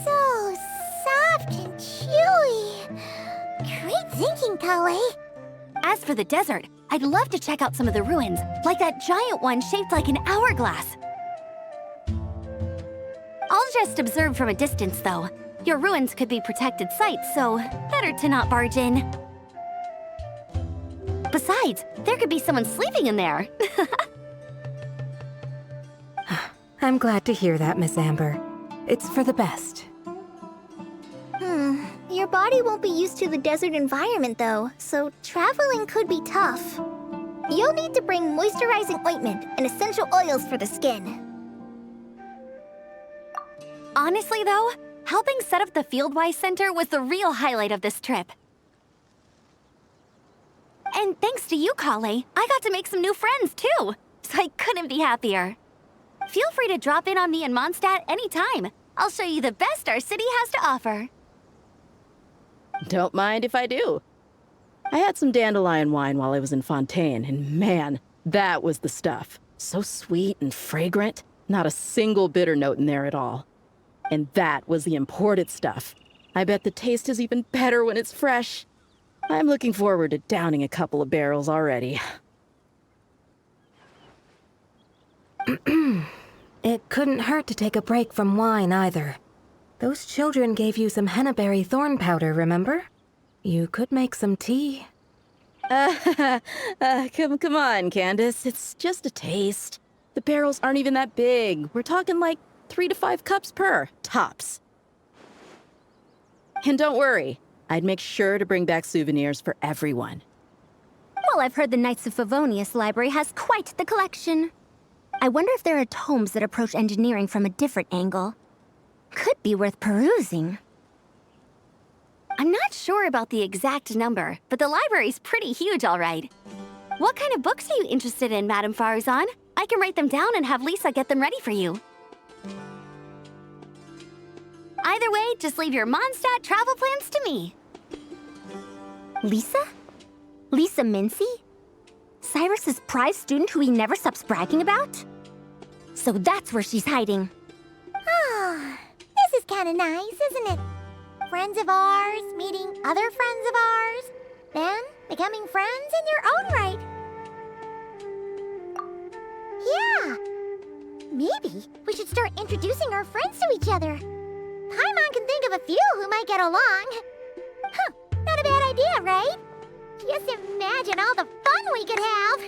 So soft and chewy. Great thinking, Kale. As for the desert, I'd love to check out some of the ruins, like that giant one shaped like an hourglass. I'll just observe from a distance, though. Your ruins could be protected sites, so better to not barge in. Besides, there could be someone sleeping in there. I'm glad to hear that, Miss Amber. It's for the best. Your body won't be used to the desert environment, though, so traveling could be tough. You'll need to bring moisturizing ointment and essential oils for the skin. Honestly, though, helping set up the Fieldwise Center was the real highlight of this trip. And thanks to you, Kale, I got to make some new friends, too. So I couldn't be happier. Feel free to drop in on me in Mondstadt anytime. I'll show you the best our city has to offer. Don't mind if I do. I had some dandelion wine while I was in Fontaine, and man, that was the stuff. So sweet and fragrant, not a single bitter note in there at all. And that was the imported stuff. I bet the taste is even better when it's fresh. I'm looking forward to downing a couple of barrels already. It couldn't hurt to take a break from wine either. Those children gave you some hennaberry thorn powder, remember? You could make some tea. Come on, Candace. It's just a taste. The barrels aren't even that big. We're talking like 3 to 5 cups per, tops. And don't worry, I'd make sure to bring back souvenirs for everyone. Well, I've heard the Knights of Favonius library has quite the collection. I wonder if there are tomes that approach engineering from a different angle. Could be worth perusing. I'm not sure about the exact number, but the library's pretty huge, all right. What kind of books are you interested in, Madame Farzan? I can write them down and have Lisa get them ready for you. Either way, just leave your Mondstadt travel plans to me. Lisa? Lisa Mincy? Cyrus's prize student who he never stops bragging about? So that's where she's hiding. Ah, this is kind of nice, isn't it? Friends of ours meeting other friends of ours, then becoming friends in your own right. Yeah, maybe we should start introducing our friends to each other. Paimon can think of a few who might get along. Huh, not a bad idea, right? Just imagine all the fun we could have.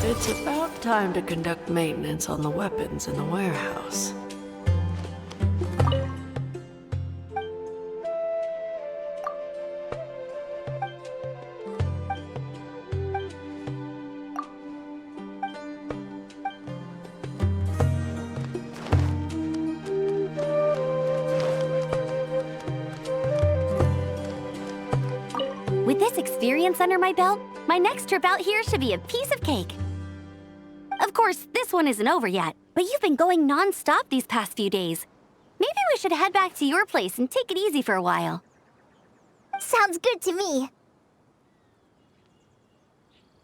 It's about time to conduct maintenance on the weapons in the warehouse. With this experience under my belt, my next trip out here should be a piece of cake. Of course, this one isn't over yet, but you've been going non-stop these past few days. Maybe we should head back to your place and take it easy for a while. Sounds good to me.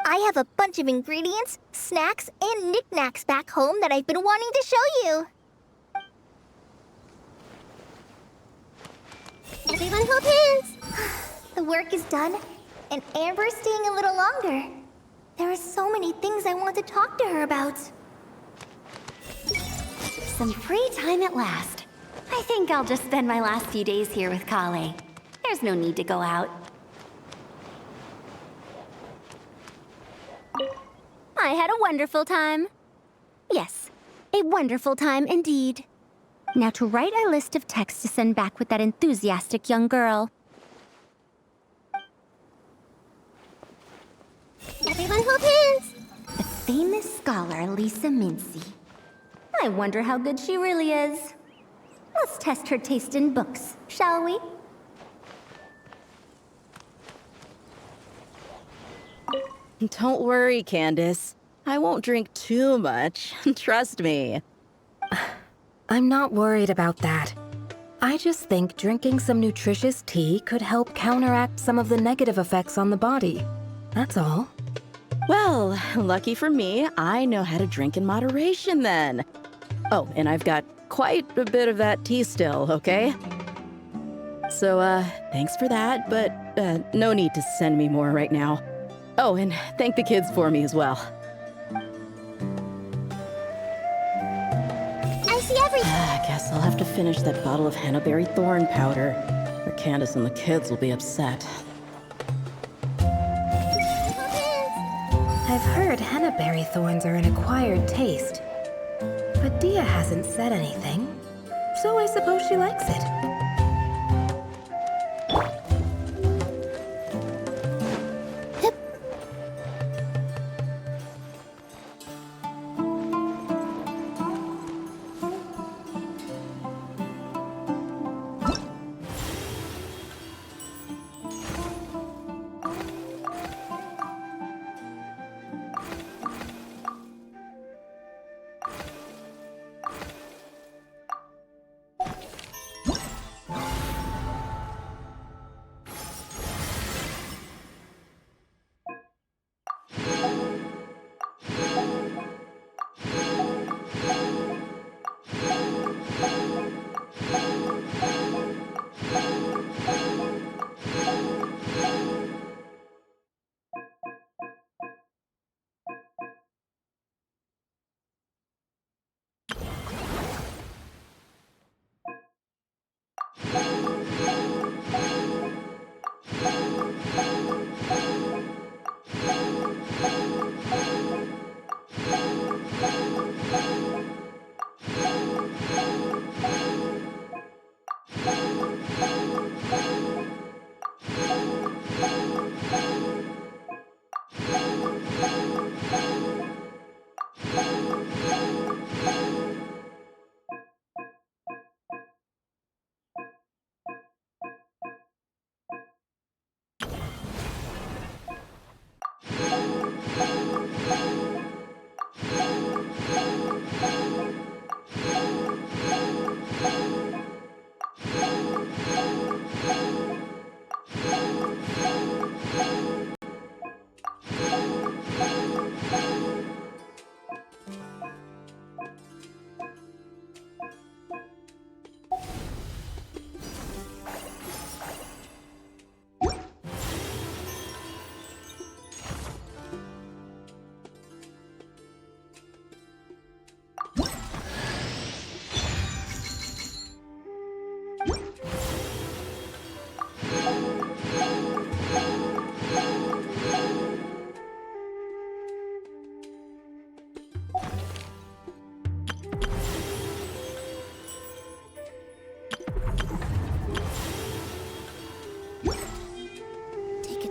I have a bunch of ingredients, snacks, and knickknacks back home that I've been wanting to show you. Everyone hold hands. The work is done, and Amber's staying a little longer. There are so many things I want to talk to her about. Some free time at last. I think I'll just spend my last few days here with Kale. There's no need to go out. I had a wonderful time. Yes, a wonderful time indeed. Now to write a list of texts to send back with that enthusiastic young girl. Everyone hold hands. The famous scholar Lisa Mincy. I wonder how good she really is. Let's test her taste in books, shall we? Don't worry, Candace. I won't drink too much. Trust me. I'm not worried about that. I just think drinking some nutritious tea could help counteract some of the negative effects on the body. That's all. Well, lucky for me, I know how to drink in moderation then. Oh, and I've got quite a bit of that tea still, okay? So, thanks for that, but no need to send me more right now. Oh, and thank the kids for me as well. I see everything. I guess I'll have to finish that bottle of Hannaberry Thorn powder, or Candace and the kids will be upset. I've heard hennaberry thorns are an acquired taste. But Dia hasn't said anything, so I suppose she likes it.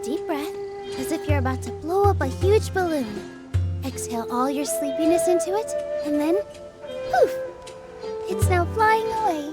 Deep breath, as if you're about to blow up a huge balloon. Exhale all your sleepiness into it, and then, poof! It's now flying away.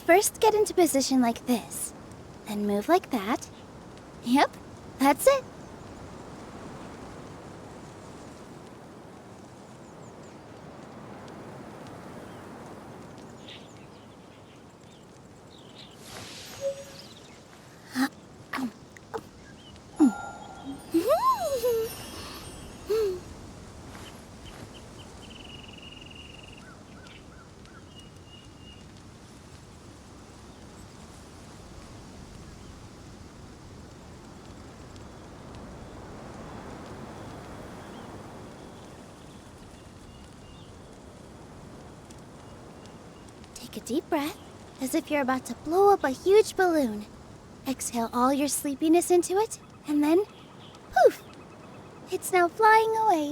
First, get into position like this. Then move like that. Yep, that's it. Take a deep breath, as if you're about to blow up a huge balloon. Exhale all your sleepiness into it, and then, poof! It's now flying away.